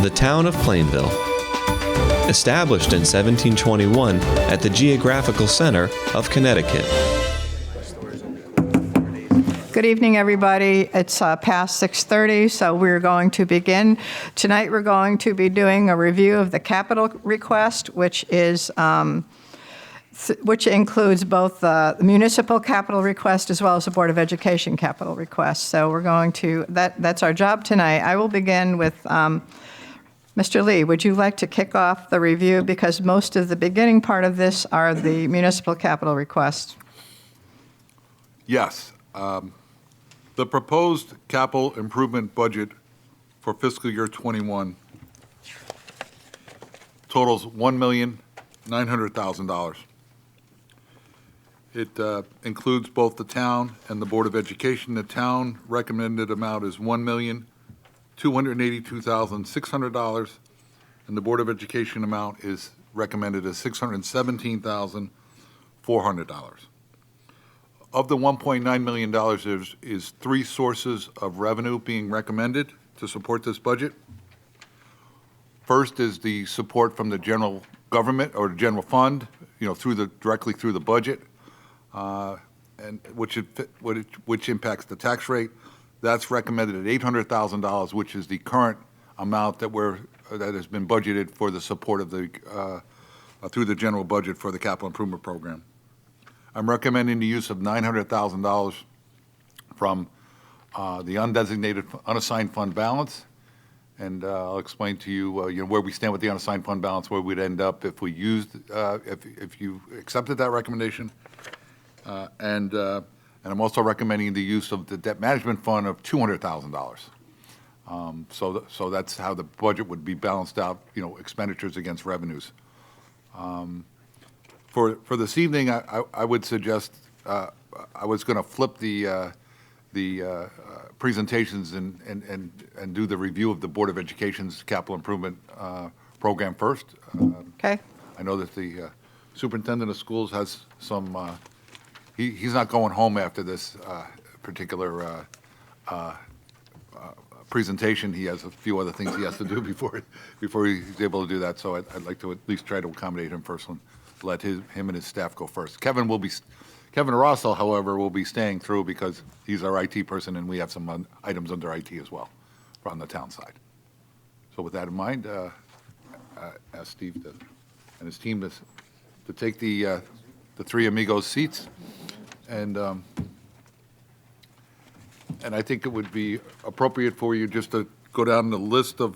The town of Plainville. Established in 1721 at the geographical center of Connecticut. Good evening, everybody. It's past 6:30, so we're going to begin. Tonight, we're going to be doing a review of the capital request, which includes both the municipal capital request as well as the Board of Education capital request. So we're going to, that's our job tonight. I will begin with Mr. Lee. Would you like to kick off the review? Because most of the beginning part of this are the municipal capital requests. Yes. The proposed capital improvement budget for fiscal year 21 totals $1,900,000. It includes both the town and the Board of Education. The town recommended amount is $1,282,600, and the Board of Education amount is recommended as $617,400. Of the $1.9 million, there is three sources of revenue being recommended to support this budget. First is the support from the general government or the general fund, directly through the budget, and which impacts the tax rate. That's recommended at $800,000, which is the current amount that has been budgeted for the support of the through the general budget for the capital improvement program. I'm recommending the use of $900,000 from the undesignated unassigned fund balance, and I'll explain to you, where we stand with the unassigned fund balance, where we'd end up if we used, if you accepted that recommendation, and I'm also recommending the use of the debt management fund of $200,000. So that's how the budget would be balanced out, expenditures against revenues. For this evening, I would suggest I was going to flip the presentations and do the review of the Board of Education's capital improvement program first. Okay. I know that the superintendent of schools has some. He's not going home after this particular presentation. He has a few other things he has to do before he's able to do that. So I'd like to at least try to accommodate him first and let him and his staff go first. Kevin Rossell, however, will be staying through because he's our IT person, and we have some items under IT as well from the town side. So with that in mind, ask Steve and his team to take the three amigos' seats, and I think it would be appropriate for you just to go down the list of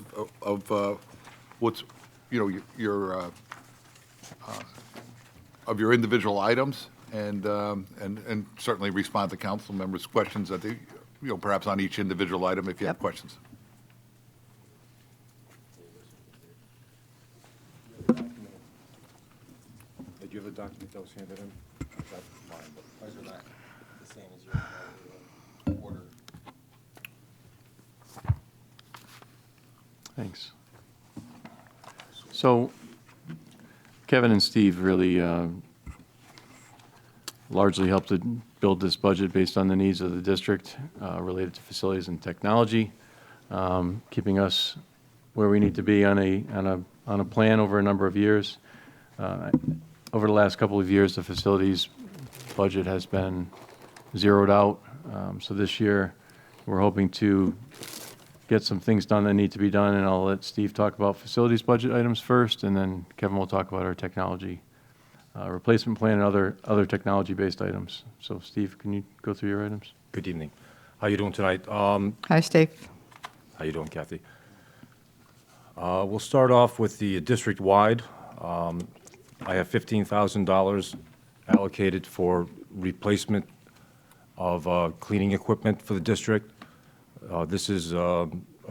what's of your individual items, and certainly respond to council members' questions that they, perhaps on each individual item if you have questions. Did you have a document that was handed in? That's mine, but those are not the same as your order. Thanks. So Kevin and Steve really largely helped to build this budget based on the needs of the district related to facilities and technology, keeping us where we need to be on a plan over a number of years. Over the last couple of years, the facilities budget has been zeroed out. So this year, we're hoping to get some things done that need to be done, and I'll let Steve talk about facilities budget items first, and then Kevin will talk about our technology replacement plan and other technology-based items. So Steve, can you go through your items? Good evening. How you doing tonight? Hi, Steve. How you doing, Kathy? We'll start off with the district-wide. I have $15,000 allocated for replacement of cleaning equipment for the district. This is a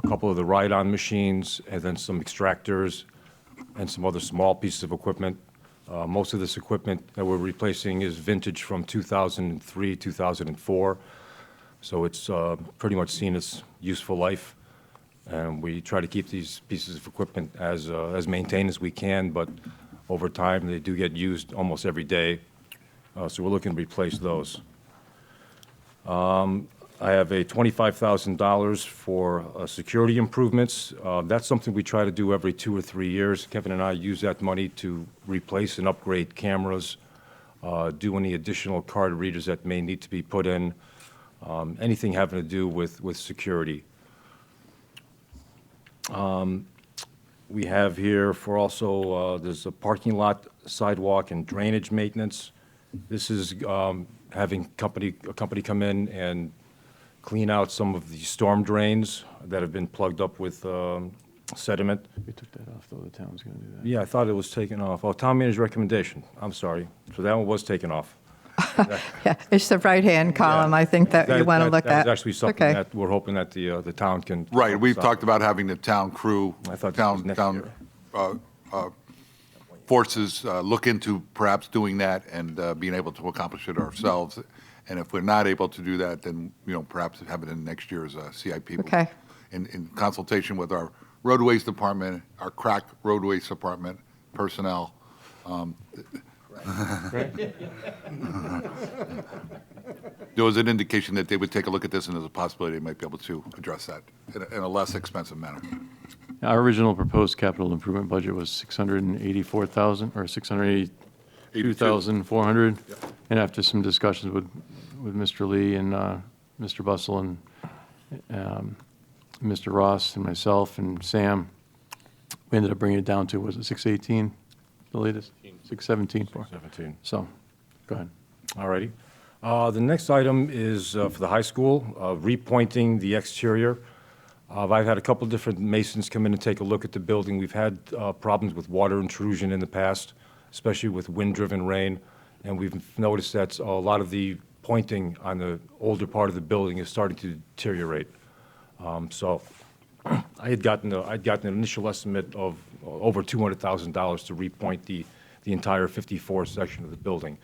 couple of the ride-on machines and then some extractors and some other small pieces of equipment. Most of this equipment that we're replacing is vintage from 2003, 2004. So it's pretty much seen its useful life. And we try to keep these pieces of equipment as maintained as we can, but over time they do get used almost every day. So we're looking to replace those. I have a $25,000 for security improvements. That's something we try to do every 2 or 3 years. Kevin and I use that money to replace and upgrade cameras, do any additional card readers that may need to be put in, anything having to do with security. We have here for also, there's a parking lot, sidewalk, and drainage maintenance. This is having a company come in and clean out some of the storm drains that have been plugged up with sediment. We took that off, though. The town's going to do that. Yeah, I thought it was taken off. Oh, town manager's recommendation. I'm sorry. So that one was taken off. Yeah, it's the right-hand column, I think, that you want to look That at. is actually something Okay. that we're hoping that the town can. Right, we've talked about having the town crew, I thought this was next town forces look into perhaps doing that and being able to accomplish it ourselves. And if we're not able to do that, then, perhaps have it in next year's CIP. Okay. In consultation with our roadways department, our crack roadways department personnel. There was an indication that they would take a look at this, and there's a possibility they might be able to address that in a less expensive manner. Our original proposed capital improvement budget was 684,000, or 682,400. And after some discussions with Mr. Lee and Mr. Bussell and Mr. Ross and myself and Sam, we ended up bringing it down to, was it 618, the latest? 617. 17. So, go ahead. All righty. The next item is for the high school, repointing the exterior. I've had a couple different masons come in and take a look at the building. We've had problems with water intrusion in the past, especially with wind-driven rain, and we've noticed that a lot of the pointing on the older part of the building is starting to deteriorate. So I'd gotten an initial estimate of over $200,000 to repoint the entire 54 section of the building.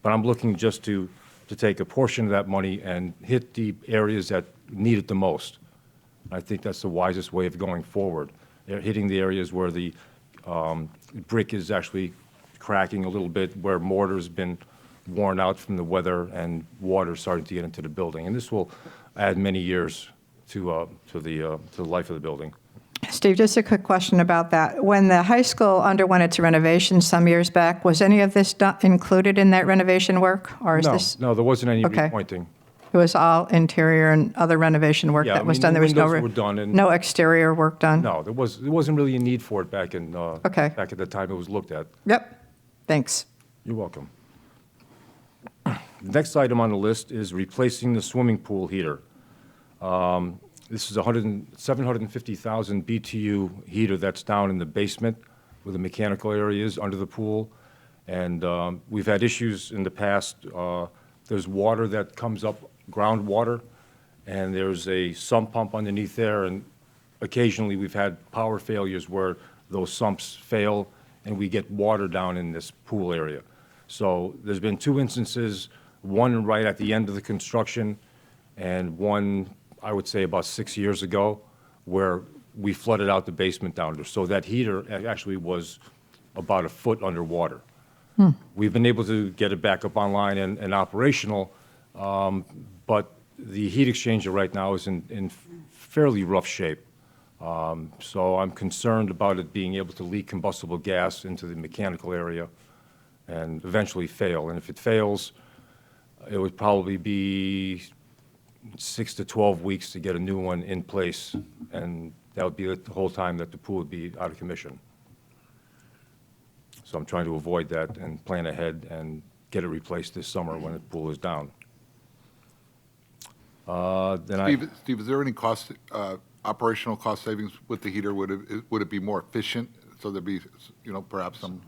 But I'm looking just to take a portion of that money and hit the areas that need it the most. I think that's the wisest way of going forward, hitting the areas where the brick is actually cracking a little bit, where mortar's been worn out from the weather and water starting to get into the building. And this will add many years to the life of the building. Steve, just a quick question about that. When the high school underwent its renovation some years back, was any of this included in that renovation work? Or is this? No, there wasn't any Okay. repointing. It was all interior and other renovation work Yeah, that I was mean, done? the There was no windows were done and- no exterior work done? No, there wasn't really a need for it back in Okay. back at the time it was looked at. Yep, thanks. You're welcome. The next item on the list is replacing the swimming pool heater. This is a 750,000 BTU heater that's down in the basement where the mechanical area is under the pool. And we've had issues in the past. There's water that comes up, groundwater, and there's a sump pump underneath there. And occasionally we've had power failures where those sumps fail and we get water down in this pool area. So there's been 2 instances, one right at the end of the construction and one, I would say, about 6 years ago, where we flooded out the basement down there. So that heater actually was about a foot underwater. We've been able to get it back up online and operational, but the heat exchanger right now is in fairly rough shape. So I'm concerned about it being able to leak combustible gas into the mechanical area and eventually fail. And if it fails, it would probably be 6 to 12 weeks to get a new one in place, and that would be the whole time that the pool would be out of commission. So I'm trying to avoid that and plan ahead and get it replaced this summer when the pool is down. Steve, is there any operational cost savings with the heater? Would it be more efficient? So there'd be, perhaps some,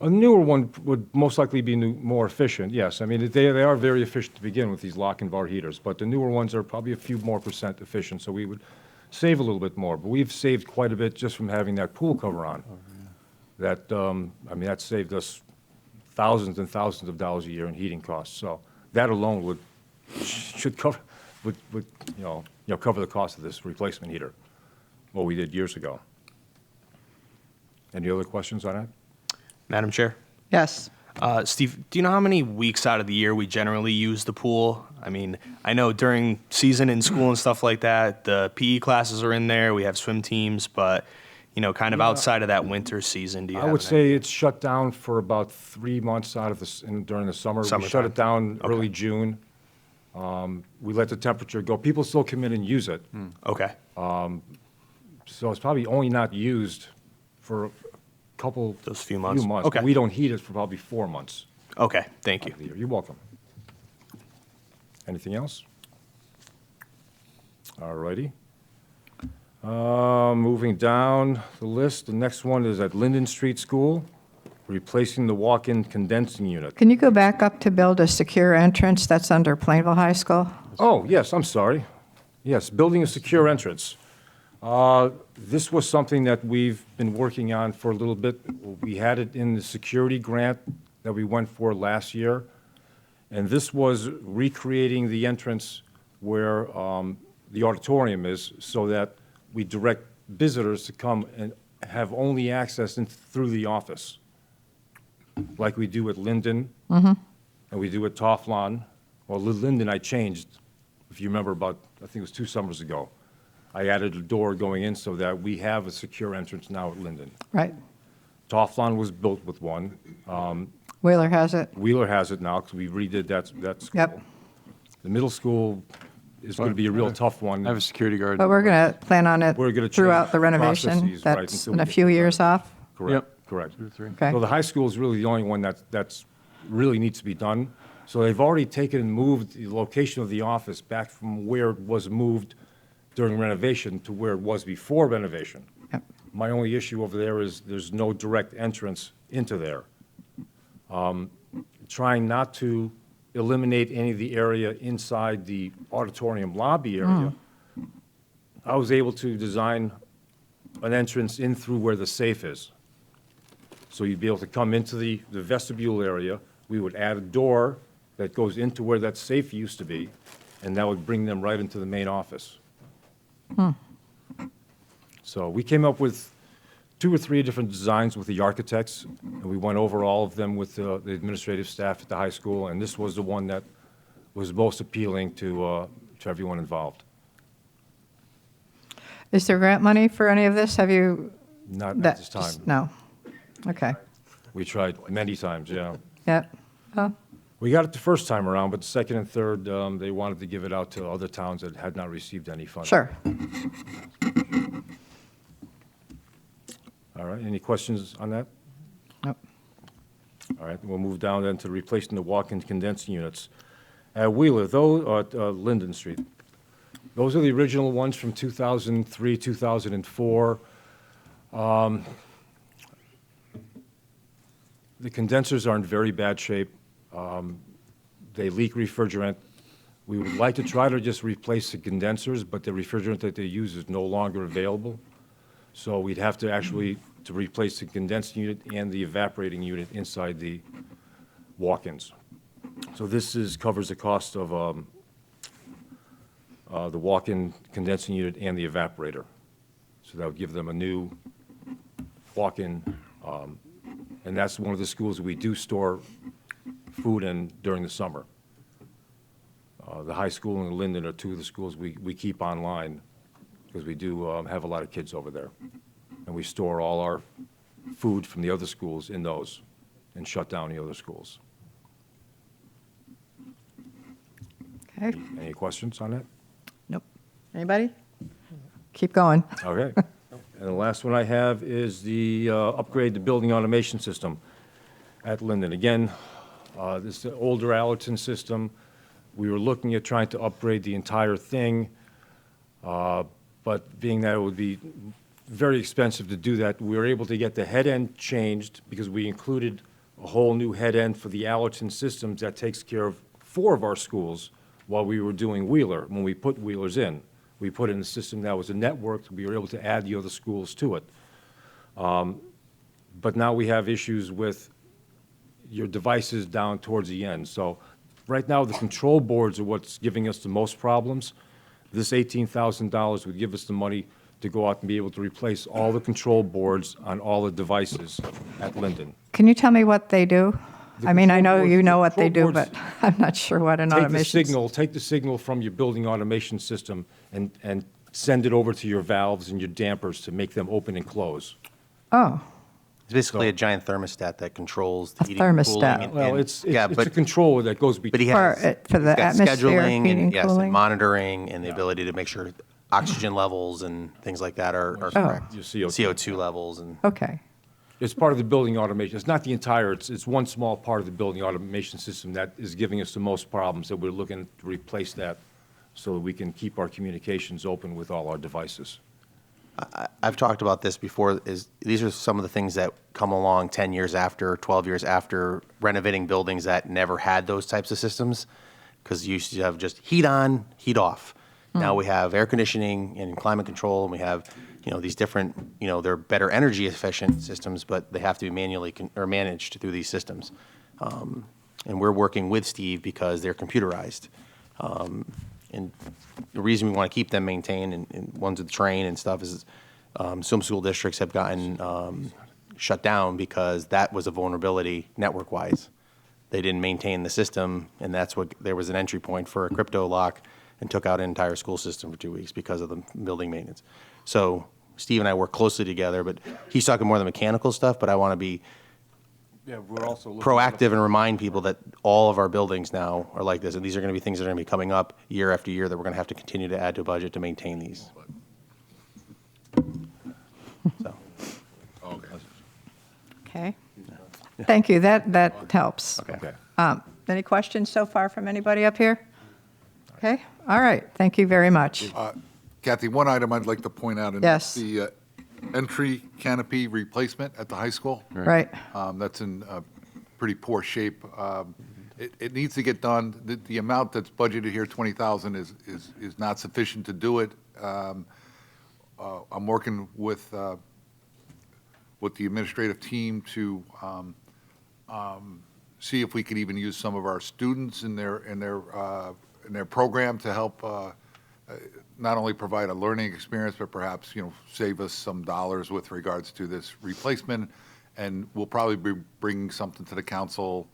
A newer one would most likely be more efficient, yes. I mean, they are very efficient to begin with, these Lochinvar heaters, but the newer ones are probably a few more % efficient, so we would save a little bit more. But we've saved quite a bit just from having that pool cover on. That, that saved us thousands and thousands of dollars a year in heating costs. So that alone should cover, cover the cost of this replacement heater, what we did years ago. Any other questions on that? Madam Chair, Yes. Steve, do you know how many weeks out of the year we generally use the pool? I mean, I know during season in school and stuff like that, the PE classes are in there, we have swim teams, but, kind of outside of that winter season, do you I have would an say it's shut down for about 3 months out of during the summer. We shut Summertime. it down Okay. early June. We let the temperature go. People still come in and use it. Okay, So it's probably only not used for a couple. Those few months. but Okay. We don't heat it for probably 4 months okay, thank you. of the year. You're welcome. Anything else? All righty. Moving down the list, the next one is at Linden Street School, replacing the walk-in condensing unit. Can you go back up to build a secure entrance that's under Plainville High School? Oh, yes, I'm sorry. Yes, building a secure entrance. This was something that we've been working on for a little bit. We had it in the security grant that we went for last year. And this was recreating the entrance where the auditorium is so that we direct visitors to come and have only access through the office, like we do at Linden, and we do at Tofflon. Well, Linden I changed, if you remember, about, I think it was 2 summers ago. I added a door going in so that we have a secure entrance now at Linden. Right. Tofflon was built with one. Wheeler has it. Wheeler has it now because we redid that school. Yep. The middle school is going to be a real tough one. I have a security guard. But we're going to plan on it We're gonna change throughout the renovation. processes, right, That's until in we a get few to years that. off. Correct, Yep. correct. 2 or 3. Okay. So the high school is really the only one that's really needs to be done. So they've already taken and moved the location of the office back from where it was moved during renovation to where it was before renovation. Yep. My only issue over there is there's no direct entrance into there. Trying not to eliminate any of the area inside the auditorium lobby area, I was able to design an entrance in through where the safe is. So you'd be able to come into the vestibule area. We would add a door that goes into where that safe used to be, and that would bring them right into the main office. So we came up with 2 or 3 different designs with the architects, and we went over all of them with the administrative staff at the high school, and this was the one that was most appealing to everyone involved. Is there grant money for any of this? Have you? Not at that- this time. No. Okay. We tried many times, yeah. Yep. Oh, We got it the first time around, but the second and third, they wanted to give it out to other towns that had not received any funding. sure. All right, any questions on that? Nope. All right, we'll move down then to replacing the walk-in condensing units. At Wheeler, though, at Linden Street, those are the original ones from 2003, 2004. The condensers are in very bad shape. They leak refrigerant. We would like to try to just replace the condensers, but the refrigerant that they use is no longer available. So we'd have to actually, to replace the condensing unit and the evaporating unit inside the walk-ins. So this covers the cost of the walk-in condensing unit and the evaporator. So that would give them a new walk-in, and that's one of the schools we do store food in during the summer. The high school and Linden are 2 of the schools we keep online because we do have a lot of kids over there. And we store all our food from the other schools in those and shut down the other schools. Okay. Any questions on that? Nope. Anybody? Keep going. Okay. And the last one I have is the upgrade the building automation system at Linden. Again, this is the older Allerton system. We were looking at trying to upgrade the entire thing, but being that it would be very expensive to do that, we were able to get the head end changed because we included a whole new head end for the Allerton systems that takes care of 4 of our schools while we were doing Wheeler. When we put Wheelers in, we put in a system that was a network. We were able to add the other schools to it. But now we have issues with your devices down towards the end. So right now, the control boards are what's giving us the most problems. This $18,000 would give us the money to go out and be able to replace all the control boards on all the devices at Linden. Can you tell me what they do? I mean, I know control you boards- know the what they do, control but boards I'm not sure what an automation. Take the signal from your building automation system and send it over to your valves and your dampers to make them open and close. Oh, It's basically a giant thermostat that controls the A heating and cooling. thermostat. Well, and- it's yeah, a controller that goes but between. he has For the he's got atmosphere, scheduling heating, and yes, cooling? and monitoring and the ability to make sure oxygen levels and things like that are correct. Your CO2. CO2 levels and okay. It's part of the building automation. It's not the entire, it's one small part of the building automation system that is giving us the most problems, that we're looking to replace that so that we can keep our communications open with all our devices. I've talked about this before, is these are some of the things that come along 10 years after, 12 years after renovating buildings that never had those types of systems, because you used to have just heat on, heat off. Now we have air conditioning and climate control, and we have, these different, they're better energy efficient systems, but they have to be manually or managed through these systems. And we're working with Steve because they're computerized. And the reason we want to keep them maintained and ones with train and stuff is some school districts have gotten shut down because that was a vulnerability network-wise. They didn't maintain the system, and there was an entry point for a crypto lock and took out an entire school system for 2 weeks because of the building maintenance. So Steve and I work closely together, but he's talking more of the mechanical stuff, but I want to be Yeah, we're also proactive and remind people that all of our buildings now are like this, and these are going to be things that are going to be coming up year after year that we're going to have to continue to add to a budget to maintain these. So, Okay. Thank you. That helps. okay. Any questions so far from anybody up here? Okay. All right. Thank you very much. Kathy, one item I'd like to point out. And Yes. that's the entry canopy replacement at the high school. Right. That's in pretty poor shape. It needs to get done. The amount that's budgeted here, 20,000, is not sufficient to do it. I'm working with the administrative team to see if we could even use some of our students in their program to help not only provide a learning experience, but perhaps, save us some dollars with regards to this replacement. And we'll probably be bringing something to the council,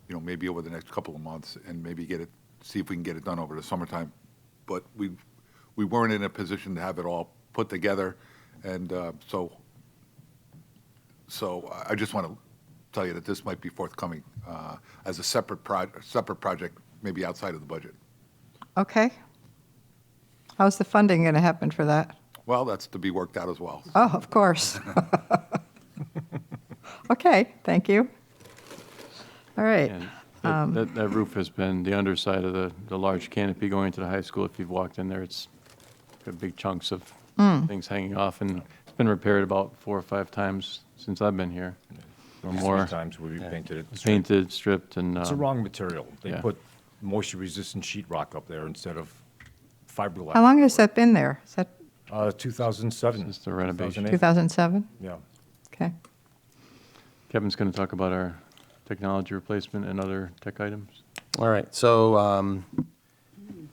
maybe over the next couple of months, and maybe see if we can get it done over the summertime. But we weren't in a position to have it all put together, and so I just want to tell you that this might be forthcoming as a separate project, maybe outside of the budget. Okay. How's the funding going to happen for that? Well, that's to be worked out as well. Oh, of course. Okay. Thank you. All right. And that roof has been the underside of the large canopy going into the high school. If you've walked in there, it's got big chunks of things hanging off, and it's been repaired about 4 or 5 times since I've been here, or more. 3 times we repainted it. Painted, stripped, and It's the wrong material. They yeah. put moisture-resistant sheetrock up there instead of fiberglass. How long has that been there? Is that 2007. Since the renovation. 2008. 2007? Yeah. Okay. Kevin's going to talk about our technology replacement and other tech items. All right, so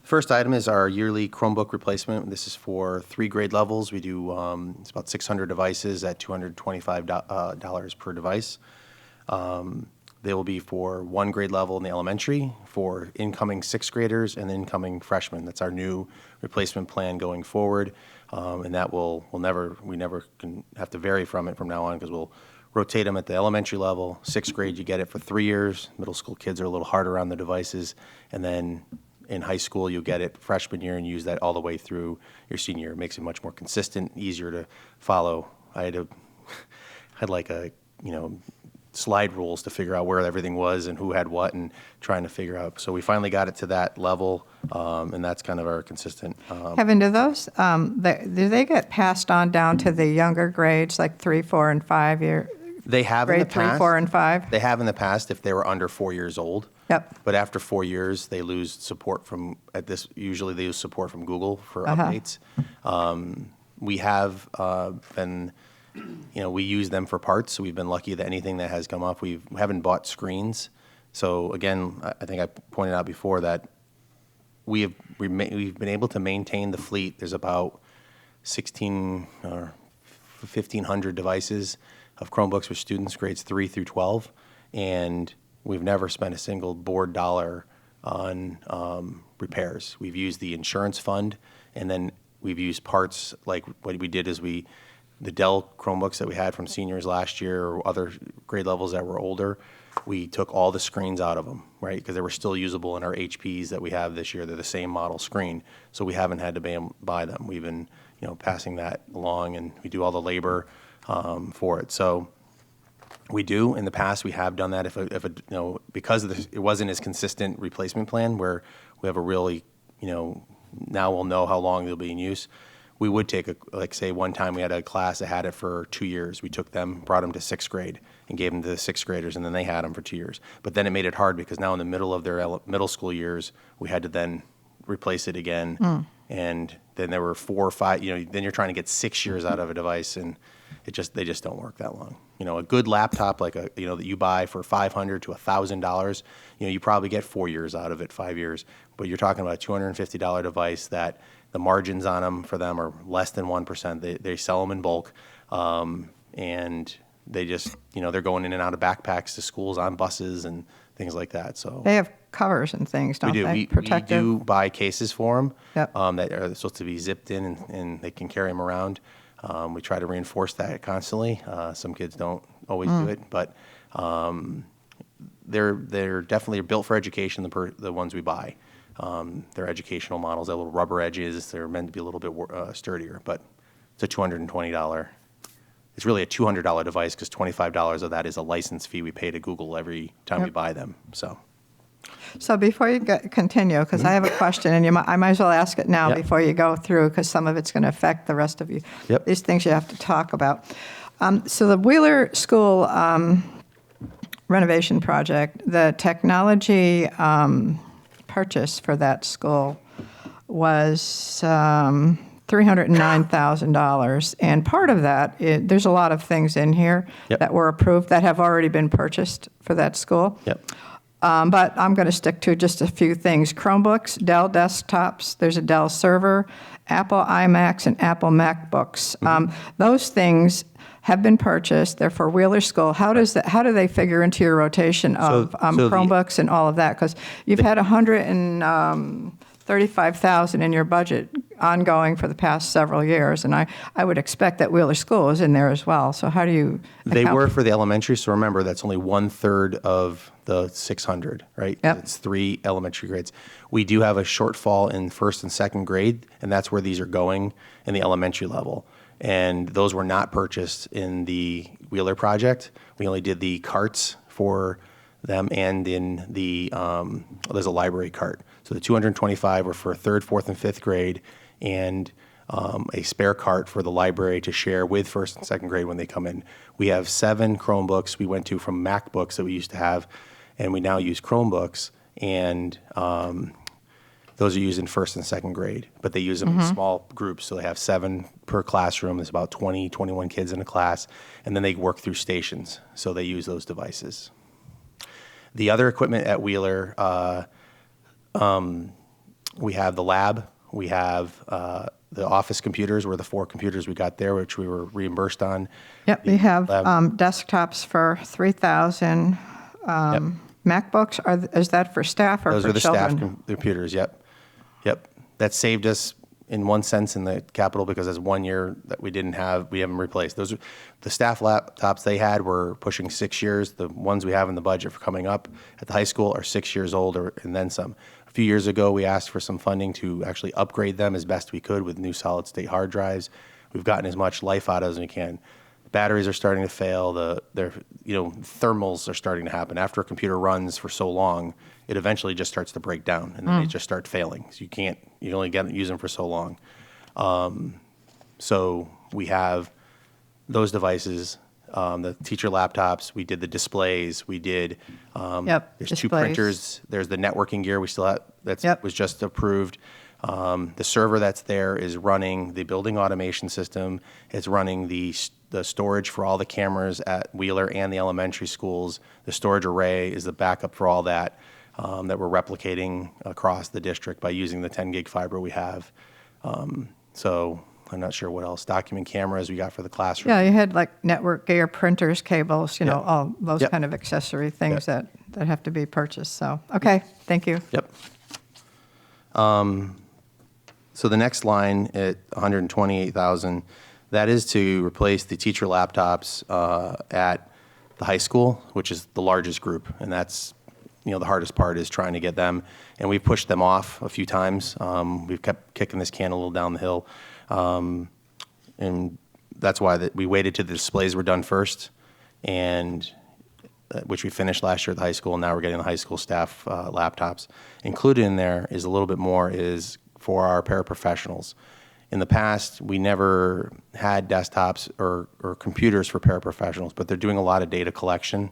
first item is our yearly Chromebook replacement. This is for 3 grade levels. We do, it's about 600 devices at $225 per device. They will be for 1 grade level in the elementary, for incoming 6th graders and incoming freshmen. That's our new replacement plan going forward. And that we never can have to vary from it from now on, because we'll rotate them at the elementary level. 6th grade, you get it for 3 years. Middle school kids are a little harder on the devices. And then in high school, you get it freshman year and use that all the way through your senior year. It makes it much more consistent, easier to follow. I had like slide rules to figure out where everything was and who had what, and trying to figure out. So we finally got it to that level, and that's kind of our consistent. Kevin, do those, do they get passed on down to the younger grades, like 3, 4, and 5 year? They have in the Grade 3, past. 4, and 5? They have in the past if they were under 4 years old. Yep. But after 4 years, they lose support usually they use support from Google for Uh-huh. updates. We have been, we use them for parts, so we've been lucky that anything that has come up, we haven't bought screens. So again, I think I pointed out before that we've been able to maintain the fleet. There's about 1,600 or 1,500 devices. of Chromebooks with students grades 3 through 12, and we've never spent a single board dollar on repairs. We've used the insurance fund, and then we've used parts, like what we did is the Dell Chromebooks that we had from seniors last year or other grade levels that were older, we took all the screens out of them, right? Because they were still usable in our HPs that we have this year. They're the same model screen, so we haven't had to buy them. We've been, passing that along, and we do all the labor for it. So we do. In the past, we have done that because it wasn't as consistent replacement plan where we have a really, now we'll know how long they'll be in use. We would take say one time we had a class that had it for 2 years. We took them, brought them to 6th grade and gave them to the 6th graders, and then they had them for 2 years. But then it made it hard because now in the middle of their middle school years, we had to then replace it again. And then there were 4 or 5, then you're trying to get 6 years out of a device, and they just don't work that long. A good laptop like that you buy for $500 to $1,000, you probably get 4 years out of it, 5 years. But you're talking about a $250 device that the margins on them for them are less than 1%. They sell them in bulk, and they just they're going in and out of backpacks to schools on buses and things like that. So They have covers and things, don't we do. they? We Protective. do buy cases for them Yep. that are supposed to be zipped in, and they can carry them around. We try to reinforce that constantly. Some kids don't always do it, but they're definitely built for education. The ones we buy, they're educational models. They have little rubber edges. They're meant to be a little bit sturdier, but it's a $220. It's really a $200 device because $25 of that is a license fee we pay to Google every time we buy them. So before you continue, because I have a question, and I might as well ask it now Yep. before you go through, because some of it's going to affect the rest of you. Yep. These things you have to talk about. So the Wheeler School renovation project, the technology purchase for that school was $309,000. And part of that, there's a lot of things in here Yep. that were approved that have already been purchased for that school. Yep. But I'm going to stick to just a few things. Chromebooks, Dell desktops, there's a Dell server, Apple iMacs, and Apple MacBooks. Those things have been purchased. They're for Wheeler School. How do they figure into your rotation of So the- Chromebooks and all of that? Because you've had $135,000 in your budget ongoing for the past several years, and I would expect that Wheeler School is in there as well. So how do you They account were for the elementary, so remember, that's only 1/3 of the 600, right? Yep. It's 3 elementary grades. We do have a shortfall in 1st and 2nd grade, and that's where these are going in the elementary level. And those were not purchased in the Wheeler project. We only did the carts for them, and in the, there's a library cart. So the 225 were for 3rd, 4th, and 5th grade, and a spare cart for the library to share with 1st and 2nd grade when they come in. We have 7 Chromebooks we went to from MacBooks that we used to have, and we now use Chromebooks, and those are used in 1st and 2nd grade, but they use them in small groups. So they have 7 per classroom. There's about 20, 21 kids in a class, and then they work through stations. So they use those devices. The other equipment at Wheeler, we have the lab. We have the office computers were the 4 computers we got there, which we were reimbursed on. Yep, The we have lab- desktops for 3,000. MacBooks, is that for staff or Those for are the children? staff computers, yep. Yep. That saved us in one sense in the capital because that's 1 year that we haven't replaced. Those are the staff laptops they had were pushing 6 years. The ones we have in the budget for coming up at the high school are 6 years old and then some. A few years ago, we asked for some funding to actually upgrade them as best we could with new solid state hard drives. We've gotten as much life out of as we can. Batteries are starting to fail. Thermals are starting to happen. After a computer runs for so long, it eventually just starts to break down, and then they just start failing. So you only use them for so long. So we have those devices, the teacher laptops. We did the displays. We did. Yep, There's 2 displays. printers. There's the networking gear we still have. Yep. Was just approved. The server that's there is running the building automation system. It's running the storage for all the cameras at Wheeler and the elementary schools. The storage array is the backup for all that that we're replicating across the district by using the 10 gig fiber we have. So I'm not sure what else, document cameras we got for the classroom. Yeah, you had like network gear, printers, cables, Yep. all those Yep. kind of accessory things Yep. that have to be purchased. So, okay, thank you. Yep. So the next line at 128,000, that is to replace the teacher laptops at the high school, which is the largest group, and that's, the hardest part is trying to get them, and we've pushed them off a few times. We've kept kicking this can a little down the hill, and that's why we waited till the displays were done first, and which we finished last year at the high school, and now we're getting the high school staff laptops. Included in there is a little bit more is for our paraprofessionals. In the past, we never had desktops or computers for paraprofessionals, but they're doing a lot of data collection.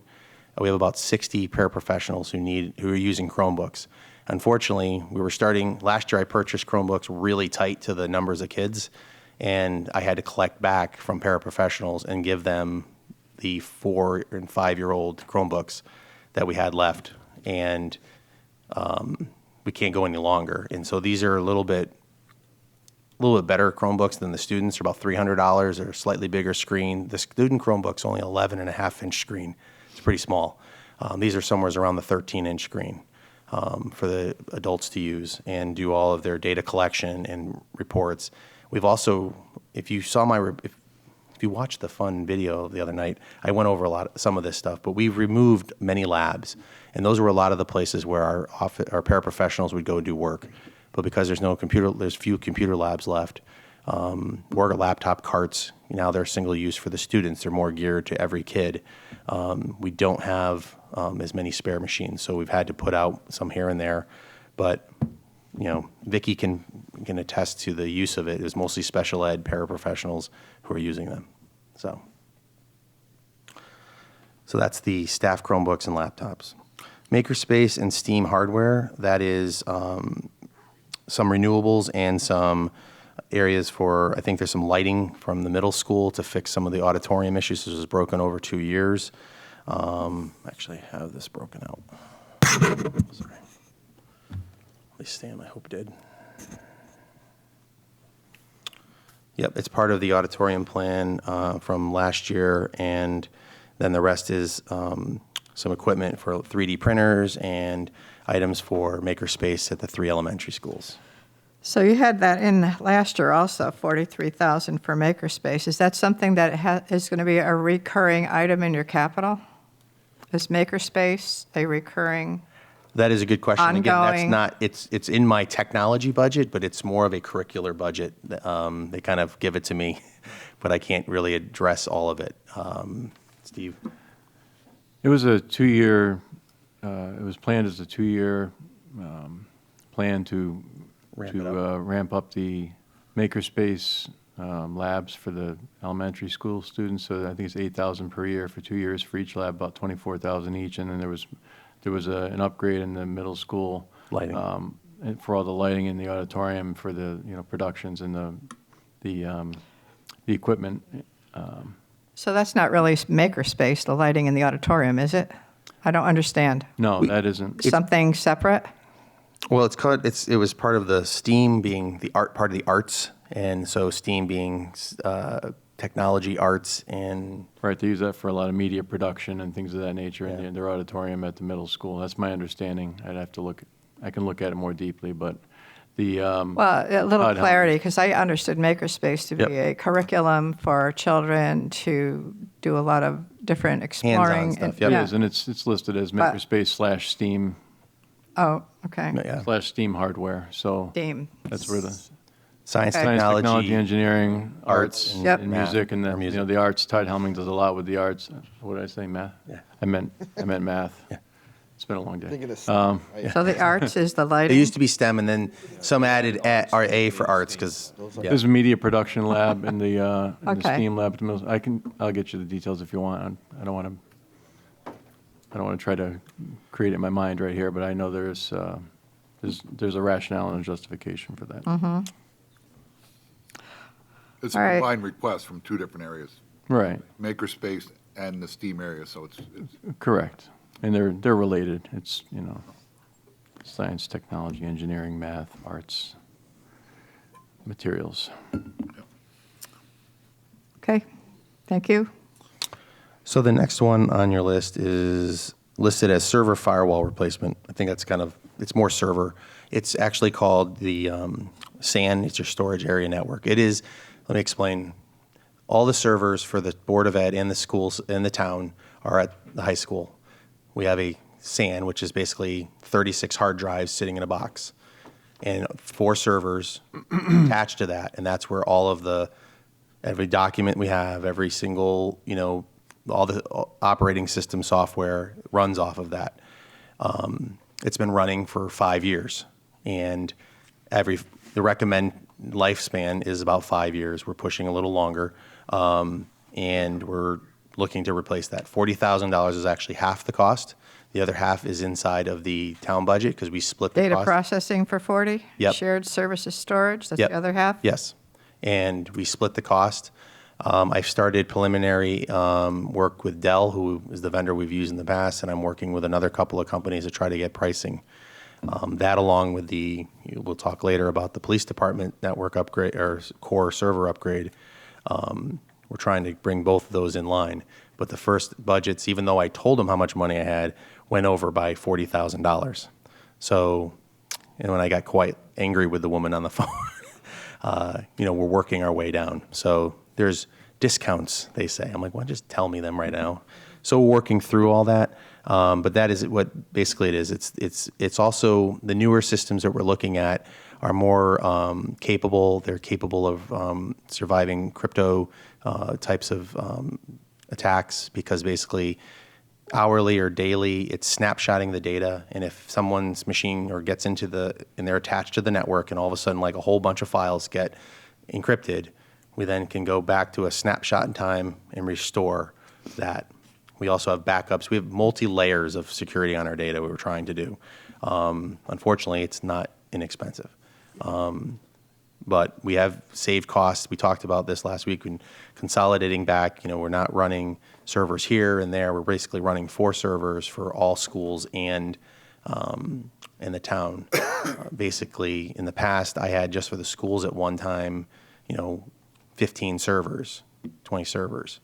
We have about 60 paraprofessionals who are using Chromebooks. Unfortunately, last year I purchased Chromebooks really tight to the numbers of kids, and I had to collect back from paraprofessionals and give them the 4 and 5-year-old Chromebooks that we had left, and we can't go any longer. And so these are a little bit better Chromebooks than the students. They're about $300. They're a slightly bigger screen. The student Chromebook's only 11.5-inch screen. It's pretty small. These are somewhere around the 13-inch screen for the adults to use and do all of their data collection and reports. We've also, if you watched the fun video the other night, I went over some of this stuff, but we've removed many labs, and those were a lot of the places where our paraprofessionals would go do work. But because there's few computer labs left, or laptop carts, now they're single use for the students. They're more geared to every kid. We don't have as many spare machines, so we've had to put out some here and there. But Vicki can attest to the use of it. It's mostly special ed paraprofessionals who are using them. So that's the staff Chromebooks and laptops. Makerspace and STEAM hardware, that is some renewables and some areas for, I think there's some lighting from the middle school to fix some of the auditorium issues. This was broken over 2 years. Actually, I have this broken out. Sorry. At least Sam, I hope, did. Yep, it's part of the auditorium plan from last year, and then the rest is some equipment for 3D printers and items for makerspace at the 3 elementary schools. So you had that in last year also, $43,000 for makerspace. Is that something that is going to be a recurring item in your capital? Is makerspace a recurring? That is a good question. Again, that's Ongoing. not, it's in my technology budget, but it's more of a curricular budget. They kind of give it to me, but I can't really address all of it. Steve? It was a 2-year, it was planned as a 2-year plan to ramp up the makerspace labs for the elementary school students. So I think it's $8,000 per year for 2 years for each lab, about $24,000 each. And then there was an upgrade in the middle school Lighting. and for all the lighting in the auditorium for the productions and the equipment. So that's not really makerspace, the lighting in the auditorium, is it? I don't understand. No, that isn't. Something separate? Well, it was part of the STEAM being the art part of the arts, and so STEAM being technology, arts, and Right, they use that for a lot of media production and things of that nature in their auditorium at the middle school. That's my understanding. I can look at it more deeply, but the. Well, a little I'd- clarity, because I understood makerspace to be Yep. a curriculum for children to do a lot of different exploring. stuff, It yep. is, and it's listed as But- makerspace/STEAM Oh, okay. yeah, /STEAM hardware. So Theme. that's where the science, Okay. science, technology, technology, engineering, arts, and, Yep. and math, music, and or the music. the arts. Todd Helming does a lot with the arts. What did I say? Math. Yeah. I meant math. Yeah. It's been a long day. So the arts is the It lighting? used to be STEM, and then some added A for arts because There's a media production lab in the Okay. STEAM lab at the middle. I'll get you the details if you want. I don't want to try to create it in my mind right here, but I know there's a rationale and a justification for that. Mm-hmm. It's All a right. combined request from 2 different areas, Right. makerspace and the STEAM area, so it's Correct. And they're related. It's, science, technology, engineering, math, arts, materials. Okay, thank you. So the next one on your list is listed as server firewall replacement. I think that's it's more server. It's actually called the SAN, it's your storage area network. It is, let me explain, all the servers for the Board of Ed and the schools in the town are at the high school. We have a SAN, which is basically 36 hard drives sitting in a box, and 4 servers attached to that, and that's where all of every document we have, every single, all the operating system software runs off of that. It's been running for 5 years, and the recommend lifespan is about 5 years. We're pushing a little longer, and we're looking to replace that. $40,000 is actually half the cost. The other half is inside of the town budget because we split the Data cost. processing for 40? Yep. Shared services storage, that's Yep. the other half? Yes, and we split the cost. I've started preliminary work with Dell, who is the vendor we've used in the past, and I'm working with another couple of companies to try to get pricing. That along with we'll talk later about the police department network upgrade or core server upgrade. We're trying to bring both of those in line. But the first budgets, even though I told them how much money I had, went over by $40,000. So, when I got quite angry with the woman on the phone, we're working our way down. So there's discounts, they say. I'm like, well, just tell me them right now. So we're working through all that. But that is what basically it is. It's also the newer systems that we're looking at are more capable. They're capable of surviving crypto types of attacks because basically hourly or daily, it's snapshotting the data. And if someone's machine or gets and they're attached to the network and all of a sudden like a whole bunch of files get encrypted, we then can go back to a snapshot in time and restore that. We also have backups. We have multi-layers of security on our data we're trying to do. Unfortunately, it's not inexpensive. But we have saved costs. We talked about this last week when consolidating back. We're not running servers here and there. We're basically running 4 servers for all schools and in the town. Basically, in the past, I had just for the schools at one time, 15 servers, 20 servers,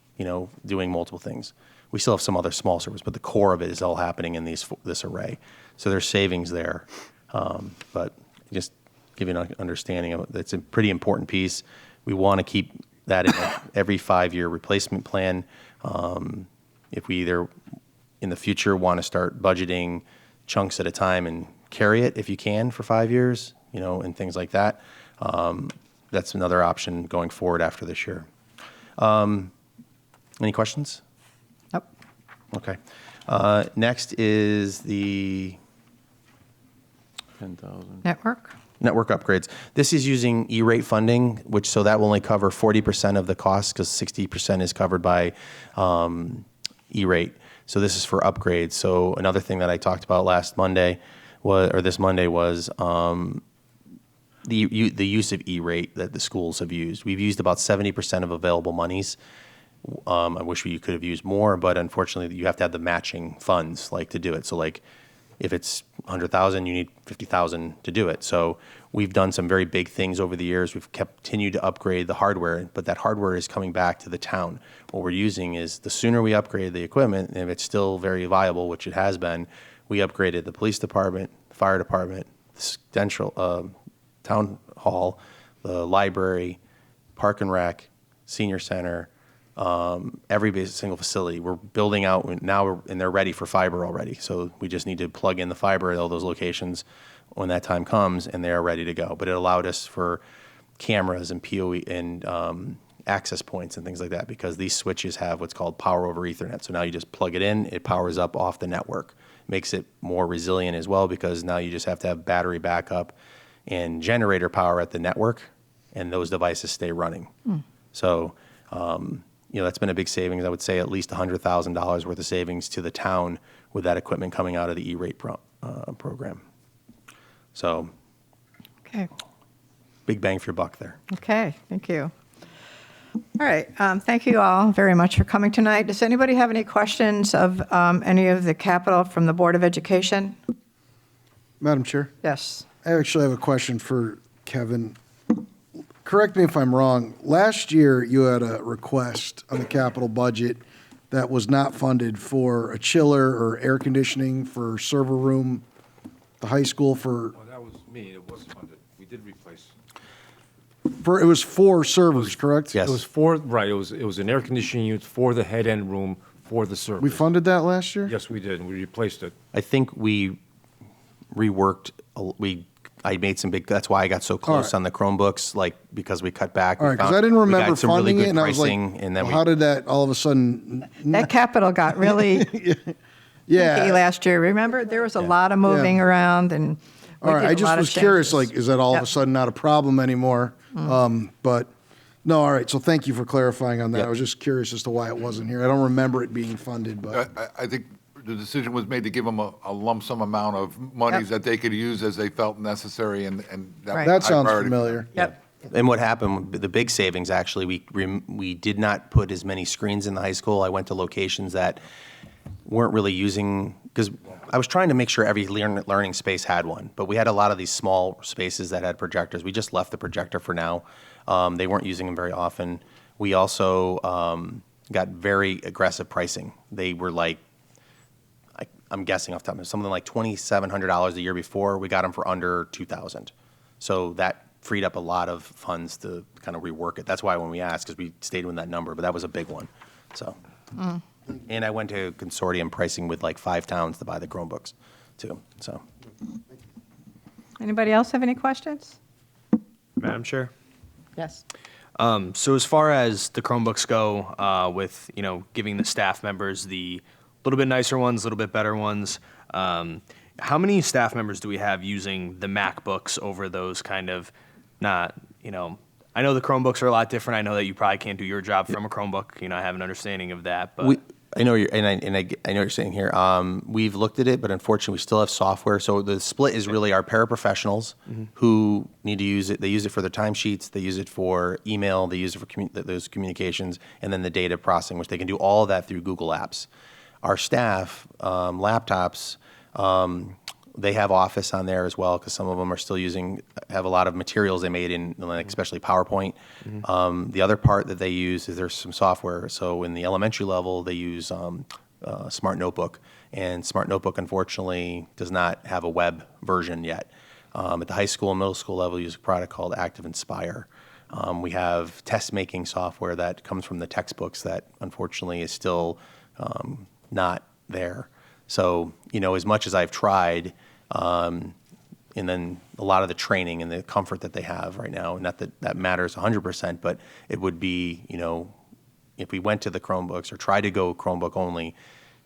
doing multiple things. We still have some other small servers, but the core of it is all happening in this array. So there's savings there. But just give you an understanding of it. It's a pretty important piece. We want to keep that in every 5-year replacement plan. If we either in the future want to start budgeting chunks at a time and carry it if you can for 5 years, and things like that. That's another option going forward after this year. Any questions? Nope. Okay. Next is the 10,000. Network upgrades. This is using E-rate funding, so that will only cover 40% of the cost because 60% is covered by E-rate. So this is for upgrades. So another thing that I talked about this Monday was the use of E-rate that the schools have used. We've used about 70% of available monies. I wish we could have used more, but unfortunately, you have to have the matching funds to do it. So if it's 100,000, you need 50,000 to do it. So we've done some very big things over the years. We've continued to upgrade the hardware, but that hardware is coming back to the town. What we're using is the sooner we upgrade the equipment, and if it's still very viable, which it has been, we upgraded the police department, the fire department, the central town hall, the library, park and rec, senior center, every single facility. We're building out now, and they're ready for fiber already. So we just need to plug in the fiber at all those locations when that time comes, and they are ready to go. But it allowed us for cameras and PoE and access points and things like that because these switches have what's called power over Ethernet. So now you just plug it in, it powers up off the network. Makes it more resilient as well because now you just have to have battery backup and generator power at the network, and those devices stay running. So that's been a big savings. I would say at least $100,000 worth of savings to the town with that equipment coming out of the E-rate program. So Okay. big bang for your buck there. Okay, thank you. All right, thank you all very much for coming tonight. Does anybody have any questions of any of the capital from the Board of Education? Madam Chair, Yes. I actually have a question for Kevin. correct me if I'm wrong, last year you had a request on the capital budget that was not funded for a chiller or air conditioning for server room, the high school Well, that was me, it was funded. We did replace. it was 4 servers, correct? Yes. It was for, right, it was an air conditioning unit for the head end room for the servers. We funded that last year? Yes, we did, and we replaced it. I think we reworked, I made some big, that's why I got so close right. on the Chromebooks, like, because we cut back. All right, because I didn't remember funding it, and I was like, and then how did that all of a sudden? That capital got really key Yeah. last year. Remember, there was a lot of moving around, and we All right, did I a just lot of was curious, changes. like, is that all of a Yep. sudden not a problem anymore? But, no, all right, so thank you for clarifying on that. Yep. I was just curious as to why it wasn't here. I don't remember it being funded, but, I think the decision was made to give them a lump sum amount of monies Yep. that they could use as they felt necessary, and that Right. was that high sounds priority. familiar. Yep. And what happened, the big savings, actually, we did not put as many screens in the high school. I went to locations that weren't really using, because I was trying to make sure every learning space had one, but we had a lot of these small spaces that had projectors. We just left the projector for now. They weren't using them very often. We also got very aggressive pricing. They were like, I'm guessing off the top of my head, something like $2,700 a year before. We got them for under $2,000. So that freed up a lot of funds to kind of rework it. That's why when we asked, because we stayed with that number, but that was a big one. So, and I went to consortium pricing with like 5 towns to buy the Chromebooks too. So, Anybody else have any questions? Madam Chair. Yes. So as far as the Chromebooks go, with giving the staff members the little bit nicer ones, a little bit better ones, how many staff members do we have using the MacBooks over those kind of not, I know the Chromebooks are a lot different. I know that you probably can't do your job from a Chromebook. I have an understanding of that, but I know I know what you're saying here. We've looked at it, but unfortunately, we still have software. So the split is really our paraprofessionals who need to use it. They use it for their timesheets. They use it for email. They use it for those communications, and then the data processing, which they can do all of that through Google Apps. Our staff laptops. They have Office on there as well, because some of them are still have a lot of materials they made in, like, especially PowerPoint. The other part that they use is there's some software. So in the elementary level, they use Smart Notebook, and Smart Notebook, unfortunately, does not have a web version yet. At the high school and middle school level, we use a product called Active Inspire. We have test-making software that comes from the textbooks that, unfortunately, is still not there. So, as much as I've tried, and then a lot of the training and the comfort that they have right now, not that that matters 100%, but it would be, if we went to the Chromebooks or tried to go Chromebook only,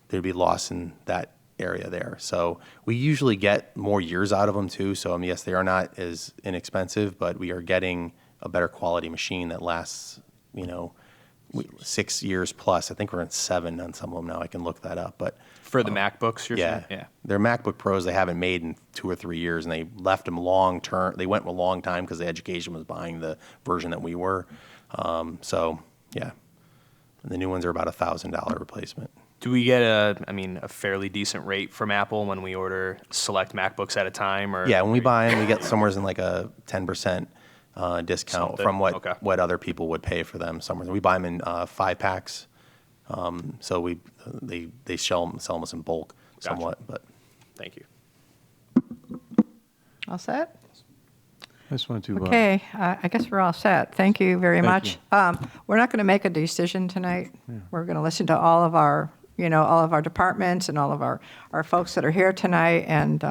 there'd be loss in that area there. So we usually get more years out of them too. So, yes, they are not as inexpensive, but we are getting a better quality machine that lasts, 6 years plus. I think we're at 7 on some of them now. I can look that up, but for the MacBooks, you're saying? Yeah. They're MacBook Pros they haven't made in 2 or 3 years, and they left them long term. They went a long time because the education was buying the version that we were. So, yeah. And the new ones are about $1,000 replacement. Do we get a fairly decent rate from Apple when we order select MacBooks at a time? Or Yeah, when we buy them, we get somewhere in like a 10% discount Something. from Okay. what other people would pay for them. Somewhere we buy them in 5-packs, so they sell them in bulk somewhat. But Thank you. All set? I just wanted to. Okay, I guess we're all set. Thank you very much. We're not going to make a decision tonight. We're going to listen to all of our, all of our departments and all of our folks that are here tonight. And,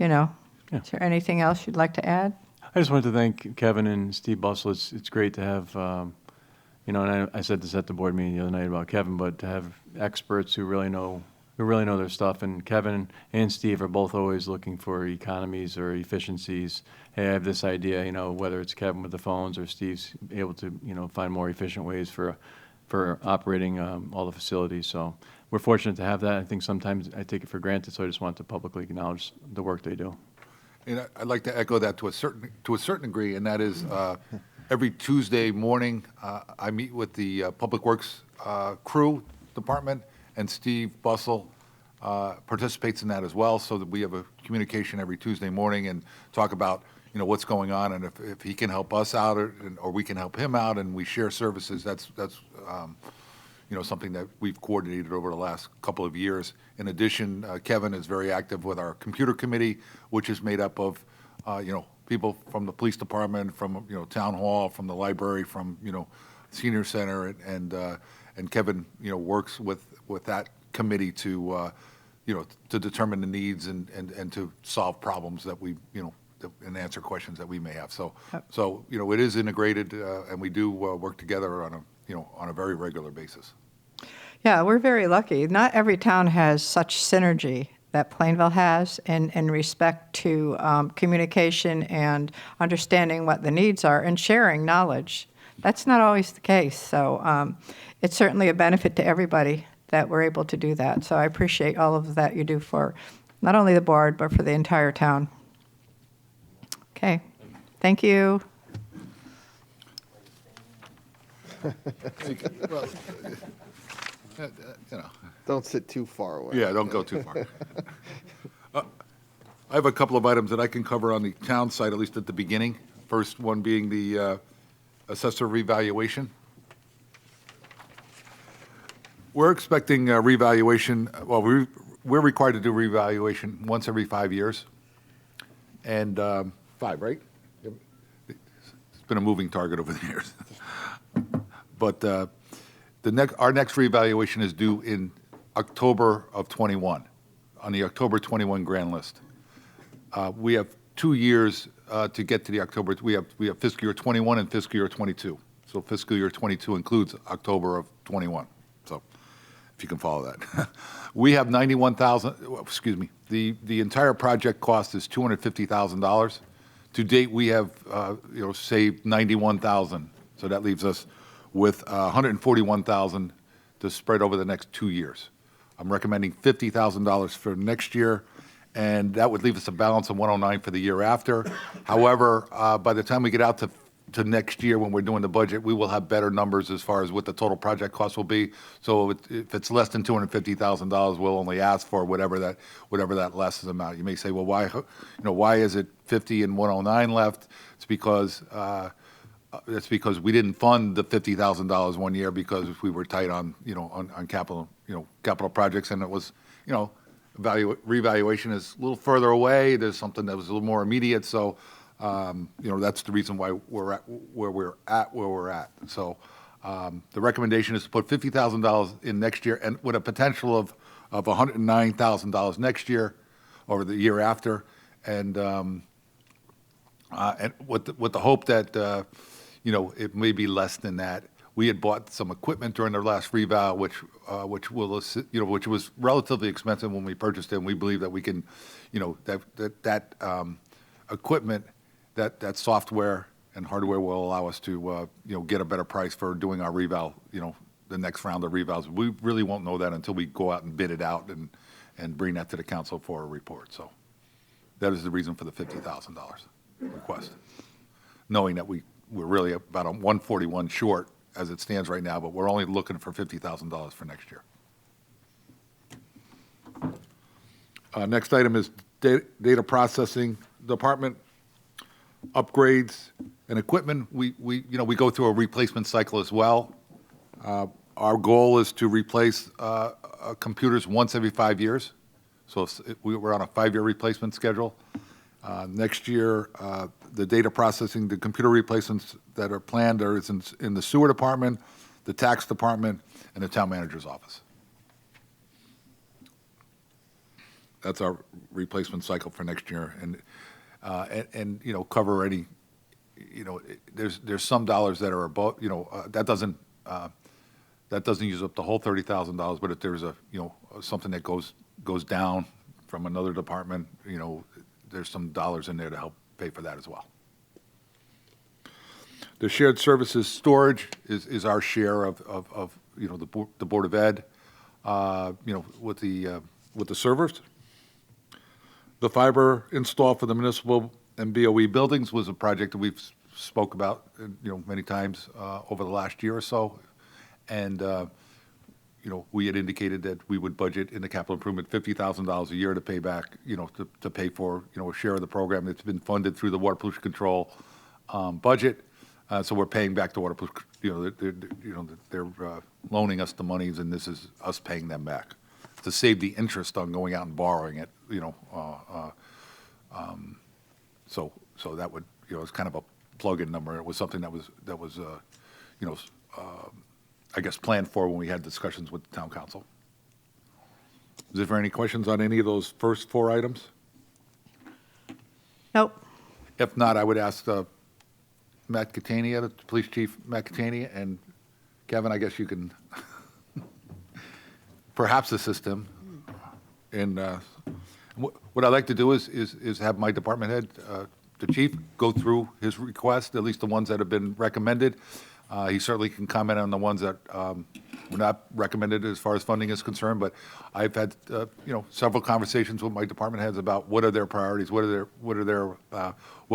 is there anything else you'd like to add? I just wanted to thank Kevin and Steve Bussell. It's great to have, and I said this at the board meeting the other night about Kevin, but to have experts who really know their stuff. And Kevin and Steve are both always looking for economies or efficiencies. Hey, I have this idea, whether it's Kevin with the phones or Steve's able to, find more efficient ways for operating all the facilities. So we're fortunate to have that. I think sometimes I take it for granted, so I just want to publicly acknowledge the work they do. And I'd like to echo that to a certain degree, and that is every Tuesday morning I meet with the Public Works crew department, and Steve Bussell participates in that as well, so that we have a communication every Tuesday morning and talk about what's going on, and if he can help us out or we can help him out and we share services, that's something that we've coordinated over the last couple of years. In addition, Kevin is very active with our computer committee, which is made up of, people from the police department, from, town hall, from the library, from, senior center, and Kevin, works with that committee to, to determine the needs and to solve problems that we, and answer questions that we may have. So, it is integrated, and we do work together on a very regular basis. Yeah, we're very lucky. Not every town has such synergy that Plainville has in respect to communication and understanding what the needs are and sharing knowledge. That's not always the case. So it's certainly a benefit to everybody that we're able to do that. So I appreciate all of that you do for not only the board, but for the entire town. Okay, thank you. Well, Don't sit too far away. Yeah, don't go too far. I have a couple of items that I can cover on the town side, at least at the beginning. First one being the assessor revaluation. We're expecting a revaluation, well, we're required to do revaluation once every 5 years. And 5, right? It's been a moving target over the years. But our next revaluation is due in October of 21, on the October 21 grand list. We have 2 years to get to the October. We have fiscal year 21 and fiscal year 22. So fiscal year 22 includes October of 21. So if you can follow that. We have 91,000, excuse me, the entire project cost is $250,000. To date, we have, saved 91,000. So that leaves us with 141,000 to spread over the next 2 years. I'm recommending $50,000 for next year, and that would leave us a balance of 109 for the year after. However, by the time we get out to next year when we're doing the budget, we will have better numbers as far as what the total project cost will be. So if it's less than $250,000, we'll only ask for whatever that less amount. You may say, well, why is it 50 and 109 left? It's because we didn't fund the $50,000 one year because we were tight on capital projects, and it was, revaluation is a little further away. There's something that was a little more immediate. So, that's the reason why we're at where we're at. So, the recommendation is to put $50,000 in next year, and with a potential of $109,000 next year, or the year after, and with the hope that it may be less than that. We had bought some equipment during our last reval, which was relatively expensive when we purchased it, and we believe that we can, that equipment, that software and hardware will allow us to, get a better price for doing our reval, the next round of revals. We really won't know that until we go out and bid it out and bring that to the council for a report. So that is the reason for the $50,000 request, knowing that we're really about a 141 short as it stands right now, but we're only looking for $50,000 for next year. Next item is data processing department upgrades and equipment. We go through a replacement cycle as well. Our goal is to replace computers once every 5 years. So we're on a 5-year replacement schedule. Next year, the data processing, the computer replacements that are planned are in the sewer department, the tax department, and the town manager's office. That's our replacement cycle for next year, and cover any, there's some dollars that are above, that doesn't use up the whole $30,000, but if there's something that goes down from another department, there's some dollars in there to help pay for that as well. The shared services storage is our share of the Board of Ed, with the servers. The fiber install for the municipal and BOE buildings was a project that we've spoke about, many times over the last year or so, and we had indicated that we would budget in the capital improvement $50,000 a year to pay back, to pay for, a share of the program that's been funded through the water pollution control budget. So we're paying back the water pollution, they're loaning us the monies, and this is us paying them back to save the interest on going out and borrowing it, so that would, it's kind of a plug-in number. It was something that was I guess, planned for when we had discussions with the town council. Is there any questions on any of those first four items? Nope. If not, I would ask Matt Catania, the police chief, Matt Catania, and Kevin, I guess you can perhaps assist him. And what I'd like to do is have my department head, the chief, go through his request, at least the ones that have been recommended. He certainly can comment on the ones that were not recommended as far as funding is concerned, but I've had, several conversations with my department heads about what are their priorities, what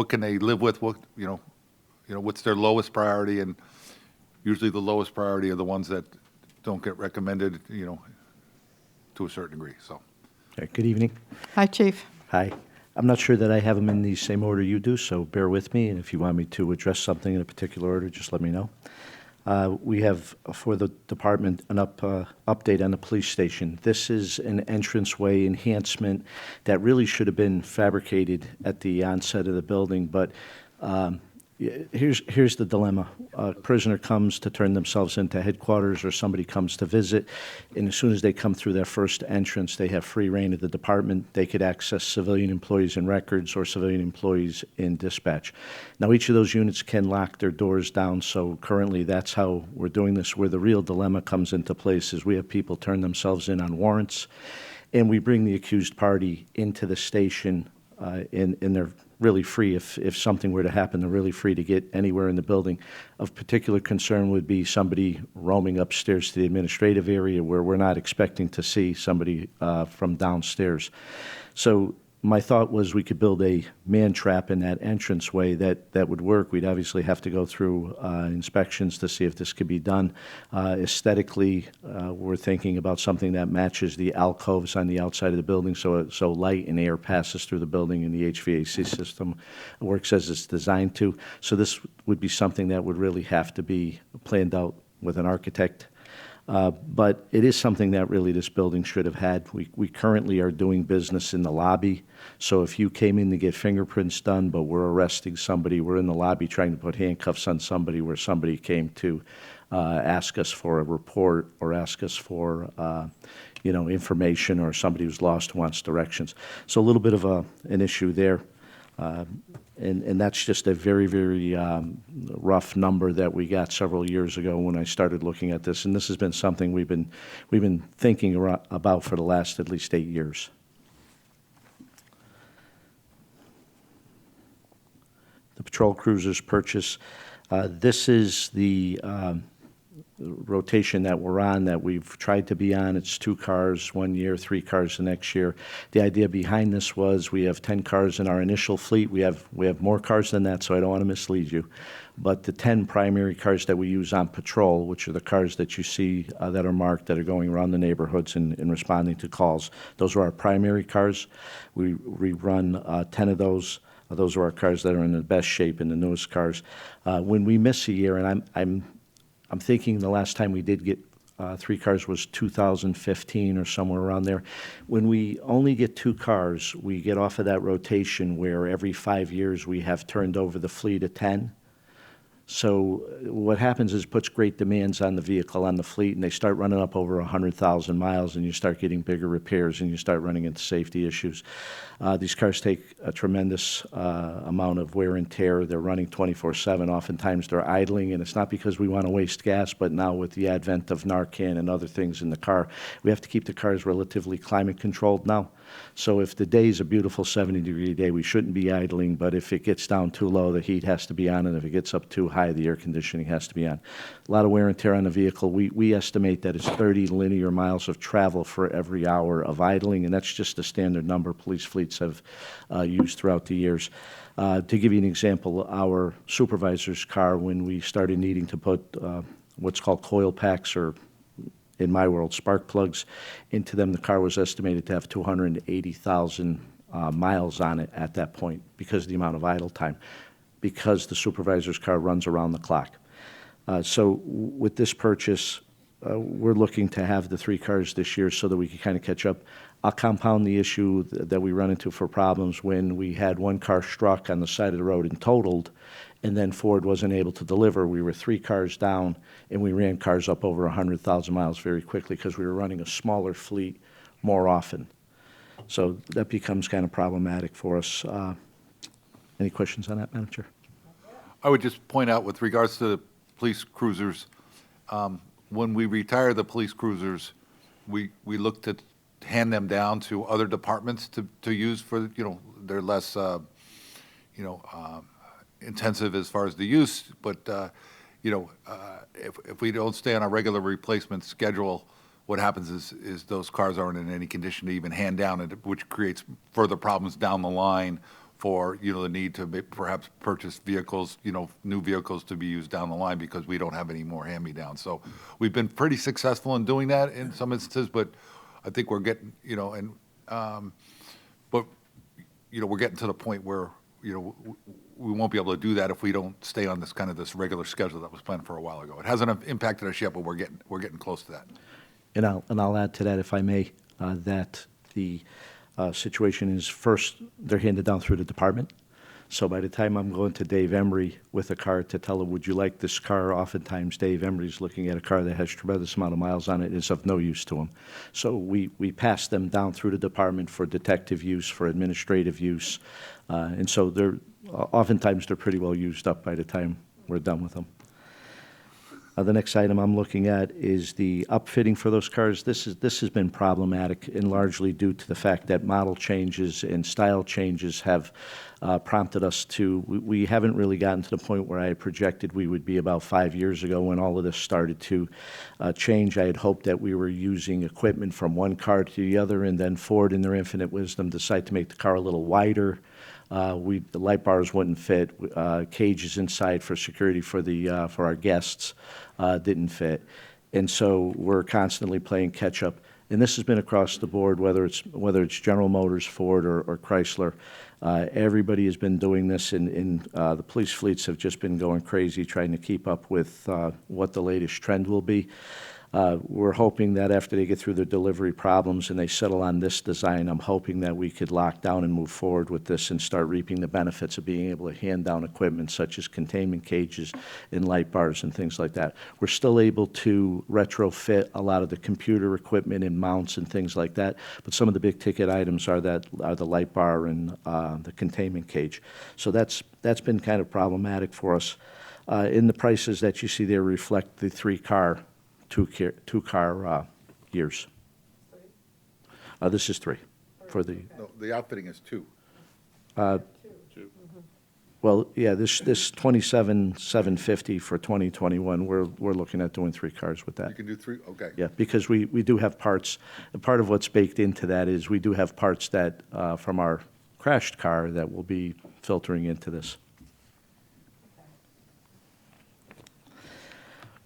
can they live with, what's their lowest priority, and usually the lowest priority are the ones that don't get recommended, to a certain degree, so. Okay, good evening. Hi, Chief. Hi. I'm not sure that I have them in the same order you do, so bear with me, and if you want me to address something in a particular order, just let me know. We have, for the department, an update on the police station. This is an entranceway enhancement that really should have been fabricated at the onset of the building, but here's the dilemma. A prisoner comes to turn themselves into headquarters, or somebody comes to visit, and as soon as they come through their first entrance, they have free reign of the department. They could access civilian employees in records or civilian employees in dispatch. Now, each of those units can lock their doors down, so currently that's how we're doing this. Where the real dilemma comes into place is we have people turn themselves in on warrants, and we bring the accused party into the station, and they're really free. If something were to happen, they're really free to get anywhere in the building. Of particular concern would be somebody roaming upstairs to the administrative area where we're not expecting to see somebody from downstairs. So my thought was we could build a man trap in that entranceway that would work. We'd obviously have to go through inspections to see if this could be done. Aesthetically, we're thinking about something that matches the alcoves on the outside of the building, so light and air passes through the building and the HVAC system works as it's designed to. So this would be something that would really have to be planned out with an architect. But it is something that really this building should have had. We currently are doing business in the lobby, so if you came in to get fingerprints done, but we're arresting somebody, we're in the lobby trying to put handcuffs on somebody where somebody came to ask us for a report or ask us for information, or somebody who's lost who wants directions. So a little bit of an issue there. And that's just a very, very rough number that we got several years ago when I started looking at this. And this has been something we've been thinking about for the last at least 8 years. The patrol cruisers purchase. This is the rotation that we're on, that we've tried to be on. It's 2 cars 1 year, 3 cars the next year. The idea behind this was we have 10 cars in our initial fleet. We have more cars than that, so I don't want to mislead you. But the 10 primary cars that we use on patrol, which are the cars that you see that are marked, that are going around the neighborhoods and responding to calls, those are our primary cars. We run 10 of those. Those are our cars that are in the best shape and the newest cars. When we miss a year, and I'm thinking the last time we did get 3 cars was 2015 or somewhere around there. When we only get 2 cars, we get off of that rotation where every 5 years we have turned over the fleet of 10. So what happens is puts great demands on the vehicle, on the fleet, and they start running up over 100,000 miles, and you start getting bigger repairs, and you start running into safety issues. These cars take a tremendous amount of wear and tear. They're running 24/7. Oftentimes they're idling, and it's not because we want to waste gas, but now with the advent of Narcan and other things in the car, we have to keep the cars relatively climate controlled now. So if the day's a beautiful 70-degree day, we shouldn't be idling, but if it gets down too low, the heat has to be on, and if it gets up too high, the air conditioning has to be on. A lot of wear and tear on the vehicle. We estimate that it's 30 linear miles of travel for every hour of idling, and that's just the standard number police fleets have used throughout the years. To give you an example, our supervisor's car, when we started needing to put what's called coil packs or in my world, spark plugs into them. The car was estimated to have 280,000 miles on it at that point because of the amount of idle time, because the supervisor's car runs around the clock. So with this purchase, we're looking to have the 3 cars this year so that we can kind of catch up. I'll compound the issue that we run into for problems when we had 1 car struck on the side of the road and totaled, and then Ford wasn't able to deliver. We were 3 cars down, and we ran cars up over 100,000 miles very quickly because we were running a smaller fleet more often. So that becomes kind of problematic for us. Any questions on that, Madam Chair? I would just point out with regards to the police cruisers, when we retire the police cruisers, we look to hand them down to other departments to use for, they're less, intensive as far as the use, but, if we don't stay on a regular replacement schedule, what happens is those cars aren't in any condition to even hand down, which creates further problems down the line for, the need to perhaps purchase vehicles, new vehicles to be used down the line because we don't have any more hand-me-downs. So we've been pretty successful in doing that in some instances, but I think we're getting, we're getting to the point where, we won't be able to do that if we don't stay on this regular schedule that was planned for a while ago. It hasn't impacted us yet, but we're getting close to that. And I'll add to that, if I may, that the situation is, first, they're handed down through the department. So by the time I'm going to Dave Emery with a car to tell him, would you like this car? Oftentimes, Dave Emery's looking at a car that has tremendous amount of miles on it and is of no use to him. So we pass them down through the department for detective use, for administrative use. And so oftentimes they're pretty well used up by the time we're done with them. The next item I'm looking at is the upfitting for those cars. This has been problematic and largely due to the fact that model changes and style changes have prompted us to, we haven't really gotten to the point where I projected we would be about 5 years ago when all of this started to change. I had hoped that we were using equipment from one car to the other, and then Ford, in their infinite wisdom, decided to make the car a little wider. The light bars wouldn't fit. Cages inside for security for our guests didn't fit, and so we're constantly playing catch up. And this has been across the board, whether it's General Motors, Ford, or Chrysler. Everybody has been doing this, and the police fleets have just been going crazy trying to keep up with what the latest trend will be. We're hoping that after they get through their delivery problems and they settle on this design, I'm hoping that we could lock down and move forward with this and start reaping the benefits of being able to hand down equipment such as containment cages and light bars and things like that. We're still able to retrofit a lot of the computer equipment and mounts and things like that, but some of the big ticket items are the light bar and the containment cage. So that's been kind of problematic for us. In the prices that you see there reflect the two-car years. This is 3 for the. No, the outfitting is 2. Well, yeah, this 27,750 for 2021. We're looking at doing 3 cars with that. You can do 3. Okay. Yeah, because we do have parts. And part of what's baked into that is we do have parts that from our crashed car that will be filtering into this.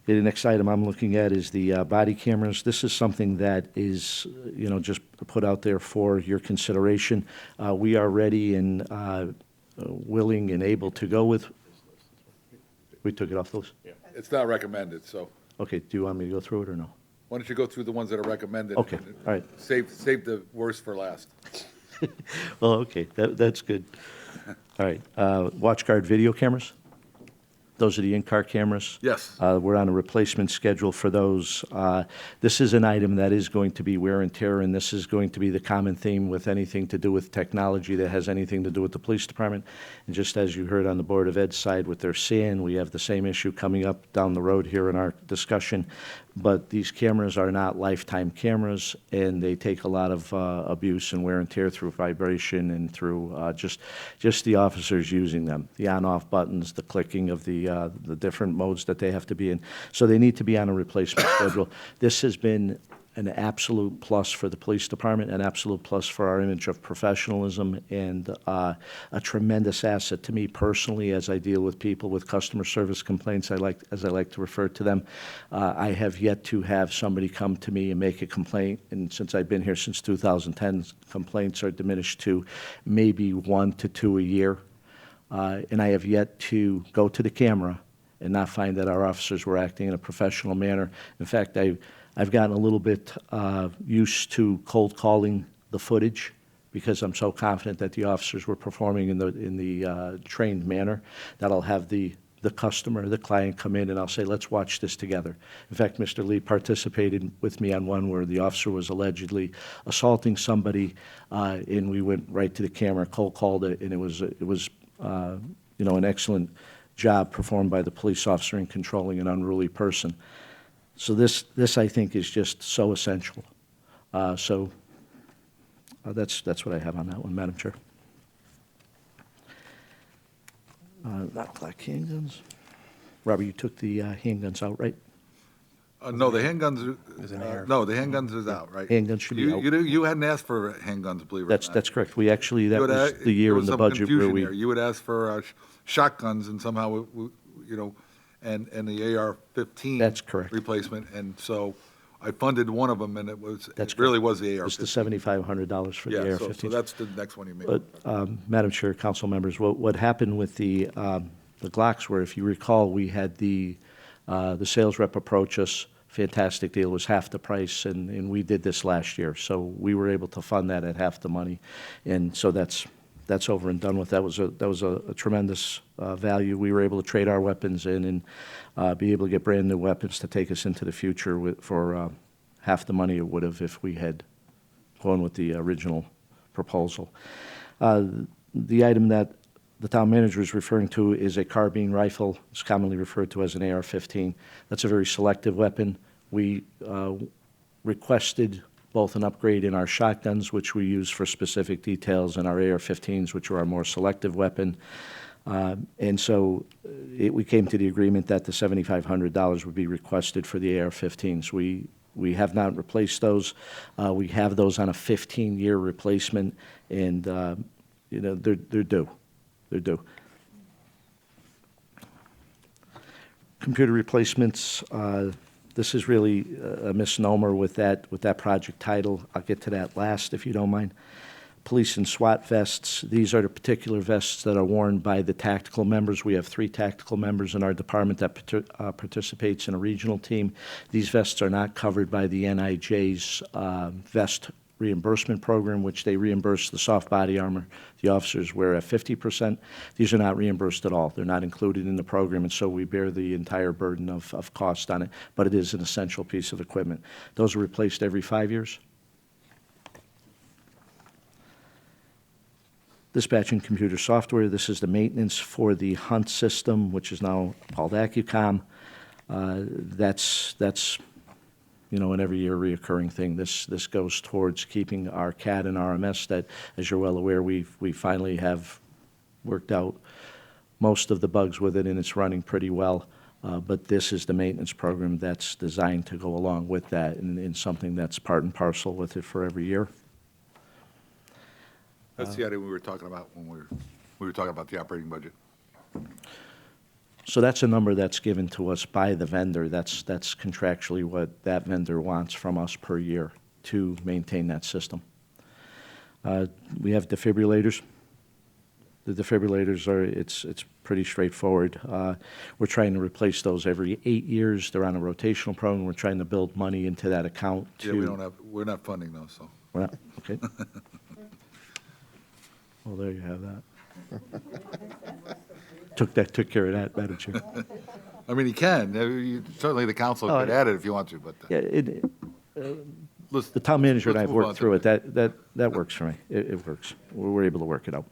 The next item I'm looking at is the body cameras. This is something that is, just put out there for your consideration. We are ready and willing and able to go with. We took it off those? Yeah. It's not recommended, so Okay, do you want me to go through it or no? why don't you go through the ones that are recommended? Okay, and all right. Save the worst for last. Well, okay, that's good. All right, watch guard video cameras. Those are the in-car cameras. Yes. We're on a replacement schedule for those. This is an item that is going to be wear and tear, and this is going to be the common theme with anything to do with technology that has anything to do with the police department. And just as you heard on the Board of Ed's side with their SAN, we have the same issue coming up down the road here in our discussion. But these cameras are not lifetime cameras, and they take a lot of abuse and wear and tear through vibration and through just the officers using them, the on-off buttons, the clicking of the different modes that they have to be in. So they need to be on a replacement schedule. This has been an absolute plus for the police department, an absolute plus for our image of professionalism, and a tremendous asset to me personally as I deal with people with customer service complaints, as I like to refer to them. I have yet to have somebody come to me and make a complaint, and since I've been here since 2010, complaints are diminished to maybe 1 to 2 a year. And I have yet to go to the camera and not find that our officers were acting in a professional manner. In fact, I've gotten a little bit used to cold calling the footage because I'm so confident that the officers were performing in the trained manner that I'll have the customer, the client come in and I'll say, let's watch this together. In fact, Mr. Lee participated with me on one where the officer was allegedly assaulting somebody, and we went right to the camera, cold called it, and it was an excellent job performed by the police officer in controlling an unruly person. So this I think is just so essential. That's what I have on that one, Madam Chair. Not black handguns. Robert, you took the handguns out, right? No, the handguns, no, the handguns is out, right? Handguns should be out. You hadn't asked for handguns, believe it or not. That's correct. We actually, that You had was a- the year there in the was some budget where confusion we. there. You would ask for shotguns and somehow, and the AR-15. That's correct. Replacement, and so I funded one of them, and it That's really correct. was the It's the AR-15. $7,500 for the Yeah, AR-15. so that's the next one you made. But, Madam Chair, council members, what happened with the Glocks were, if you recall, we had the sales rep approach us, fantastic deal, was half the price, and we did this last year. So we were able to fund that at half the money. And so that's over and done with. That was a tremendous value. We were able to trade our weapons in and be able to get brand new weapons to take us into the future for half the money it would have if we had gone with the original proposal. The item that the town manager is referring to is a carbine rifle. It's commonly referred to as an AR-15. That's a very selective weapon. We requested both an upgrade in our shotguns, which we use for specific details, and our AR-15s, which are our more selective weapon. And so we came to the agreement that the $7,500 would be requested for the AR-15s. We have not replaced those. We have those on a 15-year replacement, and they're due. They're due. Computer replacements, this is really a misnomer with that project title. I'll get to that last if you don't mind. Police and SWAT vests, these are the particular vests that are worn by the tactical members. We have 3 tactical members in our department that participates in a regional team. These vests are not covered by the NIJ's vest reimbursement program, which they reimburse the soft body armor the officers wear at 50%. These are not reimbursed at all. They're not included in the program, and so we bear the entire burden of cost on it, but it is an essential piece of equipment. Those are replaced every 5 years. Dispatching computer software, this is the maintenance for the Hunt system, which is now called AccuCom. That's an every year reoccurring thing. This goes towards keeping our CAD and RMS that, as you're well aware, we finally have worked out most of the bugs with it, and it's running pretty well. But this is the maintenance program that's designed to go along with that, and something that's part and parcel with it for every year. That's the item we were talking about when we were talking about the operating budget. So that's a number that's given to us by the vendor. That's contractually what that vendor wants from us per year to maintain that system. We have defibrillators. The defibrillators it's pretty straightforward. We're trying to replace those every 8 years. They're on a rotational program. We're trying to build money into that account to. Yeah, we're not funding those, so. We're not, okay. Well, there you have that. Took care of that, Madam Chair. I mean, he can. Certainly the council could add it if you want to, but. Yeah, Let's- the town manager and I have let's move on worked to through the- it. That works for me. It works. We're able to work it out.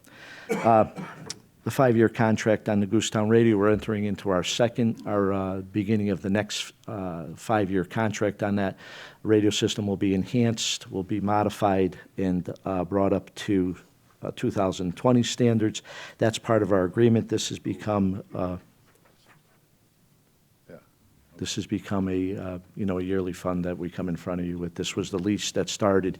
The 5-year contract on the Goosetown Radio, we're entering into our beginning of the next 5-year contract on that. Radio system will be enhanced, will be modified, and brought up to 2020 standards. That's part of our agreement. This has become, Yeah. This has become a yearly fund that we come in front of you with. This was the lease that started.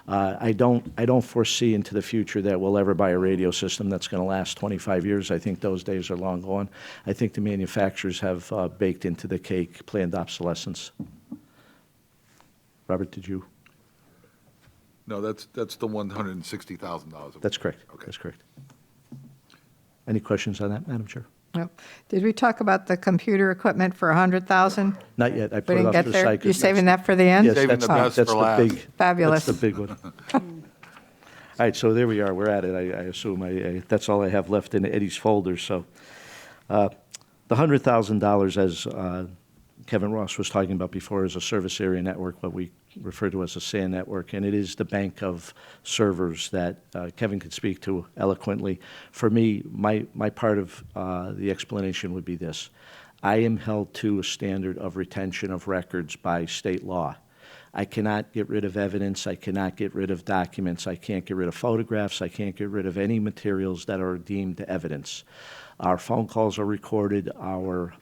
I don't foresee into the future that we'll ever buy a radio system that's going to last 25 years. I think those days are long gone. I think the manufacturers have baked into the cake planned obsolescence. Robert, did you? No, that's the $160,000. That's correct. Okay. That's correct. Any questions on that, Madam Chair? No. Did we talk about the computer equipment for 100,000? Not yet. I We put it didn't off get to the there? side. You saving that for the end? Yes, Saving that's the best that's for the last. big. Fabulous. That's the big one. All right, so there we are. We're at it. I assume that's all I have left in Eddie's folder. So the $100,000, as Kevin Ross was talking about before, is a service area network, what we refer to as a SAN network, and it is the bank of servers that Kevin could speak to eloquently. For me, my part of the explanation would be this. I am held to a standard of retention of records by state law. I cannot get rid of evidence. I cannot get rid of documents. I can't get rid of photographs. I can't get rid of any materials that are deemed evidence. Our phone calls are recorded. Our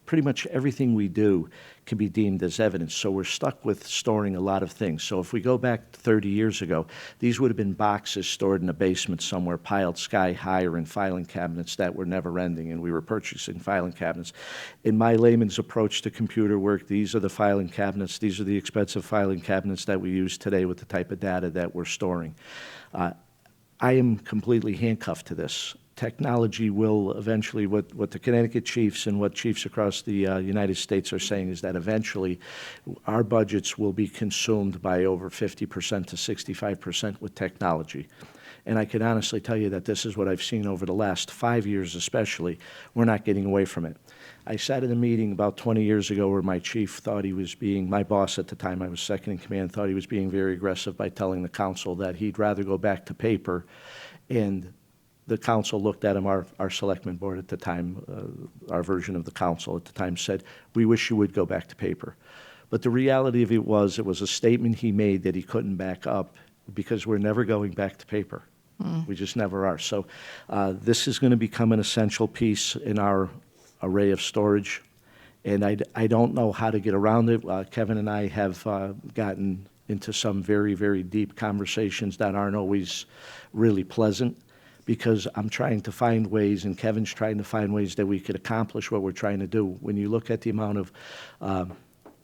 pretty much everything we do can be deemed as evidence. So we're stuck with storing a lot of things. So if we go back 30 years ago, these would have been boxes stored in a basement somewhere, piled sky high, or in filing cabinets that were never ending, and we were purchasing filing cabinets. In my layman's approach to computer work, these are the filing cabinets. These are the expensive filing cabinets that we use today with the type of data that we're storing. I am completely handcuffed to this. Technology will eventually, what the Connecticut chiefs and what chiefs across the United States are saying is that eventually our budgets will be consumed by over 50% to 65% with technology. And I can honestly tell you that this is what I've seen over the last 5 years especially. We're not getting away from it. I sat in a meeting about 20 years ago where my chief thought he was being, my boss at the time, I was second in command, thought he was being very aggressive by telling the council that he'd rather go back to paper. And the council looked at him, our selectman board at the time, our version of the council at the time said, we wish you would go back to paper. But the reality of it was a statement he made that he couldn't back up because we're never going back to paper. We just never are. So this is going to become an essential piece in our array of storage. And I don't know how to get around it. Kevin and I have gotten into some very, very deep conversations that aren't always really pleasant, because I'm trying to find ways, and Kevin's trying to find ways that we could accomplish what we're trying to do. When you look at the amount of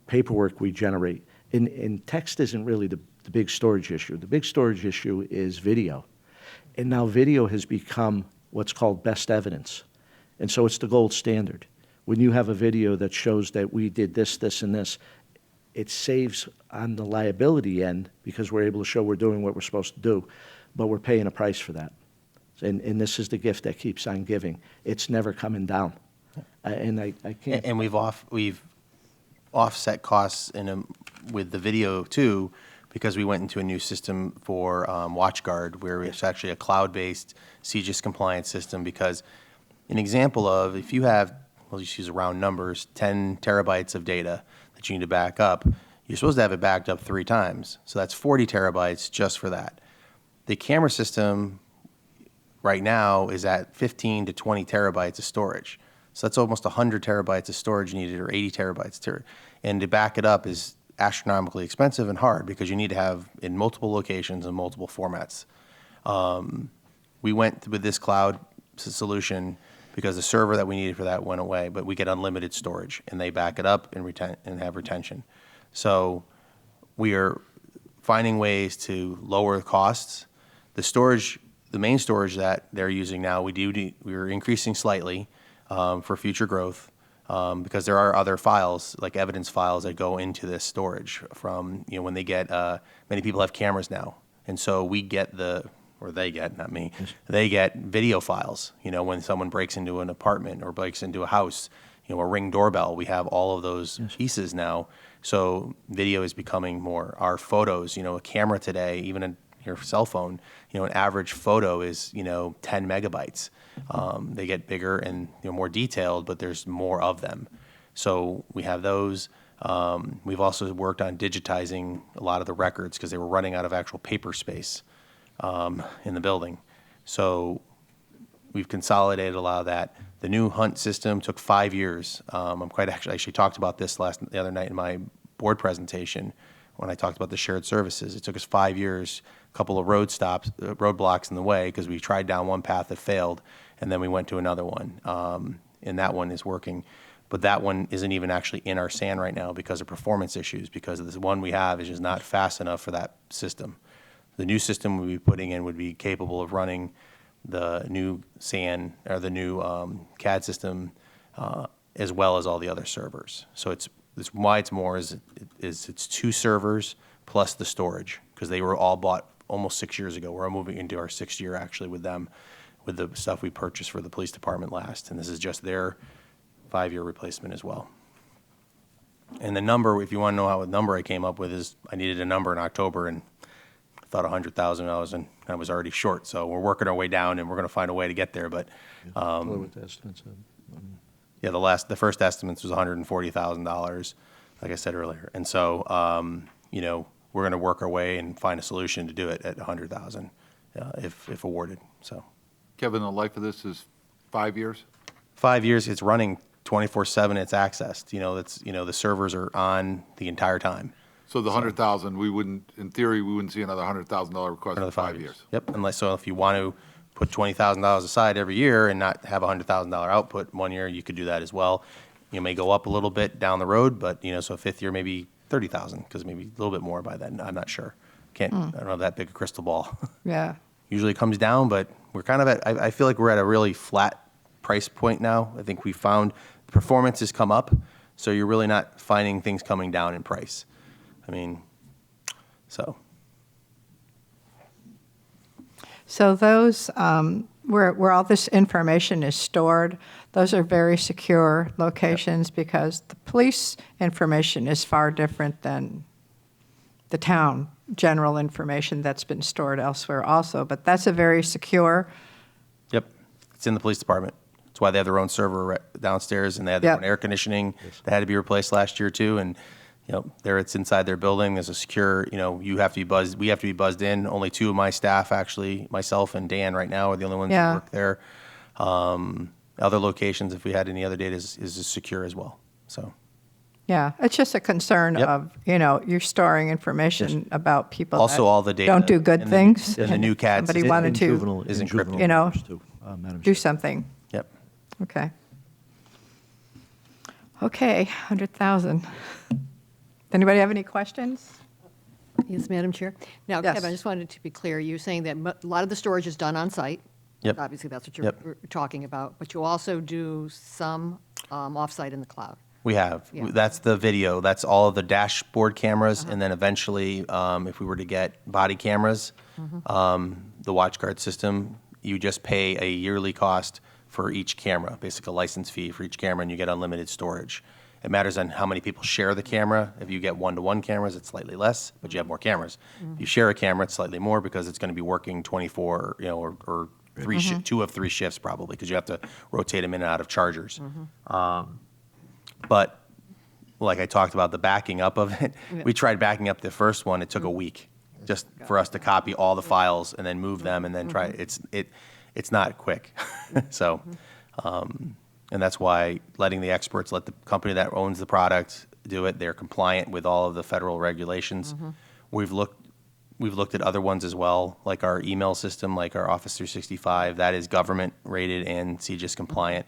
paperwork we generate, and text isn't really the big storage issue. The big storage issue is video. And now video has become what's called best evidence. And so it's the gold standard. When you have a video that shows that we did this, this, and this, it saves on the liability end because we're able to show we're doing what we're supposed to do, but we're paying a price for that. And this is the gift that keeps on giving. It's never coming down. And I can't. And we've offset costs with the video too, because we went into a new system for WatchGuard, where it's actually a cloud-based CGIS compliance system. Because an example of, if you have, we'll just use round numbers, 10 terabytes of data that you need to back up, you're supposed to have it backed up 3 times. So that's 40 terabytes just for that. The camera system right now is at 15 to 20 terabytes of storage. So that's almost 100 terabytes of storage needed, or 80 terabytes. And to back it up is astronomically expensive and hard because you need to have in multiple locations and multiple formats. We went with this cloud solution because the server that we needed for that went away, but we get unlimited storage, and they back it up and have retention. So we are finding ways to lower costs. The storage, the main storage that they're using now, we're increasing slightly for future growth because there are other files, like evidence files, that go into this storage from, when they get, many people have cameras now. And so we get they get, not me, they get video files, when someone breaks into an apartment or breaks into a house, a Ring doorbell, we have all of those pieces now. So video is becoming more, our photos, a camera today, even in your cell phone, an average photo is, 10 megabytes. They get bigger and more detailed, but there's more of them. So we have those. We've also worked on digitizing a lot of the records because they were running out of actual paper space in the building. So we've consolidated a lot of that. The new Hunt system took 5 years. I'm quite actually talked about this the other night in my board presentation when I talked about the shared services. It took us 5 years, a couple of roadblocks in the way because we tried down one path that failed, and then we went to another one, and that one is working. But that one isn't even actually in our SAN right now because of performance issues, because this one we have is just not fast enough for that system. The new system we'll be putting in would be capable of running the new SAN or the new CAD system as well as all the other servers. So it's why it's more is it's 2 servers plus the storage, because they were all bought almost 6 years ago. We're moving into our 6th year actually with them, with the stuff we purchased for the police department last, and this is just their 5-year replacement as well. And the number, if you want to know how the number I came up with, is I needed a number in October and I thought $100,000, and I was already short. So we're working our way down, and we're going to find a way to get there. But What the estimates of? yeah, the first estimates was $140,000, like I said earlier. And so we're going to work our way and find a solution to do it at $100,000 if awarded. So Kevin, the life of this is 5 years? 5 years, it's running 24/7. It's accessed. The servers are on the entire time. So the 100,000, we wouldn't, in theory, we wouldn't see another $100,000 request Another for 5 years. Yep. If you want to put $20,000 aside every year and not have a $100,000 output 1 year, you could do that as well. You may go up a little bit down the road, but so 5th year maybe 30,000, because maybe a little bit more by then. I'm not sure. I don't have that big a crystal ball. Yeah. Usually it comes down, but we're kind of I feel like we're at a really flat price point now. I think we found performance has come up, so you're really not finding things coming down in price. So those, where all this information is stored, those are very secure locations because the police information is far different than the town general information that's been stored elsewhere also. But that's a very secure. Yep, it's in the police department. That's why they have their own server downstairs, and they have their own air conditioning that had to be replaced last year too. And it's inside their building. There's a secure. You have to be buzzed. We have to be buzzed in. Only 2 of my staff, actually, myself and Dan, right now, are the only ones that work there. Other locations, if we had any other data, is secure as well. So. Yeah, it's just a concern of, you're storing information about people Also, that all the data don't do good things. in the new CAD Somebody system wanted to is encrypted. Juvenile matters too, Madam do Chair. something. Yep. Okay. Okay, 100,000. Anybody have any questions? Yes, Madam Chair. Now, Yes. Kevin, I just wanted to be clear. You're saying that a lot of the storage is done on site. Yep. Obviously, that's what you're Yep. talking about. But you also do some off-site in the cloud. We have. Yeah. That's the video. That's all of the dashboard cameras, and then eventually, if we were to get body cameras, the watch guard system, you just pay a yearly cost for each camera, basically a license fee for each camera, and you get unlimited storage. It matters on how many people share the camera. If you get one-to-one cameras, it's slightly less, but you have more cameras. If you share a camera, it's slightly more because it's going to be working 24, or 2 of 3 shifts probably, because you have to rotate them in and out of chargers. But like I talked about the backing up of it, we tried backing up the first one. It took a week just for us to copy all the files and then move them and then try. It's not quick. So, and that's why letting the experts, let the company that owns the product do it. They're compliant with all of the federal regulations. We've looked at other ones as well, like our email system, like our Office 365. That is government rated and CGIS compliant.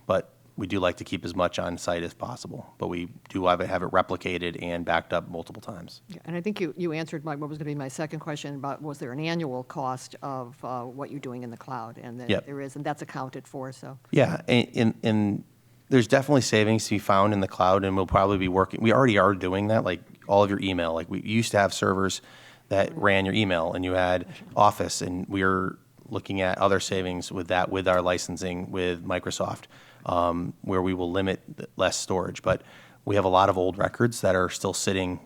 But we do like to keep as much on site as possible, but we do have it replicated and backed up multiple times. Yeah, and I think you answered what was going to be my second question about was there an annual cost of what you're doing in the cloud? And then Yep. there is, and that's accounted for, so. Yeah, and there's definitely savings to be found in the cloud, and we'll probably be working. We already are doing that, like all of your email. Like we used to have servers that ran your email, and you had Office, and we are looking at other savings with that, with our licensing with Microsoft, where we will limit less storage. But we have a lot of old records that are still sitting,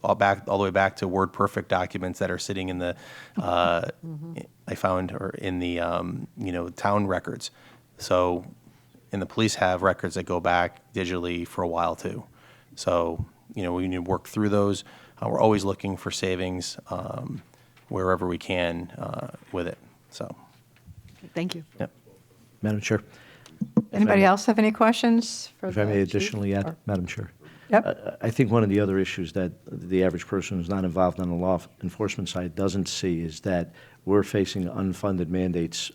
all the way back to WordPerfect documents that are sitting in the, I found, or in the, town records. So, and the police have records that go back digitally for a while too. So, we need to work through those. We're always looking for savings wherever we can with it. So, Thank you. yep. Madam Chair, Anybody else have any questions for if I the may chief? additionally add, Or- Madam Chair. Yep. I think one of the other issues that the average person who's not involved on the law enforcement side doesn't see is that we're facing unfunded mandates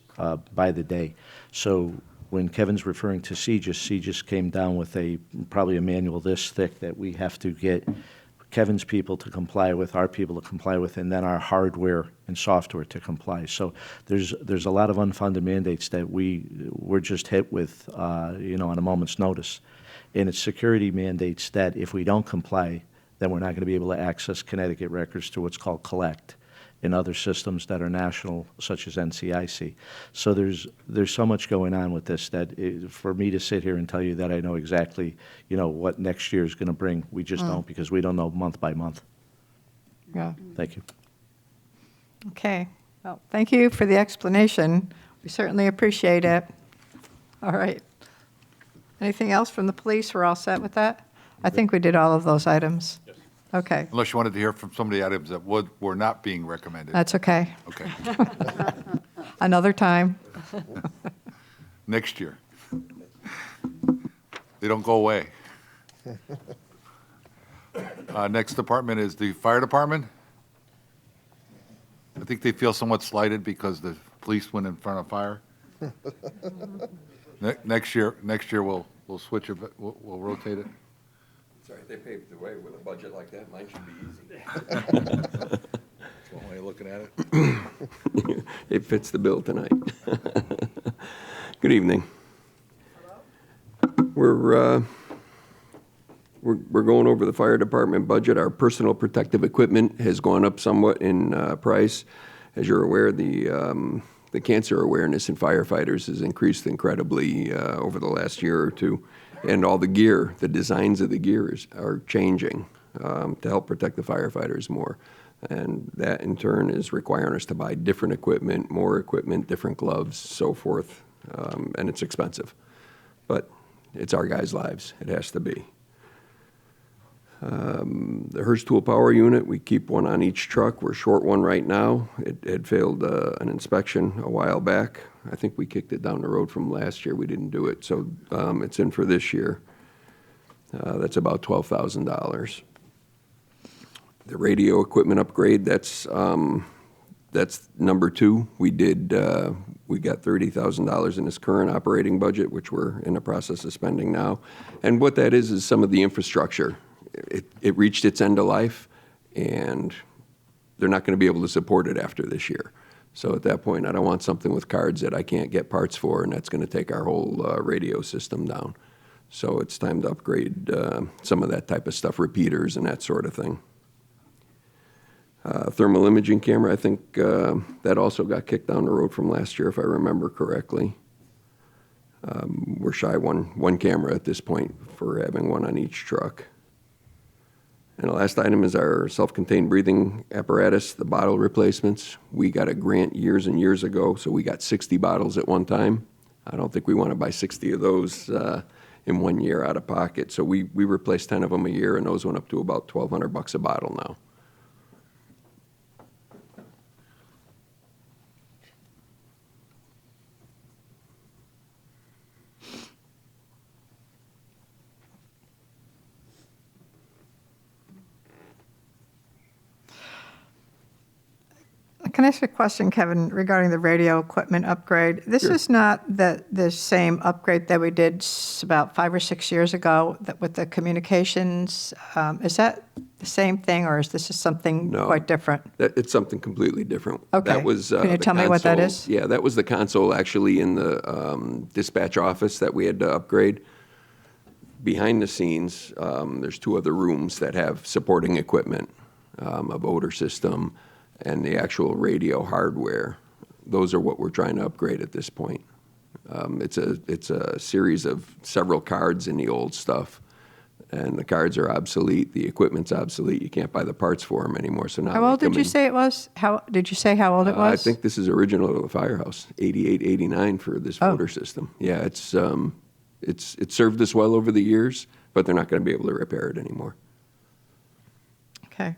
by the day. So when Kevin's referring to CGIS came down with probably a manual this thick that we have to get Kevin's people to comply with, our people to comply with, and then our hardware and software to comply. So there's a lot of unfunded mandates that we're just hit with, on a moment's notice. And it's security mandates that if we don't comply, then we're not going to be able to access Connecticut records through what's called Collect and other systems that are national, such as NCIC. So there's so much going on with this that for me to sit here and tell you that I know exactly, what next year is going to bring, we just don't, because we don't know month by month. Yeah. Thank you. Okay. Well, thank you for the explanation. We certainly appreciate it. All right. Anything else from the police? We're all set with that? I think we did all of those items. Yes. Okay. Unless you wanted to hear from some of the items that were not being recommended. That's okay. Okay, Another time. next year. They don't go away. Next department is the fire department. I think they feel somewhat slighted because the police went in front of fire. Next year we'll switch it, we'll rotate it. Sorry, they paved the way with a budget like that. Mine should be easy. That's one way of looking at it. It fits the bill tonight. Good evening. We're going over the fire department budget. Our personal protective equipment has gone up somewhat in price. As you're aware, the cancer awareness in firefighters has increased incredibly over the last year or two. And all the gear, the designs of the gear are changing to help protect the firefighters more. And that in turn is requiring us to buy different equipment, more equipment, different gloves, so forth. And it's expensive. But it's our guys' lives. It has to be. The Hearst Tool Power Unit, we keep one on each truck. We're short one right now. It had failed an inspection a while back. I think we kicked it down the road from last year. We didn't do it, so it's in for this year. That's about $12,000. The radio equipment upgrade, that's number 2. We got $30,000 in this current operating budget, which we're in the process of spending now. And what that is some of the infrastructure. It reached its end of life, and they're not going to be able to support it after this year. So at that point, I don't want something with cards that I can't get parts for, and that's going to take our whole radio system down. So it's time to upgrade some of that type of stuff, repeaters and that sort of thing. Thermal imaging camera, I think that also got kicked down the road from last year, if I remember correctly. We're shy one camera at this point for having one on each truck. And the last item is our self-contained breathing apparatus, the bottle replacements. We got a grant years and years ago, so we got 60 bottles at one time. I don't think we want to buy 60 of those in 1 year out of pocket. So we replaced 10 of them a year, and those went up to about $1,200 a bottle now. Can I ask a question, Kevin, regarding the radio equipment upgrade? This Sure. is not the same upgrade that we did about 5 or 6 years ago with the communications. Is that the same thing, or is this something No. quite different? It's something completely different. Okay. That was, Can you the tell me what that console- is? Yeah, that was the console actually in the dispatch office that we had to upgrade. Behind the scenes, there's 2 other rooms that have supporting equipment, a voter system, and the actual radio hardware. Those are what we're trying to upgrade at this point. It's a series of several cards in the old stuff, and the cards are obsolete. The equipment's obsolete. You can't buy the parts for them anymore. So now How they old did come you in- say it was? Did you say how old it was? I think this is original to the firehouse, 88, 89 for this Oh. voter system. Yeah, it's served us well over the years, but they're not going to be able to repair it anymore. Okay.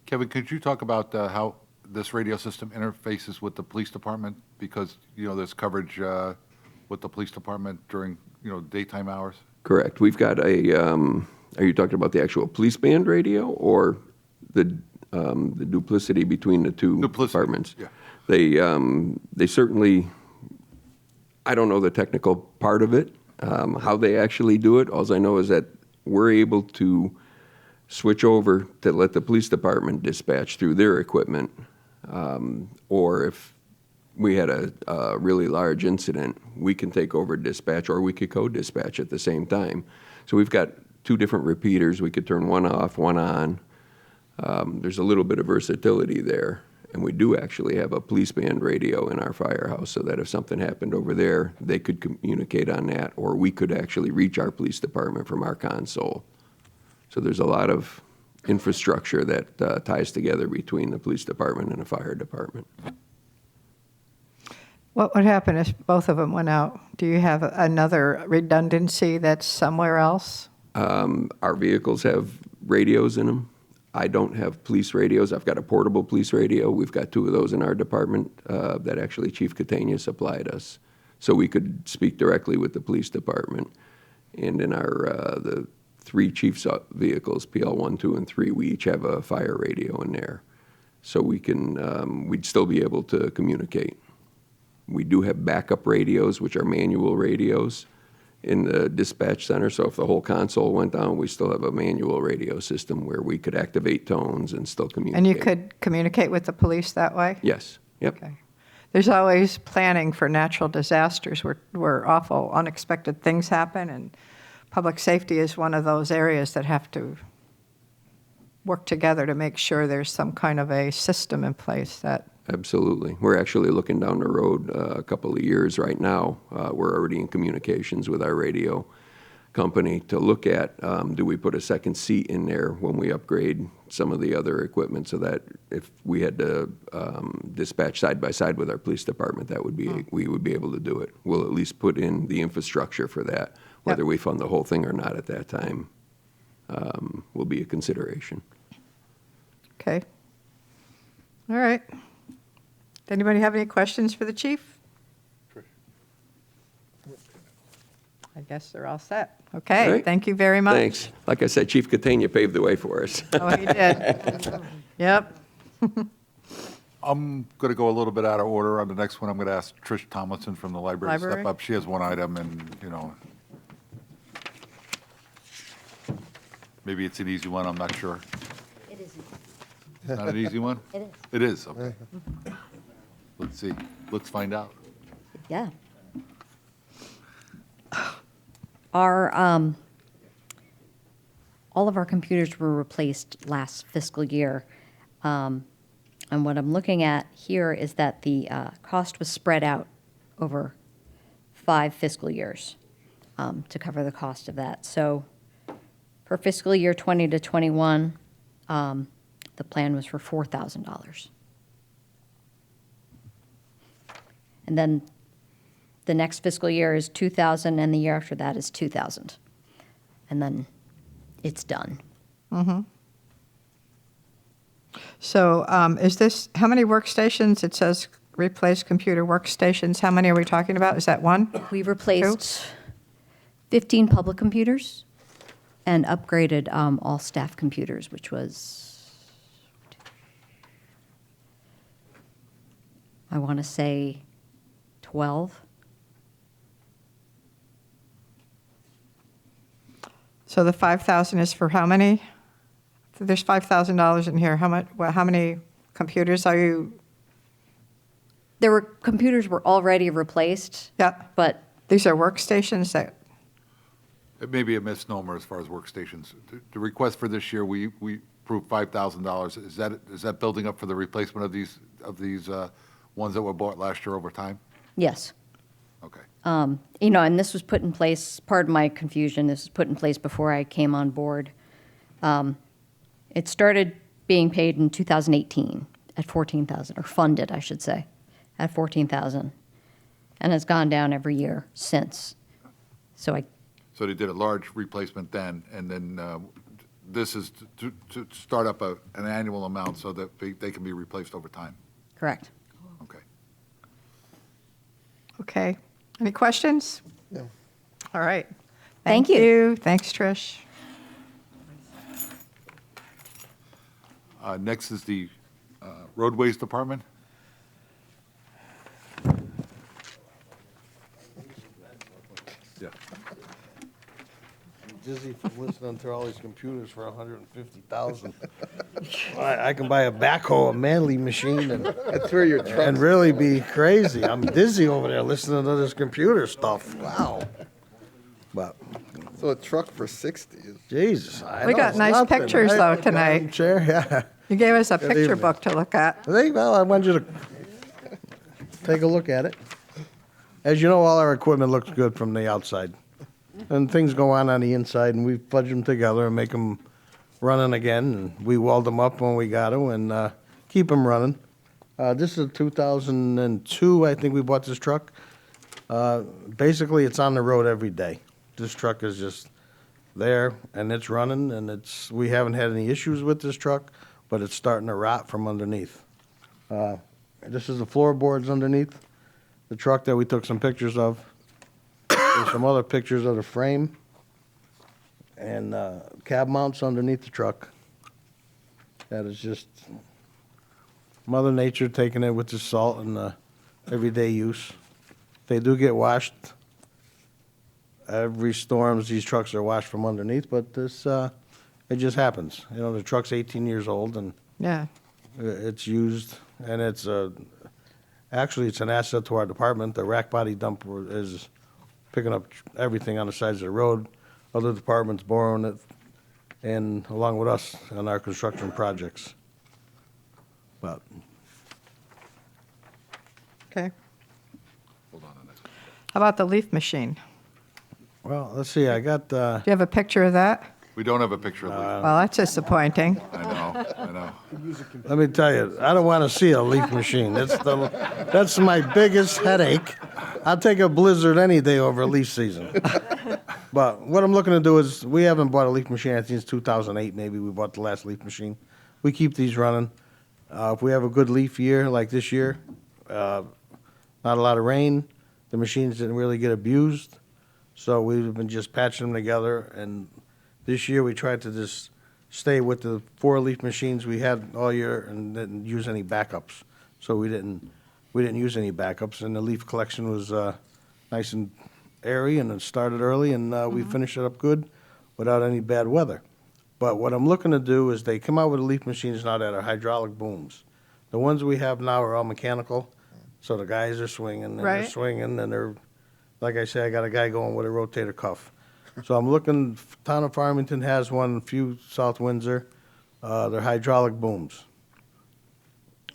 Kevin, could you talk about how this radio system interfaces with the police department? Because, there's coverage with the police department during, daytime hours? Correct. We've got are you talking about the actual police band radio or the duplicity between the two Duplicity, departments? yeah. They certainly, I don't know the technical part of it, how they actually do it. All I know is that we're able to switch over to let the police department dispatch through their equipment. Or if we had a really large incident, we can take over dispatch, or we could co-dispatch at the same time. So we've got two different repeaters. We could turn one off, one on. There's a little bit of versatility there. And we do actually have a police band radio in our firehouse, so that if something happened over there, they could communicate on that, or we could actually reach our police department from our console. So there's a lot of infrastructure that ties together between the police department and the fire department. What would happen if both of them went out? Do you have another redundancy that's somewhere else? Our vehicles have radios in them. I don't have police radios. I've got a portable police radio. We've got two of those in our department that actually Chief Catania supplied us. So we could speak directly with the police department. And in our the three chief's vehicles, PL 1, 2, and 3, we each have a fire radio in there. So we can, we'd still be able to communicate. We do have backup radios, which are manual radios in the dispatch center. So if the whole console went down, we still have a manual radio system where we could activate tones and still communicate. And you could communicate with the police that way? Yes. Yep. Okay. There's always planning for natural disasters where awful, unexpected things happen, and public safety is one of those areas that have to work together to make sure there's some kind of a system in place that. Absolutely. We're actually looking down the road a couple of years right now. We're already in communications with our radio company to look at, do we put a second seat in there when we upgrade some of the other equipment, so that if we had to dispatch side by side with our police department, that would be we would be able to do it. We'll at least put in the infrastructure for that. Whether Yep. we fund the whole thing or not at that time will be a consideration. Okay. All right. Does anybody have any questions for the chief? I guess they're all set. Okay, All right. thank you very much. Thanks. Like I said, Chief Catania paved the way for us. Oh, he did. Yep. I'm going to go a little bit out of order on the next one. I'm going to ask Trish Tomlinson from the library to Library? step up. She has one item, and, maybe it's an easy one, I'm not sure. It isn't. Not an easy one? It is. It is, okay. Let's see. Let's find out. Yeah. Our, all of our computers were replaced last fiscal year. And what I'm looking at here is that the cost was spread out over 5 fiscal years to cover the cost of that. So for fiscal year 20 to 21, the plan was for $4,000. And then the next fiscal year is 2,000, and the year after that is 2,000. And then it's done. So is this, how many workstations? It says replace computer workstations. How many are we talking about? Is that one? We replaced 15 public computers and upgraded all staff computers, which was, I want to say 12. So the 5,000 is for how many? There's $5,000 in here. How much? How many computers are you? There were computers were already replaced. Yeah. But These are workstations that. It may be a misnomer as far as workstations. The request for this year, we approved $5,000. Is that building up for the replacement of these ones that were bought last year over time? yes. Okay. And this was put in place, pardon my confusion, this was put in place before I came on board. It started being paid in 2018 at $14,000, or funded, I should say, at $14,000, and it's gone down every year since. So So they did a large replacement then, and then this is to start up an annual amount so that they can be replaced over time. correct. Okay. Okay. Any questions? No. All right. Thank you. Thanks, Trish. Next is the roadways department. Yeah. Dizzy from listening to all these computers for 150,000. I can buy a backhoe, a Manly machine, That's where your and trucks. really be crazy. I'm dizzy over there listening to this computer stuff. Wow. But So a truck for 60 is. Jesus, I We know got it's nice nothing. pictures, Hey, though, tonight. Madam Chair, yeah. You gave us a Good picture evening. book to look at. Well, I want you to take a look at it. As you know, all our equipment looks good from the outside. And things go on the inside, and we fudge them together and make them running again. And we weld them up when we got to and keep them running. This is 2002, I think we bought this truck. Basically, it's on the road every day. This truck is just there, and it's running, and we haven't had any issues with this truck, but it's starting to rot from underneath. This is the floorboards underneath the truck that we took some pictures of. There's some other pictures of the frame and cab mounts underneath the truck. That is just Mother Nature taking it with the salt and everyday use. They do get washed. Every storms, these trucks are washed from underneath, but this, it just happens. You know, the truck's 18 years old and Yeah. it's used, and actually, it's an asset to our department. The rack body dumper is picking up everything on the sides of the road. Other departments borrowing it, and along with us on our construction projects. But Okay. Hold on a minute. How about the leaf machine? well, let's see. I got Do you have a picture of that? We don't have a picture of the. Well, that's disappointing. I know. Let me tell you, I don't want to see a leaf machine. That's my biggest headache. I'll take a blizzard any day over leaf season. But what I'm looking to do is, we haven't bought a leaf machine, I think since 2008 maybe we bought the last leaf machine. We keep these running. If we have a good leaf year, like this year, not a lot of rain, the machines didn't really get abused. So we've been just patching them together, and this year we tried to just stay with the 4 leaf machines we had all year and didn't use any backups. So we didn't use any backups, and the leaf collection was nice and airy, and it started early, and we finished it up good without any bad weather. But what I'm looking to do is, they come out with the leaf machines now that are hydraulic booms. The ones we have now are all mechanical, so the guys are swinging, and they're Right. swinging, and they're, like I say, I got a guy going with a rotator cuff. So I'm looking, town of Farmington has one, few South Windsor, they're hydraulic booms,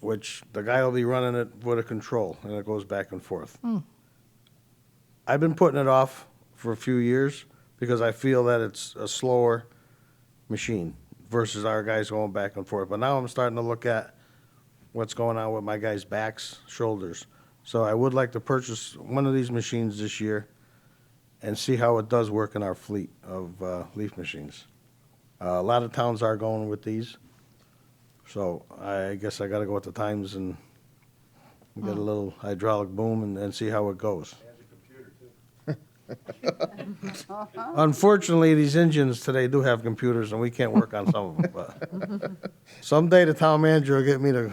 which the guy will be running it with a control, and it goes back and forth. I've been putting it off for a few years because I feel that it's a slower machine versus our guys going back and forth. But now I'm starting to look at what's going on with my guys' backs, shoulders. So I would like to purchase one of these machines this year and see how it does work in our fleet of leaf machines. A lot of towns are going with these. So I guess I got to go with the times and get a little hydraulic boom and see how it goes. Unfortunately, these engines today do have computers, and we can't work on some of them. But someday the town manager will get me to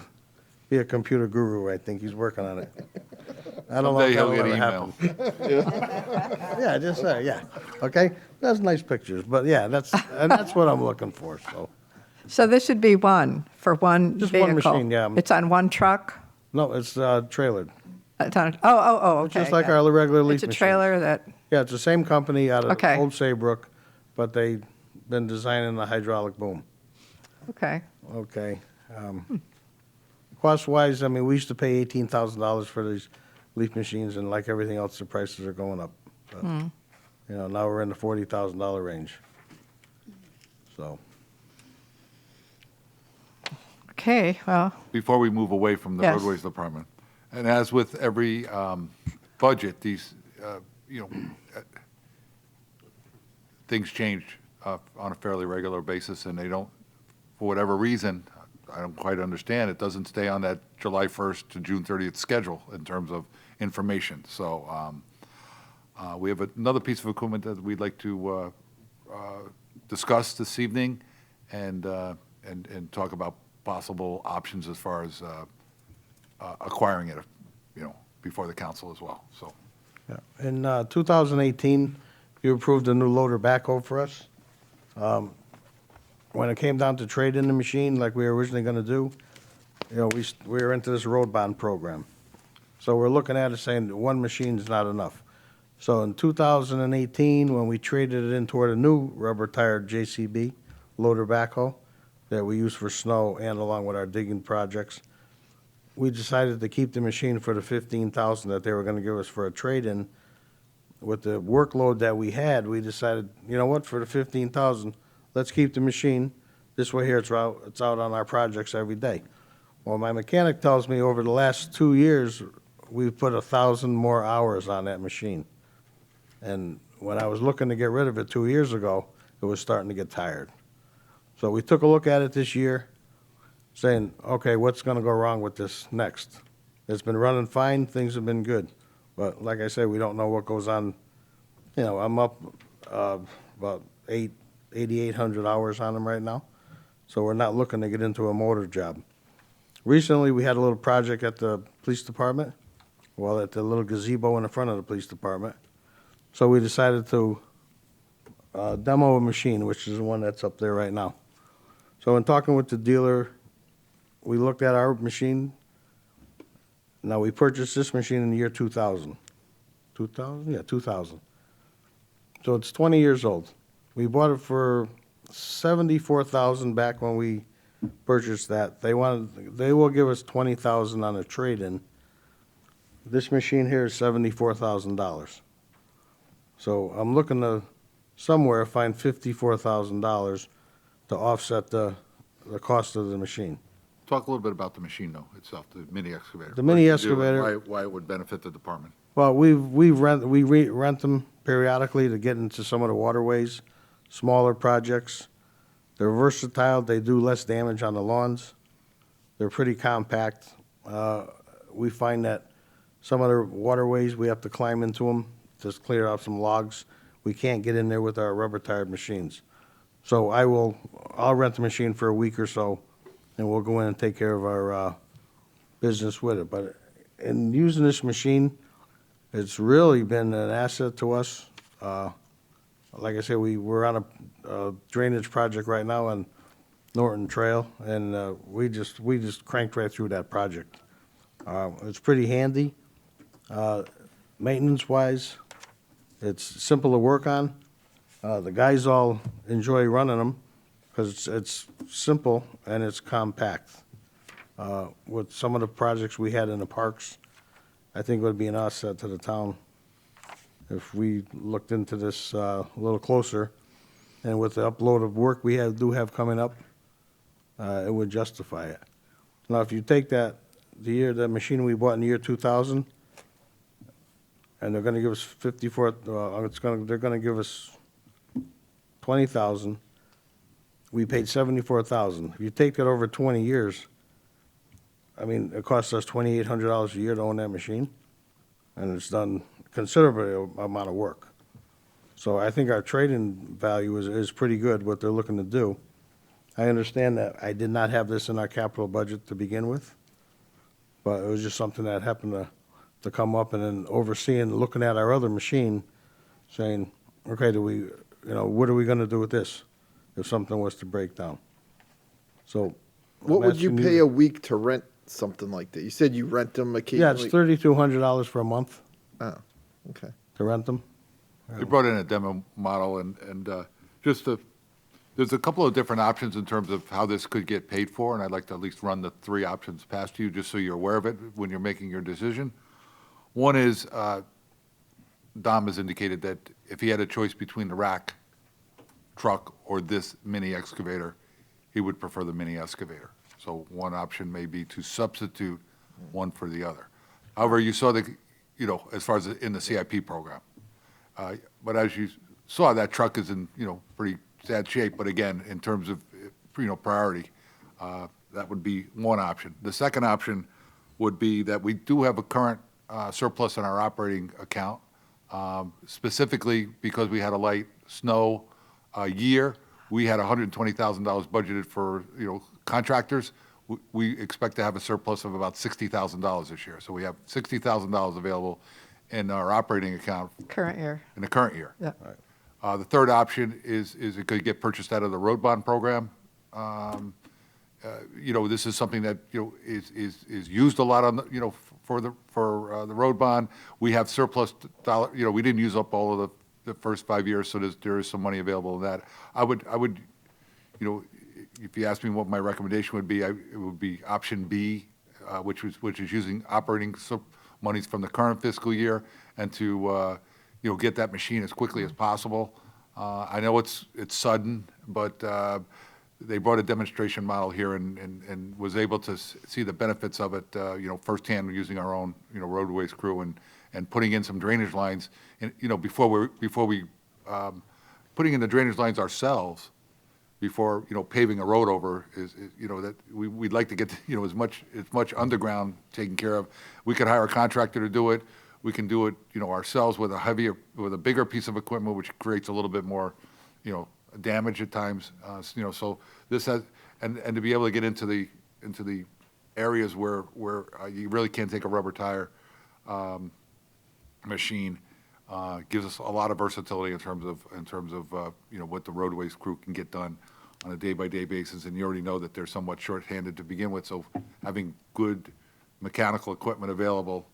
be a computer guru. I think he's working on it. I don't know if Someday he'll that'll get ever email. happen. Yeah, just yeah. Okay, that's nice pictures, but yeah, that's what I'm looking for. So this would be one for one Just vehicle? one machine, yeah. It's on one truck? No, it's trailered. It's on, okay. It's just like our regular leaf It's a machines. trailer that, Yeah, it's the same company out of Okay. Old Saybrook, but they've been designing the hydraulic boom. okay. Okay. Cost-wise, I mean, we used to pay $18,000 for these leaf machines, and like everything else, the prices are going up. But, now we're in the $40,000 range. So, Okay, well, Before we move away from the Yes. roadways department, and as with every budget, these, things change on a fairly regular basis, and they don't, for whatever reason, I don't quite understand, it doesn't stay on that July 1st to June 30th schedule in terms of information. So We have another piece of equipment that we'd like to discuss this evening and talk about possible options as far as acquiring it, before the council as well, so. Yeah. In 2018, you approved a new loader backhoe for us. When it came down to trade in the machine like we were originally going to do, we were into this road bond program. So we're looking at it saying that one machine is not enough. So in 2018, when we traded it in toward a new rubber-tired JCB loader backhoe that we use for snow and along with our digging projects, we decided to keep the machine for the $15,000 that they were going to give us for a trade-in. With the workload that we had, we decided, you know what, for the $15,000, let's keep the machine. This way here, it's out on our projects every day. Well, my mechanic tells me over the last 2 years, we've put 1,000 more hours on that machine. And when I was looking to get rid of it 2 years ago, it was starting to get tired. So we took a look at it this year, saying, okay, what's going to go wrong with this next? It's been running fine, things have been good. But like I said, we don't know what goes on. I'm up about 8,800 hours on them right now. So we're not looking to get into a motor job. Recently, we had a little project at the police department, at the little gazebo in the front of the police department. So we decided to demo a machine, which is the one that's up there right now. So in talking with the dealer, we looked at our machine. Now, we purchased this machine in the year 2000. 2000? Yeah, 2000. So it's 20 years old. We bought it for $74,000 back when we purchased that. They will give us $20,000 on a trade-in. This machine here is $74,000. So I'm looking to somewhere find $54,000 to offset the cost of the machine. Talk a little bit about the machine, though, itself, the mini excavator. The mini What does it do and excavator- Why it would benefit the department. Well, we rent them periodically to get into some of the waterways, smaller projects. They're versatile. They do less damage on the lawns. They're pretty compact. We find that some of the waterways, we have to climb into them to clear out some logs. We can't get in there with our rubber-tired machines. So I'll rent the machine for a week or so, and we'll go in and take care of our business with it. But in using this machine, it's really been an asset to us. Like I said, we're on a drainage project right now on Norton Trail, and we just cranked right through that project. It's pretty handy. Maintenance-wise, it's simple to work on. The guys all enjoy running them because it's simple and it's compact. With some of the projects we had in the parks, I think it would be an asset to the town if we looked into this a little closer. And with the upload of work we do have coming up, it would justify it. Now, if you take the machine we bought in the year 2000, and they're going to give us they're going to give us $20,000. We paid $74,000. If you take that over 20 years, I mean, it costs us $2,800 a year to own that machine, and it's done considerable amount of work. So I think our trade-in value is pretty good, what they're looking to do. I understand that I did not have this in our capital budget to begin with, but it was just something that happened to come up, and then overseeing, looking at our other machine, saying, okay, what are we going to do with this if something was to break down? So. What would you I'm pay a week to rent something like that? You said you rent them Yeah, occasionally. it's $3,200 for a month Oh, okay. to rent them. They brought in a demo model, and there's a couple of different options in terms of how this could get paid for, and I'd like to at least run the three options past you, just so you're aware of it when you're making your decision. One is, Dom has indicated that if he had a choice between the rack truck or this mini excavator, he would prefer the mini excavator. So one option may be to substitute one for the other. However, you saw as far as in the CIP program. But as you saw, that truck is in, pretty sad shape. But again, in terms of, priority, that would be one option. The second option would be that we do have a current surplus in our operating account Specifically, because we had a light snow year, we had $120,000 budgeted for, contractors. We expect to have a surplus of about $60,000 this year. So we have $60,000 available in our operating account Current year. in the current year. Yeah. The third option is it could get purchased out of the road bond program. This is something that, is used a lot on the, for the road bond. We have surplus dollar, we didn't use up all of the first 5 years, so there is some money available in that. I would, if you ask me what my recommendation would be, it would be option B, which is using operating monies from the current fiscal year and to, get that machine as quickly as possible. I know it's sudden, but they brought a demonstration model here and was able to see the benefits of it, firsthand using our own, roadways crew and putting in some drainage lines. And, before we putting in the drainage lines ourselves, before, paving a road over is that we'd like to get, as much underground taken care of. We could hire a contractor to do it. We can do it, ourselves with a bigger piece of equipment, which creates a little bit more, damage at times. So this has, and to be able to get into the areas where you really can't take a rubber tire machine gives us a lot of versatility in terms of what the roadways crew can get done on a day-by-day basis. And you already know that they're somewhat short-handed to begin with, so having good mechanical equipment available,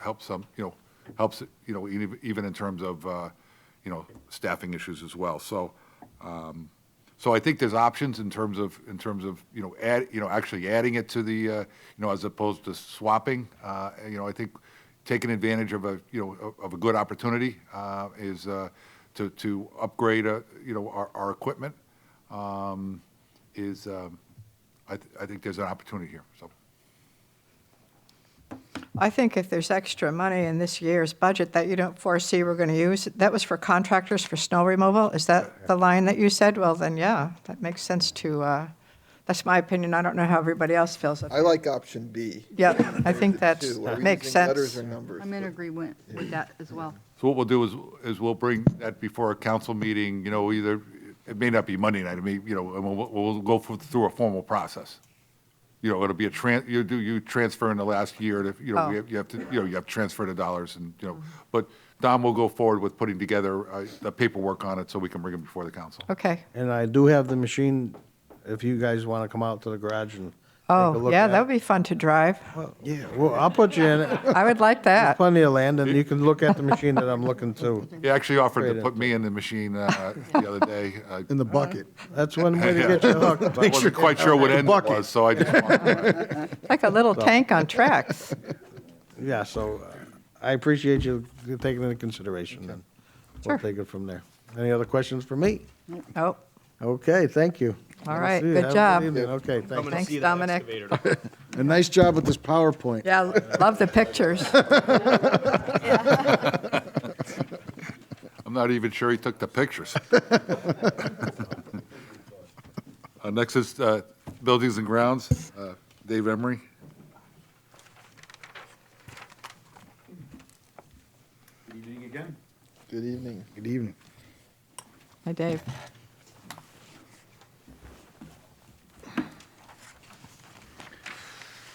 helps some, helps, even in terms of, staffing issues as well. So, so I think there's options in terms of, actually adding it to the, as opposed to swapping. I think taking advantage of of a good opportunity is to upgrade, our equipment. Is I think there's an opportunity here. So. I think if there's extra money in this year's budget that you don't foresee we're going to use, that was for contractors for snow removal. Is that the line that you said? Well, then, yeah, that makes sense to, that's my opinion. I don't know how everybody else feels. I like option B. Yeah, I think that Are we makes using letters sense. or numbers? I'm in agreement with that as well. So what we'll do is we'll bring that before a council meeting, either, it may not be Monday night, it may, and we'll go through a formal process. It'll be you transfer in the last year, you have to transfer the dollars and, but Don will go forward with putting together the paperwork on it so we can bring it before the council. Okay. And I do have the machine, if you guys want to come out to the garage and take a Oh, look yeah, at that it. would be fun to drive. Yeah, well, I'll put you in it. I would like that. Plenty of land, and you can look at the machine that I'm looking to. He actually offered Trade to it. put me in the machine the other day. In the bucket. That's one way to get you hooked. I wasn't quite sure what end it Bucket. was, so I just wanted Like a little tank on tracks. Yeah, so I appreciate you taking it into consideration, and we'll Sure. take it from there. Any other questions for me? Oh, Okay, thank you. All I'll right, see you. good Have a job. evening. Okay, I'm thank gonna you. Thanks, see that Dominic. excavator. And nice job with this PowerPoint. Yeah, love the pictures. I'm not even sure he took the pictures. Next is Buildings and Grounds, Dave Emery. Good evening. Good evening. Hi, Dave.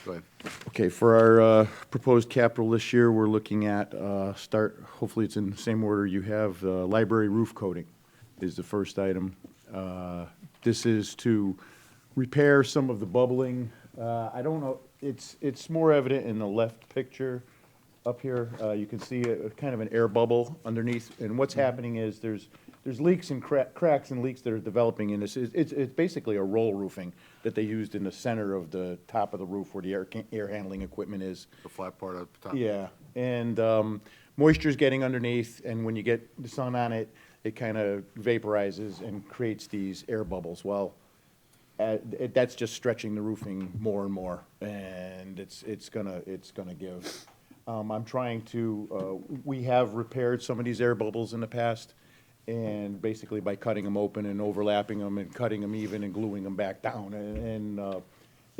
Go ahead. Okay, for our proposed capital this year, we're looking at hopefully it's in the same order you have, library roof coating is the first item. This is to repair some of the bubbling. I don't know, it's more evident in the left picture up here. You can see a kind of an air bubble underneath, and what's happening is there's leaks and cracks and leaks that are developing in this. It's basically a roll roofing that they used in the center of the top of the roof where the air handling equipment is. The flat part at the top. Yeah, and moisture's getting underneath, and when you get the sun on it, it kind of vaporizes and creates these air bubbles. Well, that's just stretching the roofing more and more, and it's gonna give. I'm trying to. We have repaired some of these air bubbles in the past, and basically by cutting them open and overlapping them and cutting them even and gluing them back down, and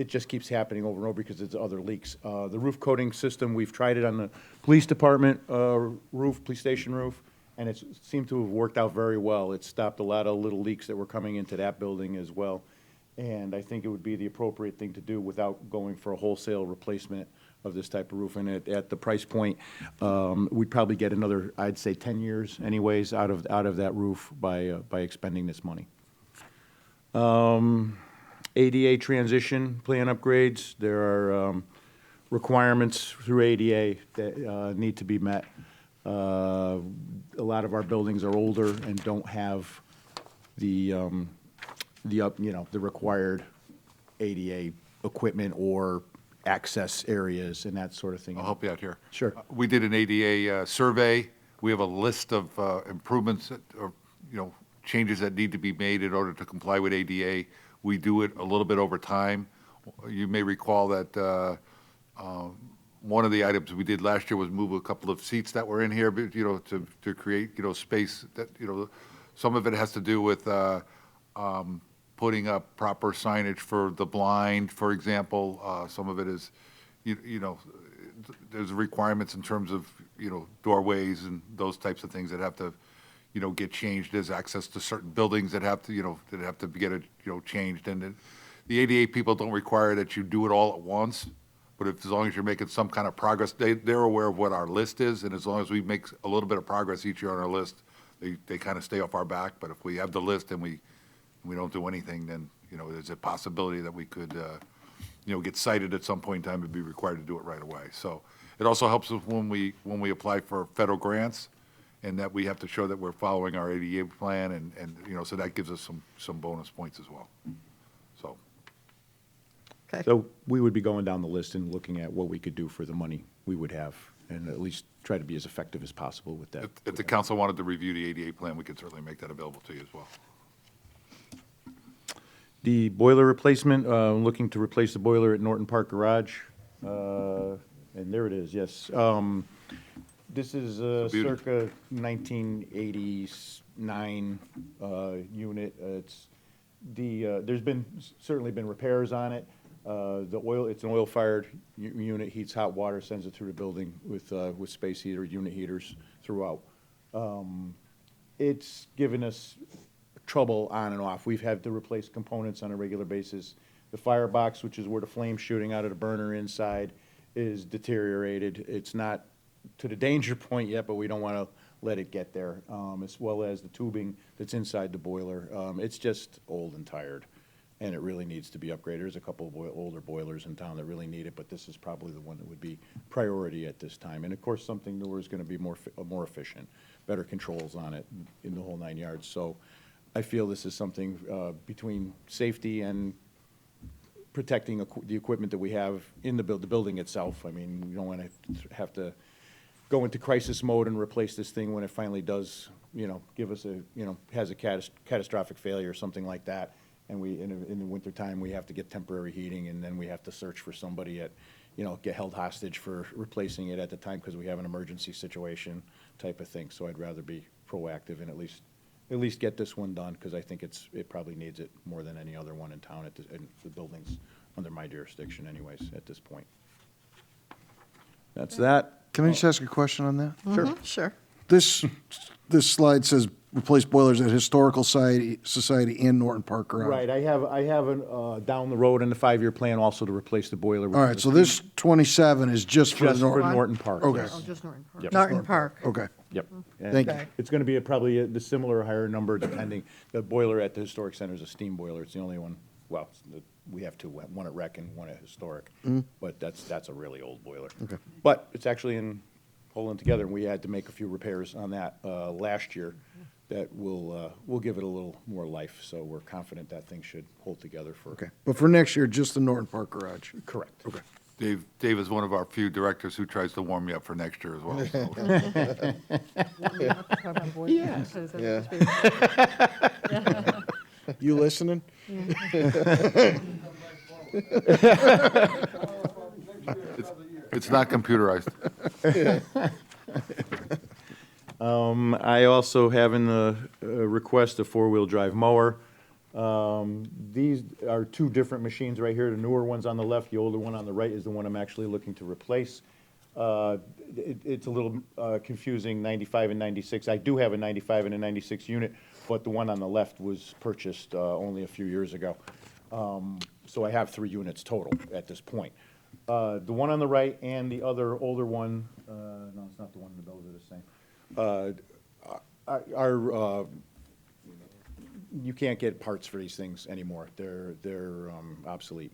it just keeps happening over and over because it's other leaks. The roof coating system, we've tried it on the police department roof, police station roof, and it seemed to have worked out very well. It stopped a lot of little leaks that were coming into that building as well. And I think it would be the appropriate thing to do without going for a wholesale replacement of this type of roof. And at the price point, we'd probably get another, I'd say, 10 years anyways out of that roof by expending this money. ADA transition plan upgrades. There are requirements through ADA that need to be met. A lot of our buildings are older and don't have the required ADA equipment or access areas and that sort of thing. I'll help you out here. Sure. We did an ADA survey. We have a list of improvements or, changes that need to be made in order to comply with ADA. We do it a little bit over time. You may recall that one of the items we did last year was move a couple of seats that were in here, but, to create, space that, some of it has to do with putting up proper signage for the blind, for example. Some of it is, there's requirements in terms of, doorways and those types of things that have to, get changed. There's access to certain buildings that have to, get it, changed. And the ADA people don't require that you do it all at once, but as long as you're making some kind of progress, they're aware of what our list is, and as long as we make a little bit of progress each year on our list, they kind of stay off our back. But if we have the list and we don't do anything, then, there's a possibility that we could, get cited at some point in time and be required to do it right away. So it also helps us when we apply for federal grants, and that we have to show that we're following our ADA plan, and so that gives us some bonus points as well. So. Okay. So we would be going down the list and looking at what we could do for the money we would have, and at least try to be as effective as possible with that. If the council wanted to review the ADA plan, we could certainly make that available to you as well. The boiler replacement, looking to replace the boiler at Norton Park Garage. And there it is, yes. This is circa 1989 unit. It's there's certainly been repairs on it. It's an oil-fired unit, heats hot water, sends it through the building with space heater, unit heaters throughout. It's given us trouble on and off. We've had to replace components on a regular basis. The firebox, which is where the flame's shooting out of the burner inside, is deteriorated. It's not to the danger point yet, but we don't want to let it get there, as well as the tubing that's inside the boiler. It's just old and tired, and it really needs to be upgraded. There's a couple of older boilers in town that really need it, but this is probably the one that would be priority at this time. And of course, something newer is going to be more efficient, better controls on it in the whole 9 yards. So I feel this is something between safety and protecting the equipment that we have in the building itself. I mean, we don't want to have to go into crisis mode and replace this thing when it finally does, give us has a catastrophic failure or something like that. And in the wintertime, we have to get temporary heating, and then we have to search for somebody get held hostage for replacing it at the time because we have an emergency situation type of thing. So I'd rather be proactive and at least get this one done, because I think it probably needs it more than any other one in town and the buildings under my jurisdiction anyways at this point. That's that. Can I just ask a question on that? Sure. Sure. This slide says replace boilers at Historical Society in Norton Park Garage. Right, I have down the road in the 5-year plan also to replace the boiler. All right, so this 27 is just for Norton Park. Okay. Yes. Oh, just Norton Park. Yep. Norton Park. Okay. Yep. And Thank you. It's going to be probably the similar higher number depending. The boiler at the Historic Center is a steam boiler. It's the only one, we have two, one at Rec and one at Historic. But that's a really old boiler. Okay. But it's actually holding together, and we had to make a few repairs on that last year that will give it a little more life. So we're confident that thing should hold together for. Okay, but for next year, just the Norton Park Garage. Correct. Okay. Dave is one of our few directors who tries to warm me up for next year as well. So. Yeah. You listening? It's not computerized. I also have in the request a 4-wheel drive mower These are two different machines right here. The newer one's on the left, the older one on the right is the one I'm actually looking to replace. It's a little confusing, 95 and 96. I do have a 95 and a 96 unit, but the one on the left was purchased only a few years ago. So I have 3 units total at this point. The one on the right and the other older one, no, it's not the one, those are the same, are you can't get parts for these things anymore. They're obsolete.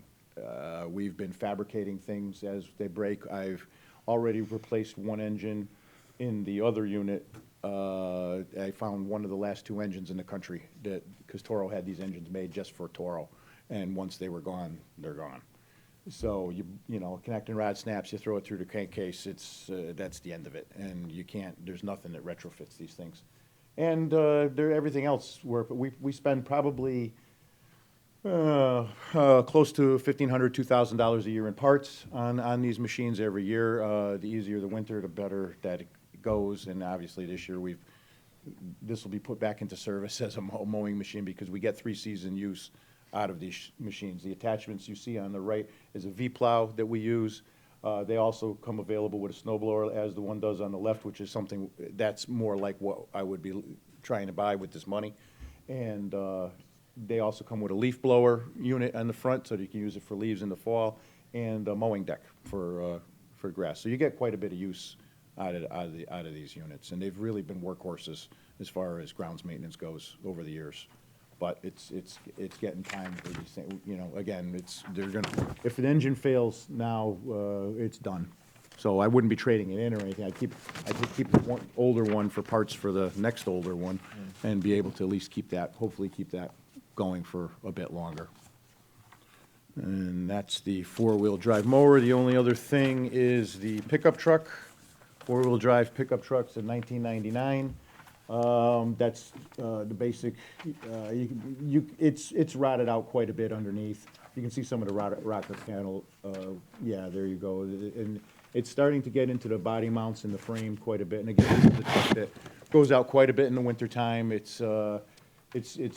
We've been fabricating things as they break. I've already replaced one engine in the other unit. I found one of the last 2 engines in the country because Toro had these engines made just for Toro, and once they were gone, they're gone. So you know, connecting rod snaps, you throw it through the crankcase. That's the end of it, and you can't. There's nothing that retrofits these things. And everything else, we spend probably close to $1,500, $2,000 a year in parts on these machines every year. The easier the winter, the better that it goes. And obviously this year this will be put back into service as a mowing machine because we get 3-season use out of these machines. The attachments you see on the right is a V-plow that we use. They also come available with a snowblower, as the one does on the left, which is something that's more like what I would be trying to buy with this money. And they also come with a leaf blower unit on the front, so that you can use it for leaves in the fall, and a mowing deck for grass. So you get quite a bit of use out of these units, and they've really been workhorses as far as grounds maintenance goes over the years. But it's getting time for these things. You know, again, if an engine fails now, it's done. So I wouldn't be trading it in or anything. I keep the older one for parts for the next older one, and be able to at least hopefully keep that going for a bit longer. And that's the 4-wheel drive mower. The only other thing is the pickup truck. 4-wheel drive pickup truck's in 1999. That's the basic. It's rotted out quite a bit underneath. You can see some of the rocker panel. Yeah, there you go. And it's starting to get into the body mounts in the frame quite a bit. And again, this is a truck that goes out quite a bit in the wintertime. It's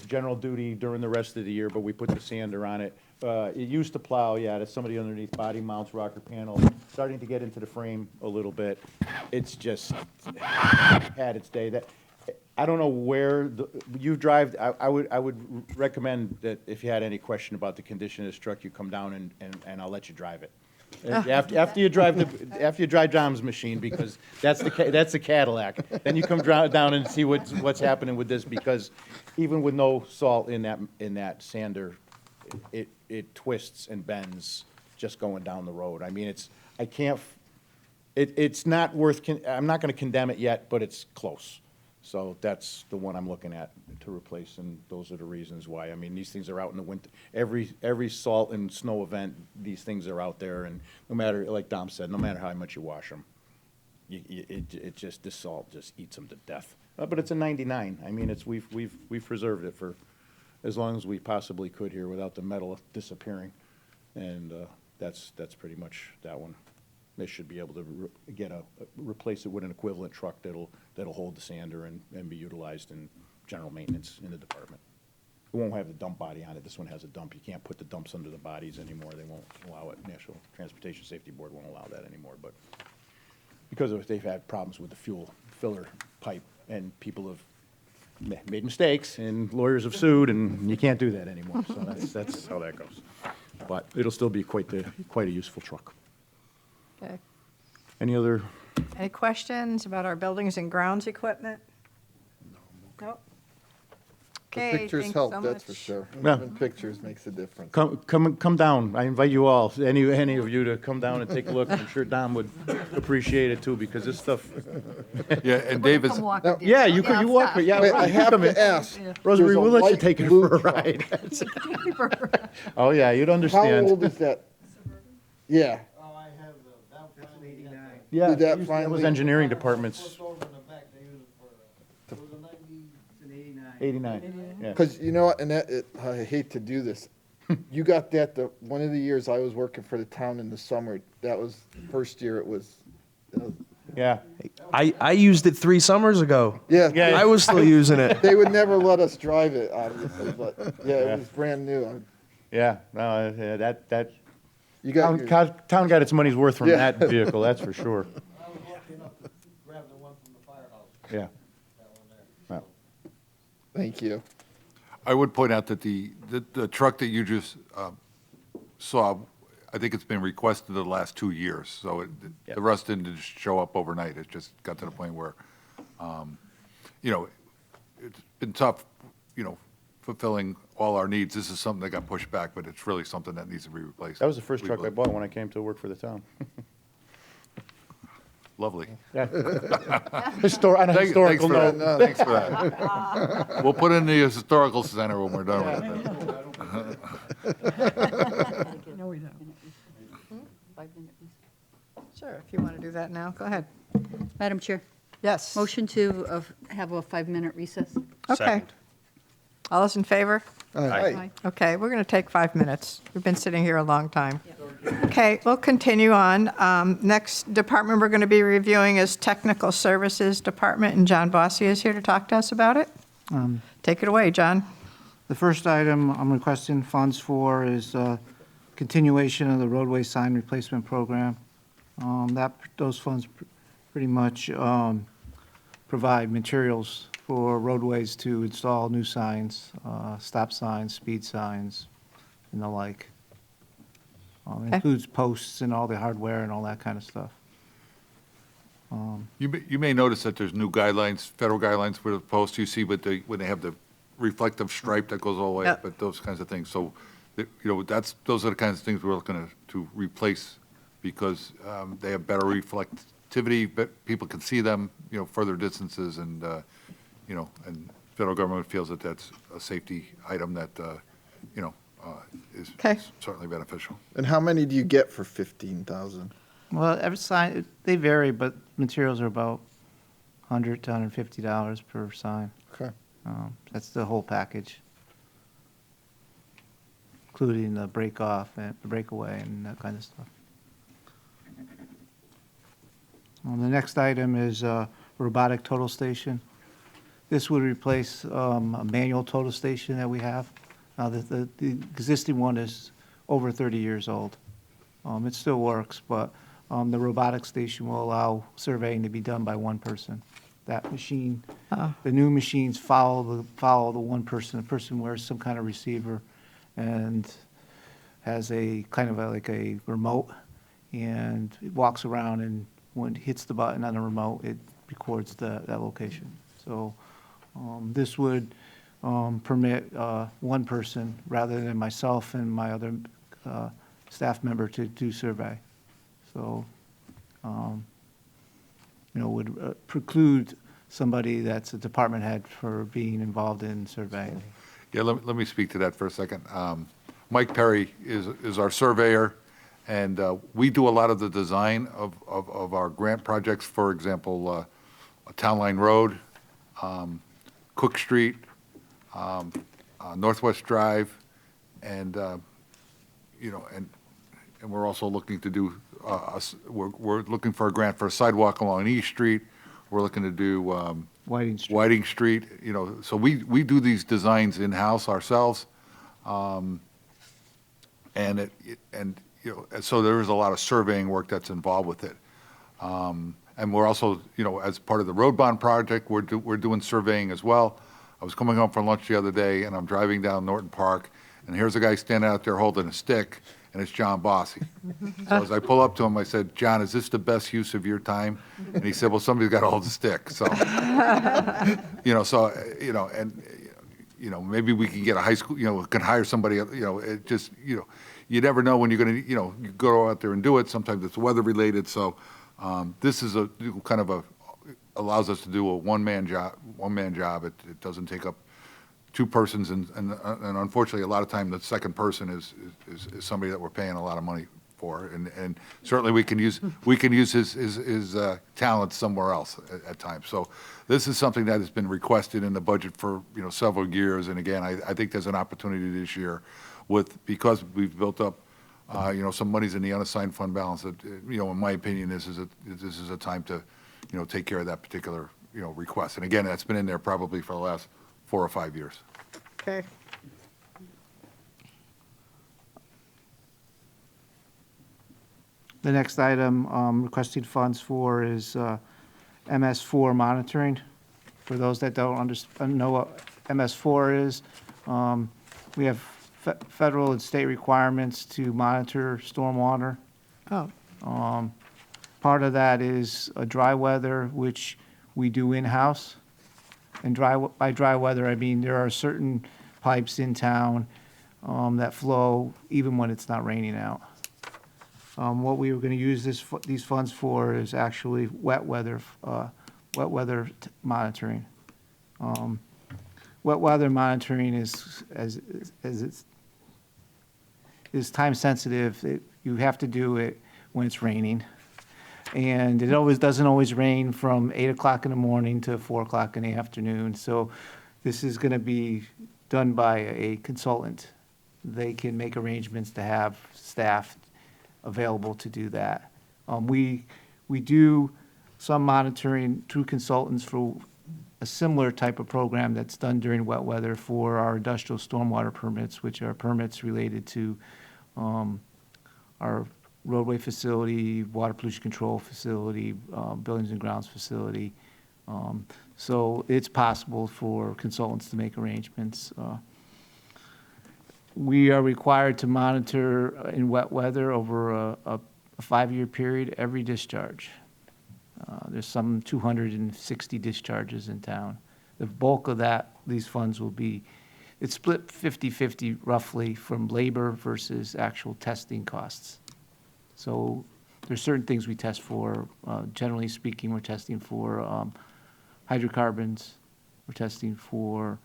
general duty during the rest of the year, but we put the sander on it. It used to plow, yeah, that's somebody underneath body mounts, rocker panel, starting to get into the frame a little bit. It's just had its day. I don't know where you drive. I would recommend that if you had any question about the condition of this truck, you come down and I'll let you drive it. After you drive Dom's machine, because that's the Cadillac. Then you come down and see what's happening with this, because even with no salt in that sander, it twists and bends just going down the road. I mean, it's not worth. I'm not going to condemn it yet, but it's close. So that's the one I'm looking at to replace, and those are the reasons why. I mean, these things are out in the winter. Every salt and snow event, these things are out there, and no matter, like Dom said, no matter how much you wash them, this salt just eats them to death. But it's a 99. I mean, we've preserved it for as long as we possibly could here without the metal disappearing, and that's pretty much that one. They should be able to replace it with an equivalent truck that'll hold the sander and be utilized in general maintenance in the department. It won't have the dump body on it. This one has a dump. You can't put the dumps under the bodies anymore. They won't allow it. National Transportation Safety Board won't allow that anymore. But because they've had problems with the fuel filler pipe, and people have made mistakes, and lawyers have sued, and you can't do that anymore. So that's how that goes. But it'll still be quite a useful truck. Okay. Any questions about our buildings and grounds equipment? No. Okay, Pictures thanks help, so that's much. for sure. Yeah. Having pictures makes a difference. Come down. I invite you all, any of you, to come down and take a look. I'm sure Don would appreciate it too, because this stuff. Yeah, and David's, Come walk with you. Yeah, you could, you walk, yeah. Wait, I you have come in. to ask. Rosemary, there's a we'll let you light take it blue for a truck. ride. Oh, yeah, you'd How understand. old is that? Yeah. Yeah, Did that that was finally- engineering departments. 89, yeah. Because you know what, and I hate to do this. You got that one of the years I was working for the town in the summer. That was the first year it was Yeah. I used it 3 summers ago. Yeah. I was still using it. They would never let us drive it, obviously, but yeah, it was brand new. Yeah, no, that You got town got its money's worth from Yeah. that vehicle, that's for sure. Yeah. No. Thank you. I would point out that the truck that you just saw, I think it's been requested the last 2 years, so the rest didn't just show up overnight. It just got to the point where, it's been tough, fulfilling all our needs. This is something that got pushed back, but it's really something that needs to be replaced. That was the first truck I bought when I came to work for the town. Lovely. Yeah. On a Thanks historical for note. that. Thanks for that. We'll put in the historical center when we're done with it. No, we don't. Sure, if you want to do that now, go ahead. Madam Chair, Yes. motion to have a 5-minute recess. Okay. Second. All those in favor? Aye. Okay, we're going to take 5 minutes. We've been sitting here a long time. Okay, we'll continue on. Next department we're going to be reviewing is Technical Services Department, and John Bossy is here to talk to us about it. Take it away, John. The first item I'm requesting funds for is continuation of the roadway sign replacement program. Those funds pretty much provide materials for roadways to install new signs, stop signs, speed signs, and the like. Includes posts and all the hardware and all that kind of stuff. You may notice that there's new guidelines, federal guidelines for the posts you see, when they have the reflective stripe that goes all the way up, but those kinds of things. So, those are the kinds of things we're looking to replace because they have better reflectivity, but people can see them, further distances, and and federal government feels that that's a safety item that is certainly beneficial. And how many do you get for 15,000? Well, every sign, they vary, but materials are about $100 to $150 per sign. Okay. That's the whole package, including the break off and the breakaway and that kind of stuff. The next item is robotic total station. This would replace a manual total station that we have. Now, the existing one is over 30 years old. It still works, but the robotic station will allow surveying to be done by one person. That machine, the new machines follow the one person. The person wears some kind of receiver and has a kind of like a remote, and it walks around, and when it hits the button on the remote, it records that location. So this would permit one person rather than myself and my other staff member to do survey. So, would preclude somebody that's a department head for being involved in surveying. Yeah, let me speak to that for a second. Mike Perry is our surveyor, and we do a lot of the design of our grant projects. For example, Town Line Road, Cook Street, Northwest Drive, and we're also looking to do, we're looking for a grant for a sidewalk along East Street. We're looking to do Whiting Street. So we do these designs in-house ourselves, and so there is a lot of surveying work that's involved with it. And we're also, as part of the road bond project, we're doing surveying as well. I was coming home from lunch the other day, and I'm driving down Norton Park, and here's a guy standing out there holding a stick, and it's John Bossy. So as I pull up to him, I said, "John, is this the best use of your time?" And he said, "Well, somebody's got to hold the stick." So, maybe we can get a high school, can hire somebody, it just, you never know when you're going to, you go out there and do it. Sometimes it's weather related. So this is a kind of allows us to do a one-man job. It doesn't take up two persons, and unfortunately, a lot of time the second person is somebody that we're paying a lot of money for, and certainly we can use his talents somewhere else at times. So this is something that has been requested in the budget for several years, and again, I think there's an opportunity this year because we've built up some monies in the unassigned fund balance that in my opinion this is a time to take care of that particular, request. And again, that's been in there probably for the last 4 or 5 years. Okay. The next item requesting funds for is MS4 monitoring. For those that don't know what MS4 is, we have federal and state requirements to monitor stormwater. Oh, Part of that is dry weather, which we do in-house. And by dry weather, I mean there are certain pipes in town that flow even when it's not raining out. What we were going to use these funds for is actually wet weather monitoring. Wet weather monitoring is time sensitive. You have to do it when it's raining. And it doesn't always rain from 8 o'clock in the morning to 4 o'clock in the afternoon. So this is going to be done by a consultant. They can make arrangements to have staff available to do that. We do some monitoring through consultants for a similar type of program that's done during wet weather for our industrial stormwater permits, which are permits related to our roadway facility, water pollution control facility, buildings and grounds facility. So it's possible for consultants to make arrangements. We are required to monitor in wet weather over a 5-year period every discharge. There's some 260 discharges in town. The bulk of these funds will be, it's split 50-50 roughly from labor versus actual testing costs. So there's certain things we test for. Generally speaking, we're testing for hydrocarbons. We're testing for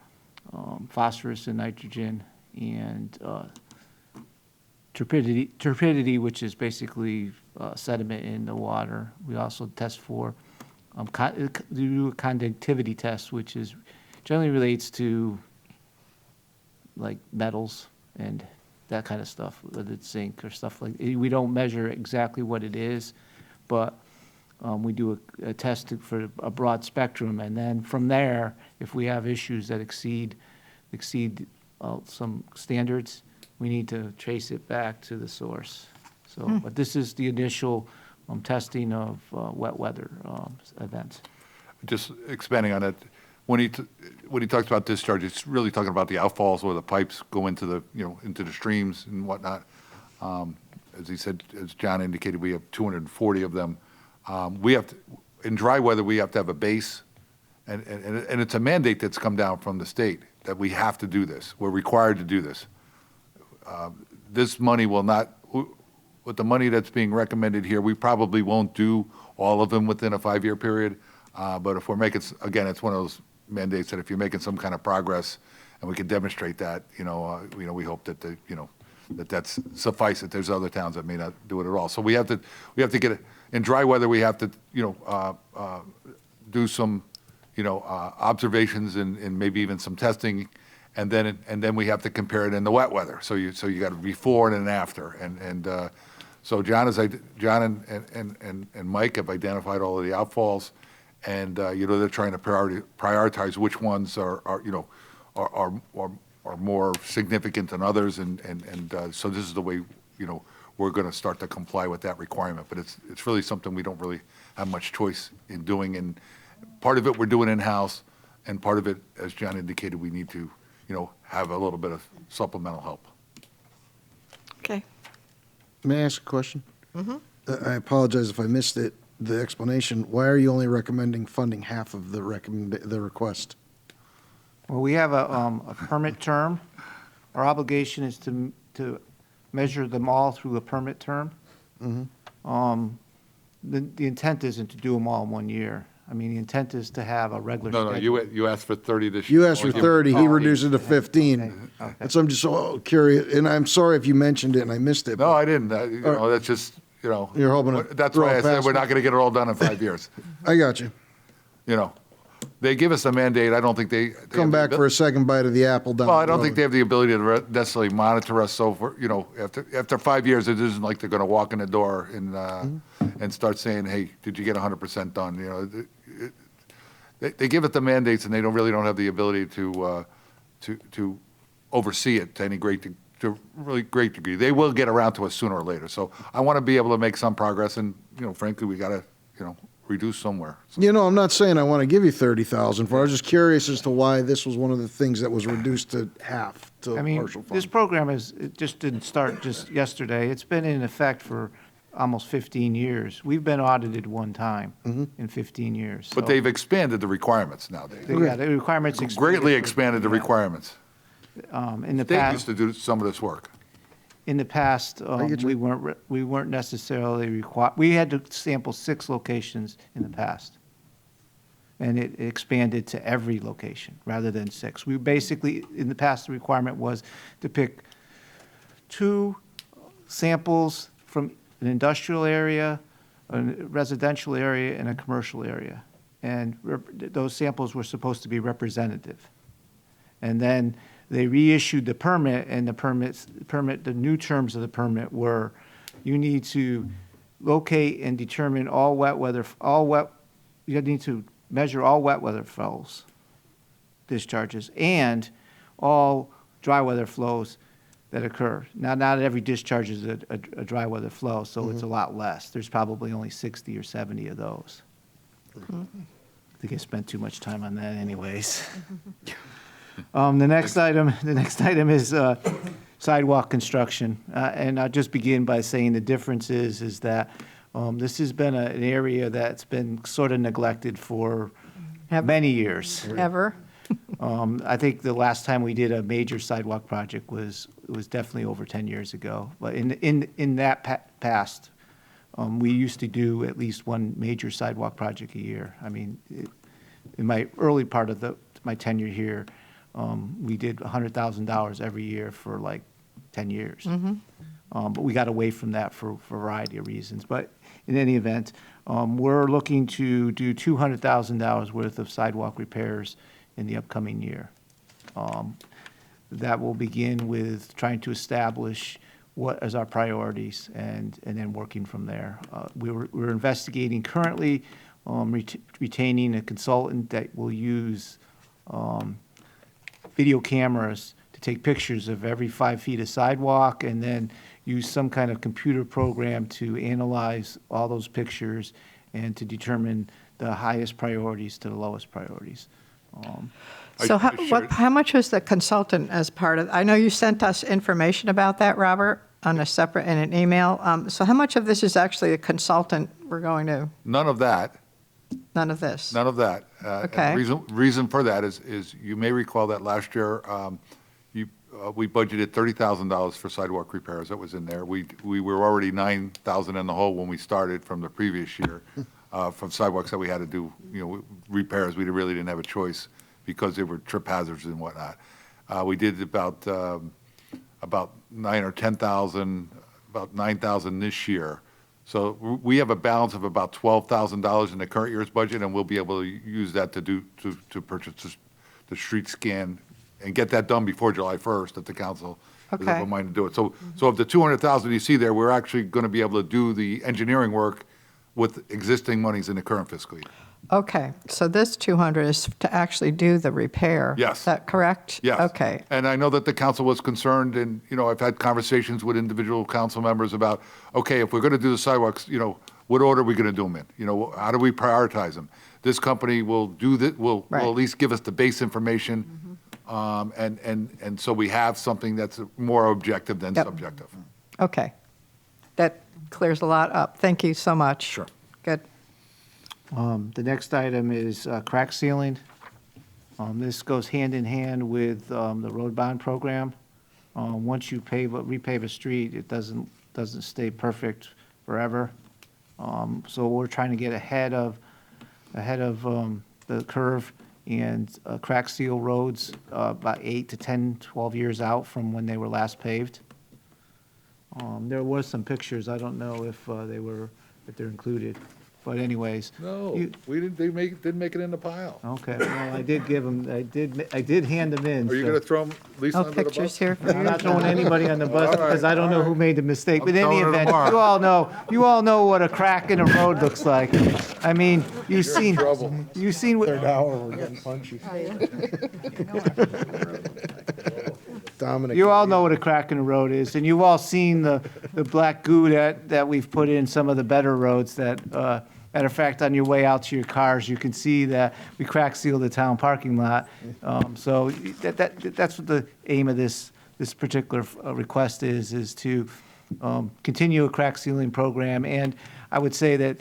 phosphorus and nitrogen and turbidity, which is basically sediment in the water. We also test for do a conductivity test, which is generally relates to like metals and that kind of stuff, whether it's zinc or stuff like that. We don't measure exactly what it is, but we do a test for a broad spectrum, and then from there, if we have issues that exceed some standards, we need to trace it back to the source. So, but this is the initial testing of wet weather events. Just expanding on it, when he talks about discharge, it's really talking about the outfalls where the pipes go into the into the streams and whatnot. As he said, as John indicated, we have 240 of them. We have to, in dry weather, we have to have a base, and it's a mandate that's come down from the state that we have to do this. We're required to do this. This money will not, with the money that's being recommended here, we probably won't do all of them within a 5-year period. But if we're making, again, it's one of those mandates that if you're making some kind of progress and we can demonstrate that, we hope that that's suffice. That there's other towns that may not do it at all. So we have to get it in dry weather. We have to do some observations and maybe even some testing, and then we have to compare it in the wet weather. So you got to before and after, and so John and Mike have identified all of the outfalls, and they're trying to prioritize which ones are more significant than others, and so this is the way we're going to start to comply with that requirement. But it's really something we don't really have much choice in doing, and part of it we're doing in-house, and part of it, as John indicated, we need to have a little bit of supplemental help. okay. May I ask a question? I apologize if I missed it, the explanation. Why are you only recommending funding half of the request? Well, we have a permit term. Our obligation is to measure them all through a permit term. The intent isn't to do them all in 1 year. I mean, the intent is to have a regular No, schedule. you asked for 30 this year. You asked for 30, he reduced it to 15. Okay. And so I'm just so curious, and I'm sorry if you mentioned it and I missed it. No, I didn't. That's just You're hoping to That's throw why it I said past we're me. not going to get it all done in 5 years. I got you. they give us a mandate. I don't think they Come back for a second bite of the apple down Well, the I don't think road. they have the ability to necessarily monitor us. So for, after 5 years, it isn't like they're going to walk in the door and start saying, "Hey, did you get 100% done?" They give it the mandates, and they don't have the ability to oversee it to any really great degree. They will get around to us sooner or later. So I want to be able to make some progress, and frankly, we got to reduce somewhere. I'm not saying I want to give you 30,000 for. I was just curious as to why this was one of the things that was reduced to half to I mean, partial fund. this program it just didn't start just yesterday. It's been in effect for almost 15 years. We've been audited one time in 15 years. But so- they've expanded the requirements nowadays. Yeah, the requirements Greatly expanded the requirements. In the State past, used to do some of this work. in the past, we weren't necessarily required. We had to sample 6 locations in the past, and it expanded to every location rather than 6. We basically, in the past, the requirement was to pick 2 samples from an industrial area, a residential area, and a commercial area, and those samples were supposed to be representative. And then they reissued the permit, and the new terms of the permit were, you need to locate and determine you need to measure all wet weather flows, discharges, and all dry weather flows that occur. Now, not every discharge is a dry weather flow, so it's a lot less. There's probably only 60 or 70 of those. I think I spent too much time on that anyways. The next item is sidewalk construction. And I'll just begin by saying the difference is that this has been an area that's been sort of neglected for many years. Ever? I think the last time we did a major sidewalk project was definitely over 10 years ago. But in that past, we used to do at least one major sidewalk project a year. I mean, in my early part of my tenure here, we did $100,000 every year for like 10 years. But we got away from that for a variety of reasons. But in any event, we're looking to do $200,000 worth of sidewalk repairs in the upcoming year. That will begin with trying to establish what is our priorities and then working from there. We're investigating currently retaining a consultant that will use video cameras to take pictures of every 5 feet of sidewalk and then use some kind of computer program to analyze all those pictures and to determine the highest priorities to the lowest priorities. So how much was the consultant as part of, I know you sent us information about that, Robert, on a separate, in an email. So how much of this is actually a consultant we're going to? None of that. None of this? None of that. Okay. And the reason for that is you may recall that last year, we budgeted $30,000 for sidewalk repairs. That was in there. We were already 9,000 in the hole when we started from the previous year, from sidewalks that we had to do, repairs. We really didn't have a choice because they were trip hazards and whatnot. We did about 9 or 10,000, about 9,000 this year. So we have a balance of about $12,000 in the current year's budget, and we'll be able to use that to purchase the street scan and get that done before July 1st if the council is of a mind to do it. So of the 200,000 you see there, we're actually going to be able to do the engineering work with existing monies in the current fiscal year. Okay, so this 200 is to actually do the repair? Yes. Is that correct? Yes. Okay. And I know that the council was concerned, and, I've had conversations with individual council members about, okay, if we're going to do the sidewalks, what order are we going to do them in? How do we prioritize them? This company will do that, will at least give us the base information, and so we have something that's more objective than subjective. Okay. That clears a lot up. Thank you so much. Sure. Good. The next item is crack sealing. This goes hand in hand with the road bond program. Once you repave a street, it doesn't stay perfect forever. So we're trying to get ahead of the curve and crack seal roads about 8 to 10, 12 years out from when they were last paved. There was some pictures. I don't know if they're included. But anyways. No, you- we didn't make it in the pile. Okay, well, I did give them, I did hand them in. Are you so- going to throw Lisa Oh, under the bus? pictures here for I'm you. not throwing anybody on the bus All right, because I don't know all who right. made the mistake. I'm But in any telling her event, tomorrow. you all know what a crack in a road looks like. I mean, you've seen what, Third hour, we're getting punchy. Dominic. you all know what a crack in the road is, and you've all seen the black goo that we've put in some of the better roads that, matter of fact, on your way out to your cars, you can see that we crack sealed the town parking lot. So that's what the aim of this particular request is to continue a crack sealing program. And I would say that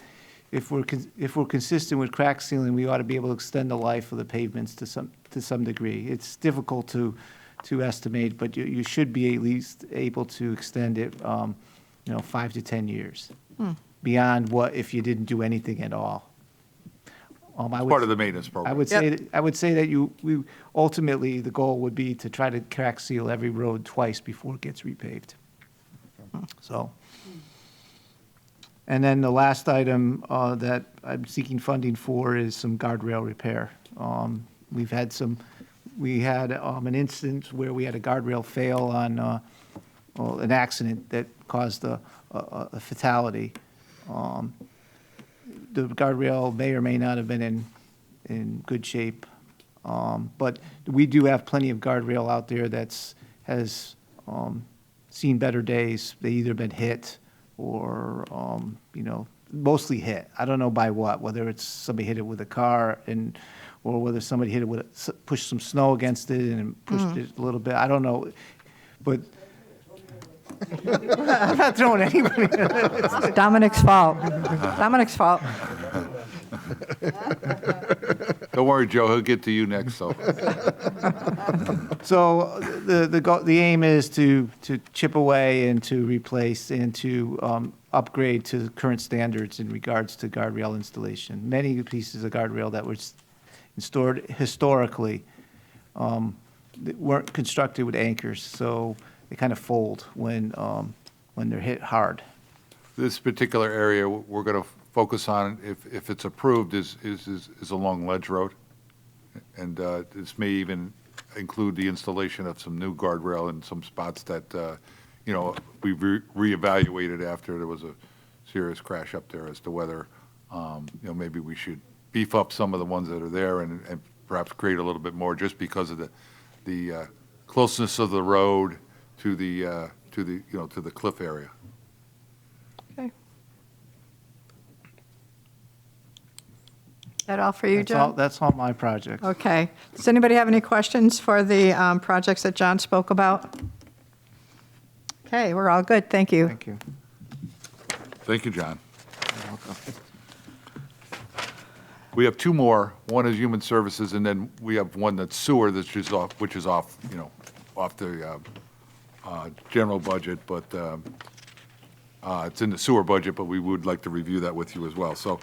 if we're consistent with crack sealing, we ought to be able to extend the life of the pavements to some degree. It's difficult to estimate, but you should be at least able to extend it, 5 to 10 years beyond what if you didn't do anything at all. Part of the maintenance program. I would say that we ultimately the goal would be to try to crack seal every road twice before it gets repaved. So, and then the last item that I'm seeking funding for is some guardrail repair. We had an instance where we had a guardrail fail on an accident that caused a fatality. The guardrail may or may not have been in good shape, but we do have plenty of guardrail out there has seen better days. They either been hit or mostly hit. I don't know by what, whether it's somebody hit it with a car or whether somebody hit it pushed some snow against it and pushed it a little bit. I don't know, but I'm not throwing anybody. It's Dominic's fault. Dominic's fault. Don't worry, Joe, he'll get to you next, so. So the aim is to chip away and to replace and to upgrade to current standards in regards to guardrail installation. Many pieces of guardrail that were installed historically weren't constructed with anchors, so they kind of fold when they're hit hard. This particular area we're going to focus on, if it's approved, is along Ledge Road. And this may even include the installation of some new guardrail in some spots that, we reevaluated after there was a serious crash up there as to whether, maybe we should beef up some of the ones that are there and perhaps create a little bit more just because of the closeness of the road to the cliff area. Okay. Is that all for you, John? That's all my projects. Okay. Does anybody have any questions for the projects that John spoke about? Okay, we're all good. Thank you. Thank you. Thank you, John. We have two more. One is Human Services, and then we have one that's sewer, which is off the general budget, but it's in the sewer budget, but we would like to review that with you as well. So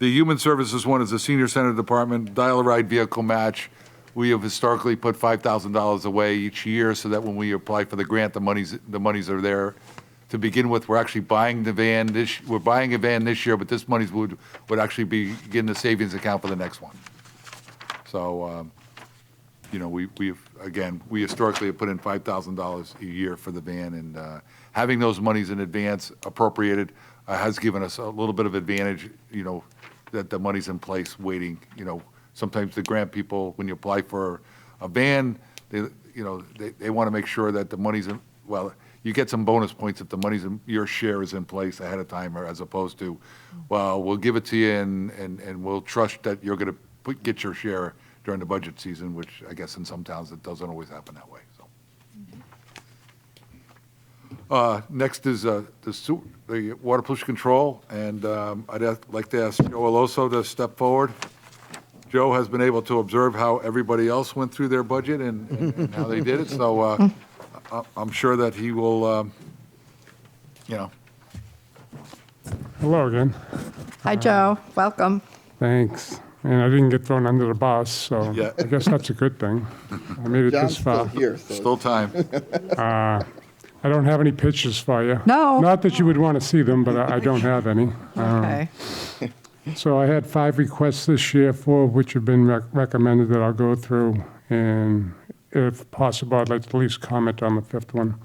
the Human Services one is the Senior Center Department, dial-a-ride vehicle match. We have historically put $5,000 away each year so that when we apply for the grant, the monies are there. To begin with, we're actually buying the van we're buying a van this year, but this money would actually be in the savings account for the next one. So, we historically have put in $5,000 a year for the van, and having those monies in advance appropriated has given us a little bit of advantage, that the money's in place waiting. Sometimes the grant people, when you apply for a van, they want to make sure that the money's in, you get some bonus points if the money's in, your share is in place ahead of time, or as opposed to, we'll give it to you and we'll trust that you're going to get your share during the budget season, which I guess in some towns it doesn't always happen that way. So, next is the water pollution control, and I'd like to ask Joe Aloso to step forward. Joe has been able to observe how everybody else went through their budget and how they did it, so I'm sure that he will, Hello again. Hi, Joe. Welcome. Thanks. And I didn't get thrown under the bus, so Yeah. I guess that's a good thing. I made it John's this far. still here, so. Still time. I don't have any pictures for you. No. Not that you would want to see them, but I don't have any. Okay. So I had 5 requests this year, 4 of which have been recommended that I'll go through, and if possible, I'd like to at least comment on the 5th one.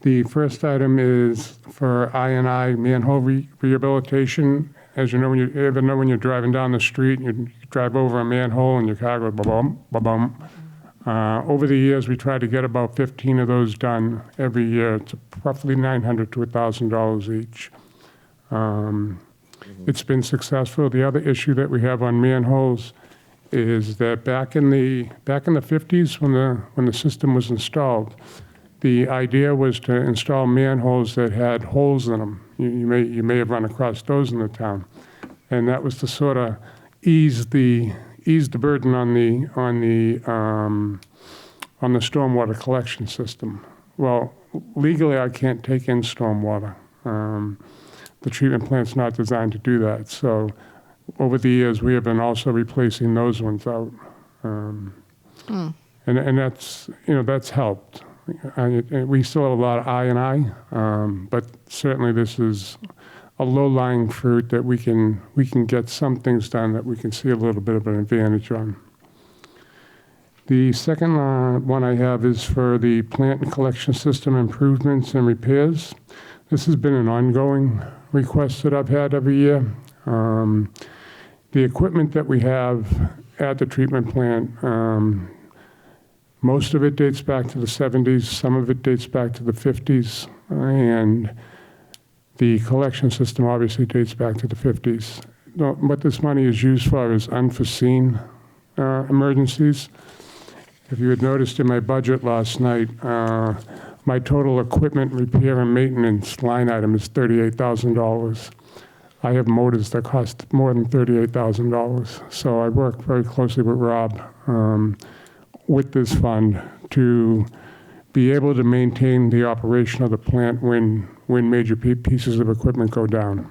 The first item is for I&I manhole rehabilitation. As you know, when you're driving down the street, you drive over a manhole and your car goes ba-bum, ba-bum. Over the years, we try to get about 15 of those done every year. It's roughly $900 to $1,000 each. It's been successful. The other issue that we have on manholes is that back in the 50s, when the system was installed, the idea was to install manholes that had holes in them. You may have run across those in the town, and that was to sort of ease the burden on the stormwater collection system. Well, legally, I can't take in stormwater. The treatment plant's not designed to do that. So over the years, we have been also replacing those ones out. And that's helped. We still have a lot of I&I, but certainly this is a low-lying fruit that we can get some things done that we can see a little bit of an advantage on. The second one I have is for the plant and collection system improvements and repairs. This has been an ongoing request that I've had every year. The equipment that we have at the treatment plant, most of it dates back to the 70s, some of it dates back to the 50s, and the collection system obviously dates back to the 50s. What this money is used for is unforeseen emergencies. If you had noticed in my budget last night, my total equipment repair and maintenance line item is $38,000. I have motors that cost more than $38,000. So I work very closely with Rob with this fund to be able to maintain the operation of the plant when major pieces of equipment go down.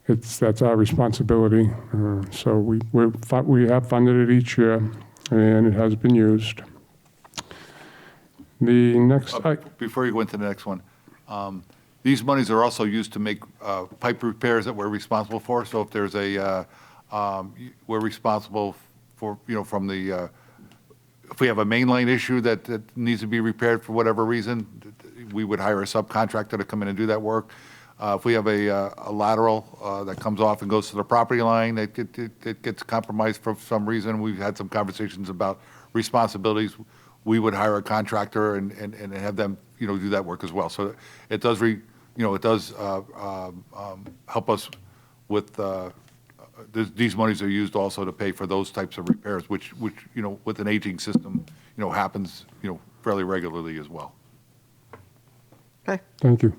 That's our responsibility. So we have funded it each year, and it has been used. The next, before you go into the next one, these monies are also used to make pipe repairs that we're responsible for. So if there's we're responsible for, from the, if we have a mainline issue that needs to be repaired for whatever reason, we would hire a subcontractor to come in and do that work. If we have a lateral that comes off and goes to the property line, it gets compromised for some reason. We've had some conversations about responsibilities. We would hire a contractor and have them, do that work as well. So it does, help us with, these monies are used also to pay for those types of repairs, which with an aging system, happens, fairly regularly as well. Okay. Thank you.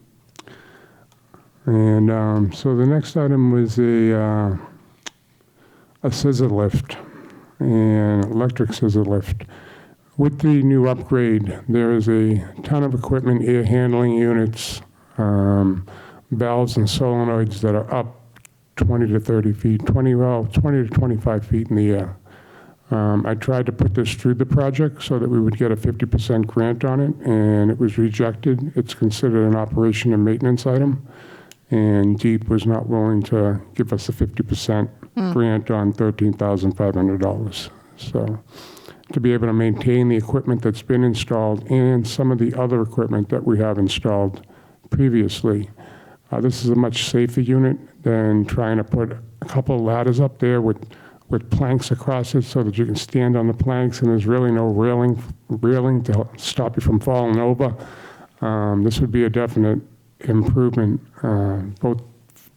And so the next item was a scissor lift, an electric scissor lift. With the new upgrade, there is a ton of equipment, air handling units, valves and solenoids that are up 20 to 30 feet, 20 to 25 feet in the air. I tried to put this through the project so that we would get a 50% grant on it, and it was rejected. It's considered an operation and maintenance item, and DEEP was not willing to give us a 50% grant on $13,500. So to be able to maintain the equipment that's been installed and some of the other equipment that we have installed previously, this is a much safer unit than trying to put a couple of ladders up there with planks across it so that you can stand on the planks and there's really no railing to stop you from falling over. This would be a definite improvement, both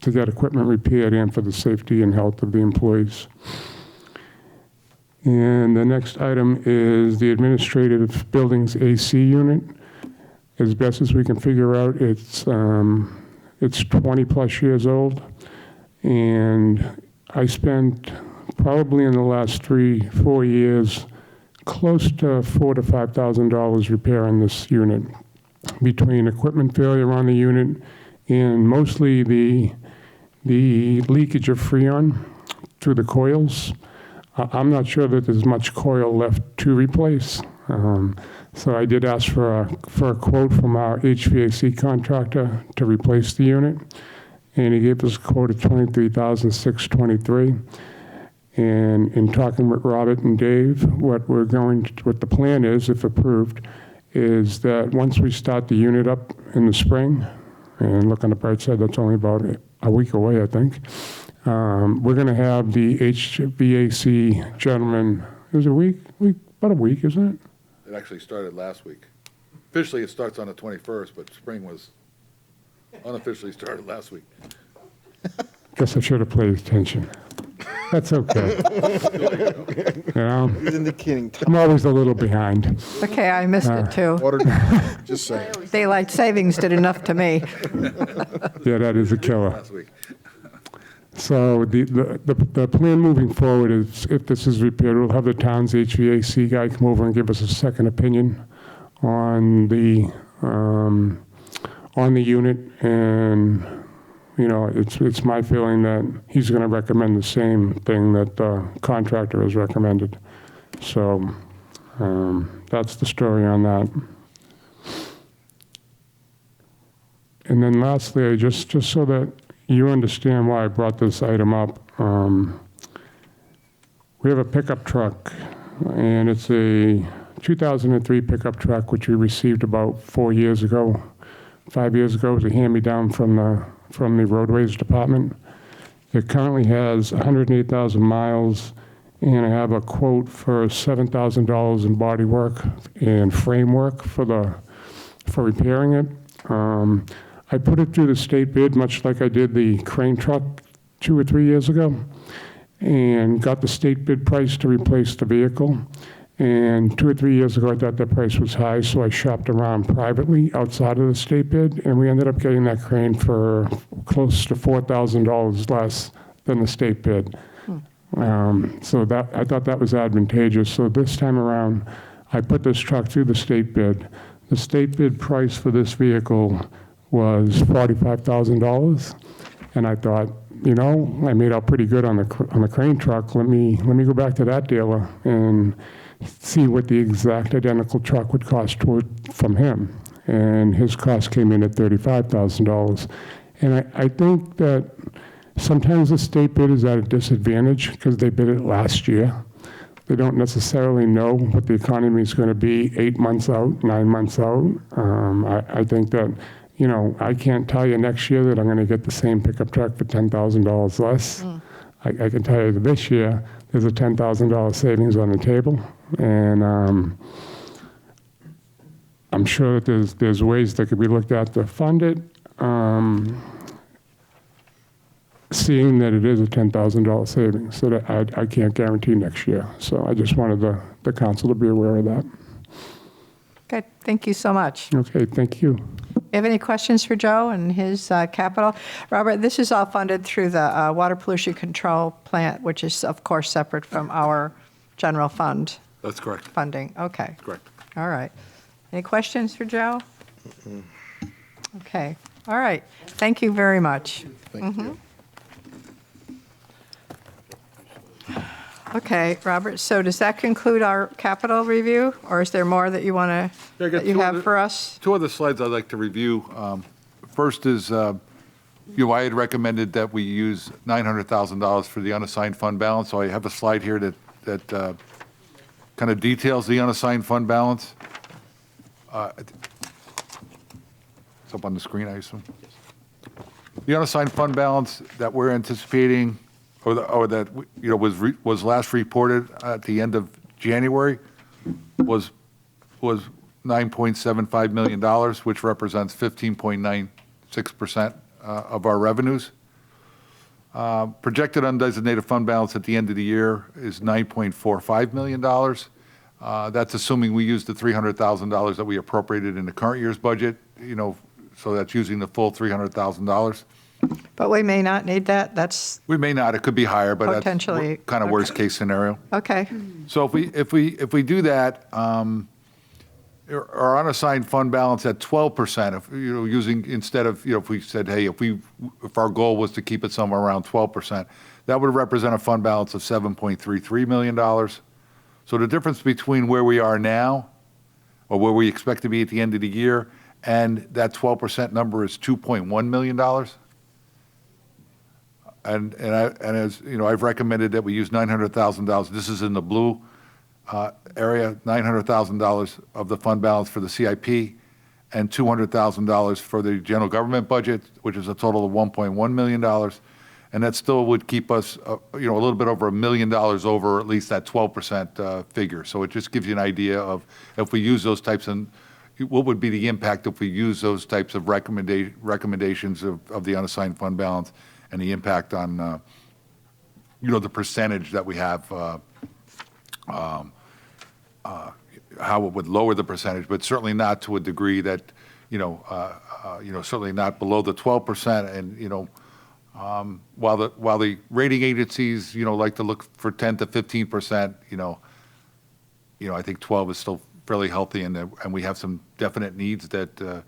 to get equipment repaired and for the safety and health of the employees. And the next item is the administrative buildings AC unit. As best as we can figure out, it's 20 plus years old, and I spent probably in the last 3-4 years close to $4,000 to $5,000 repairing this unit, between equipment failure on the unit and mostly the leakage of Freon through the coils. I'm not sure that there's much coil left to replace. So I did ask for a quote from our HVAC contractor to replace the unit. and he gave us a quote of $23,623. And in talking with Robert and Dave, what the plan is, if approved, is that once we start the unit up in the spring, and look on the bright side, that's only about a week away, I think, we're going to have the HVAC gentleman, is it a week? About a week, isn't it? It actually started last week. Officially, it starts on the 21st, but spring was unofficially started last week. Guess I should have paid attention. That's okay. You know, He's in the kidding. I'm always a little behind. Okay, I missed it too. Just saying. Daylight savings did enough to me. Yeah, that is a killer. Last week. So the plan moving forward is, if this is repaired, we'll have the town's HVAC guy come over and give us a second opinion on the unit, and you know, it's my feeling that he's going to recommend the same thing that the contractor has recommended. So that's the story on that. And then lastly, just so that you understand why I brought this item up, we have a pickup truck, and it's a 2003 pickup truck, which we received about 5 years ago. It was a hand-me-down from the roadways department. It currently has 108,000 miles, and I have a quote for $7,000 in body work and framework for repairing it. I put it through the state bid, much like I did the crane truck 2 or 3 years ago, and got the state bid price to replace the vehicle. And 2 or 3 years ago, I thought that price was high, so I shopped around privately outside of the state bid, and we ended up getting that crane for close to $4,000 less than the state bid. So that I thought that was advantageous. So this time around, I put this truck through the state bid. The state bid price for this vehicle was $45,000, and I thought, you know, I made out pretty good on the crane truck. Let me go back to that dealer and see what the exact identical truck would cost from him. And his cost came in at $35,000. And I think that sometimes the state bid is at a disadvantage because they bid it last year. They don't necessarily know what the economy is going to be 8 months out, 9 months out. I think that, you know, I can't tell you next year that I'm going to get the same pickup truck for $10,000 less. I can tell you that this year there's a $10,000 savings on the table, and I'm sure that there's ways that could be looked at to fund it. Seeing that it is a $10,000 savings, so that I can't guarantee next year. So I just wanted the council to be aware of that. Okay, thank you so much. Okay, thank you. You have any questions for Joe and his capital? Robert, this is all funded through the water pollution control plant, which is, of course, separate from our general fund That's correct. funding. Okay. Correct. All right. Any questions for Joe? Okay. All right. Thank you very much. Thank you. Okay, Robert, so does that conclude our capital review, or is there more that you want to, that you have for us? 2 other slides I'd like to review. First is, I had recommended that we use $900,000 for the unassigned fund balance, so I have a slide here that kind of details the unassigned fund balance. It's up on the screen, I assume. The unassigned fund balance that we're anticipating, or that was last reported at the end of January, was $9.75 million, which represents 15.96% of our revenues. Projected undesignated fund balance at the end of the year is $9.45 million. That's assuming we use the $300,000 that we appropriated in the current year's budget. So that's using the full $300,000. But we may not need that. We may not. It could be higher, but Potentially, that's kind of worst case scenario. Okay. So if we do that, our unassigned fund balance at 12%, using instead of if we said, hey, if our goal was to keep it somewhere around 12%, that would represent a fund balance of $7.33 million. So the difference between where we are now, or where we expect to be at the end of the year, and that 12% number is $2.1 million. and as, you know, I've recommended that we use $900,000. This is in the blue area, $900,000 of the fund balance for the CIP and $200,000 for the general government budget, which is a total of $1.1 million. And that still would keep us, you know, a little bit over $1 million over at least that 12% figure. So it just gives you an idea of if we use those types of, what would be the impact if we use those types of recommendations of the unassigned fund balance and the impact on, you know, the percentage that we have, how it would lower the percentage, but certainly not to a degree that, you know, certainly not below the 12%. And, you know, while the rating agencies, you know, like to look for 10 to 15%, you know, I think 12 is still fairly healthy, and we have some definite needs that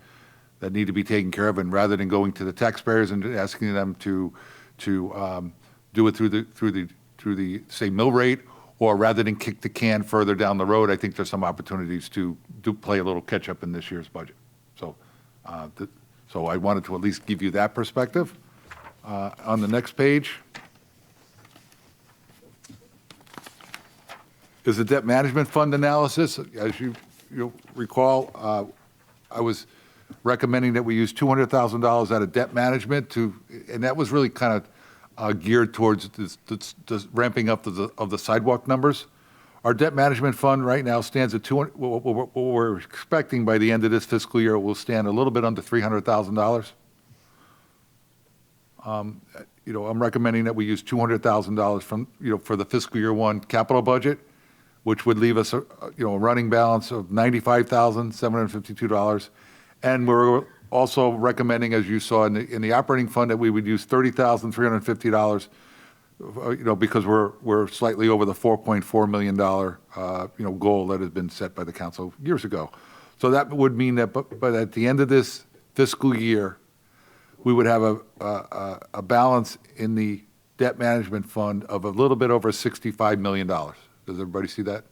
that need to be taken care of. And rather than going to the taxpayers and asking them to do it through the say mill rate, or rather than kick the can further down the road, I think there's some opportunities to play a little catch up in this year's budget. So, so I wanted to at least give you that perspective. On the next page is the debt management fund analysis. As you'll recall, I was recommending that we use $200,000 out of debt management and that was really kind of geared towards this ramping up of the sidewalk numbers. Our debt management fund right now stands at what we're expecting by the end of this fiscal year will stand a little bit under $300,000. You know, I'm recommending that we use $200,000 from, you know, for the fiscal year 1 capital budget, which would leave us a running balance of $95,752. And we're also recommending, as you saw in the operating fund, that we would use $30,350, you know, because we're slightly over the $4.4 million, you know, goal that has been set by the council years ago. So that would mean that, but at the end of this fiscal year, we would have a balance in the debt management fund of a little bit over $65 million. Does everybody see that?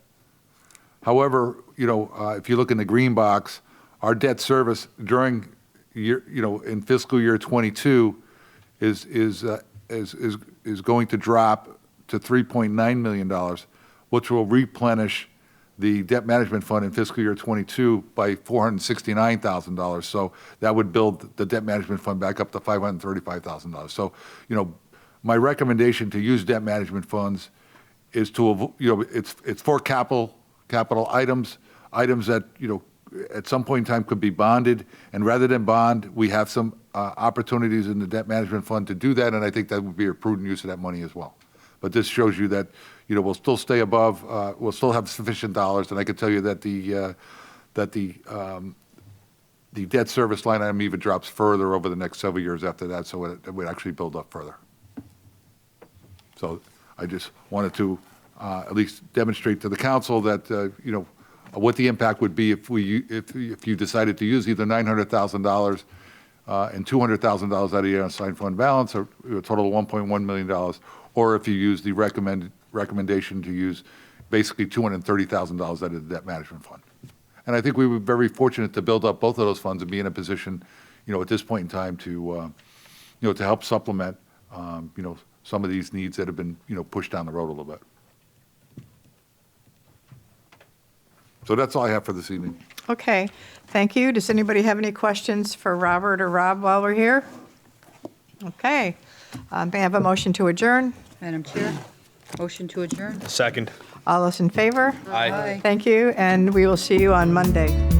However, you know, if you look in the green box, our debt service during year, you know, in fiscal year 22 is going to drop to $3.9 million, which will replenish the debt management fund in fiscal year 22 by $469,000. So that would build the debt management fund back up to $535,000. So, you know, my recommendation to use debt management funds is to, you know, it's for capital items that, you know, at some point in time could be bonded. And rather than bond, we have some opportunities in the debt management fund to do that. And I think that would be a prudent use of that money as well. But this shows you that, you know, we'll still stay above, we'll still have sufficient dollars. And I can tell you that the debt service line item even drops further over the next several years after that. So it would actually build up further. So I just wanted to at least demonstrate to the council that, you know, what the impact would be if you decided to use either $900,000 and $200,000 out of the unassigned fund balance, or a total of $1.1 million, or if you use the recommendation to use basically $230,000 out of the debt management fund. And I think we were very fortunate to build up both of those funds and be in a position, you know, at this point in time to, you know, to help supplement, you know, some of these needs that have been, you know, pushed down the road a little bit. So that's all I have for this evening. Okay, thank you. Does anybody have any questions for Robert or Rob while we're here? Okay, may I have a motion to adjourn? Madam Chair, motion to adjourn. Second. All those in favor? Aye. Thank you, and we will see you on Monday.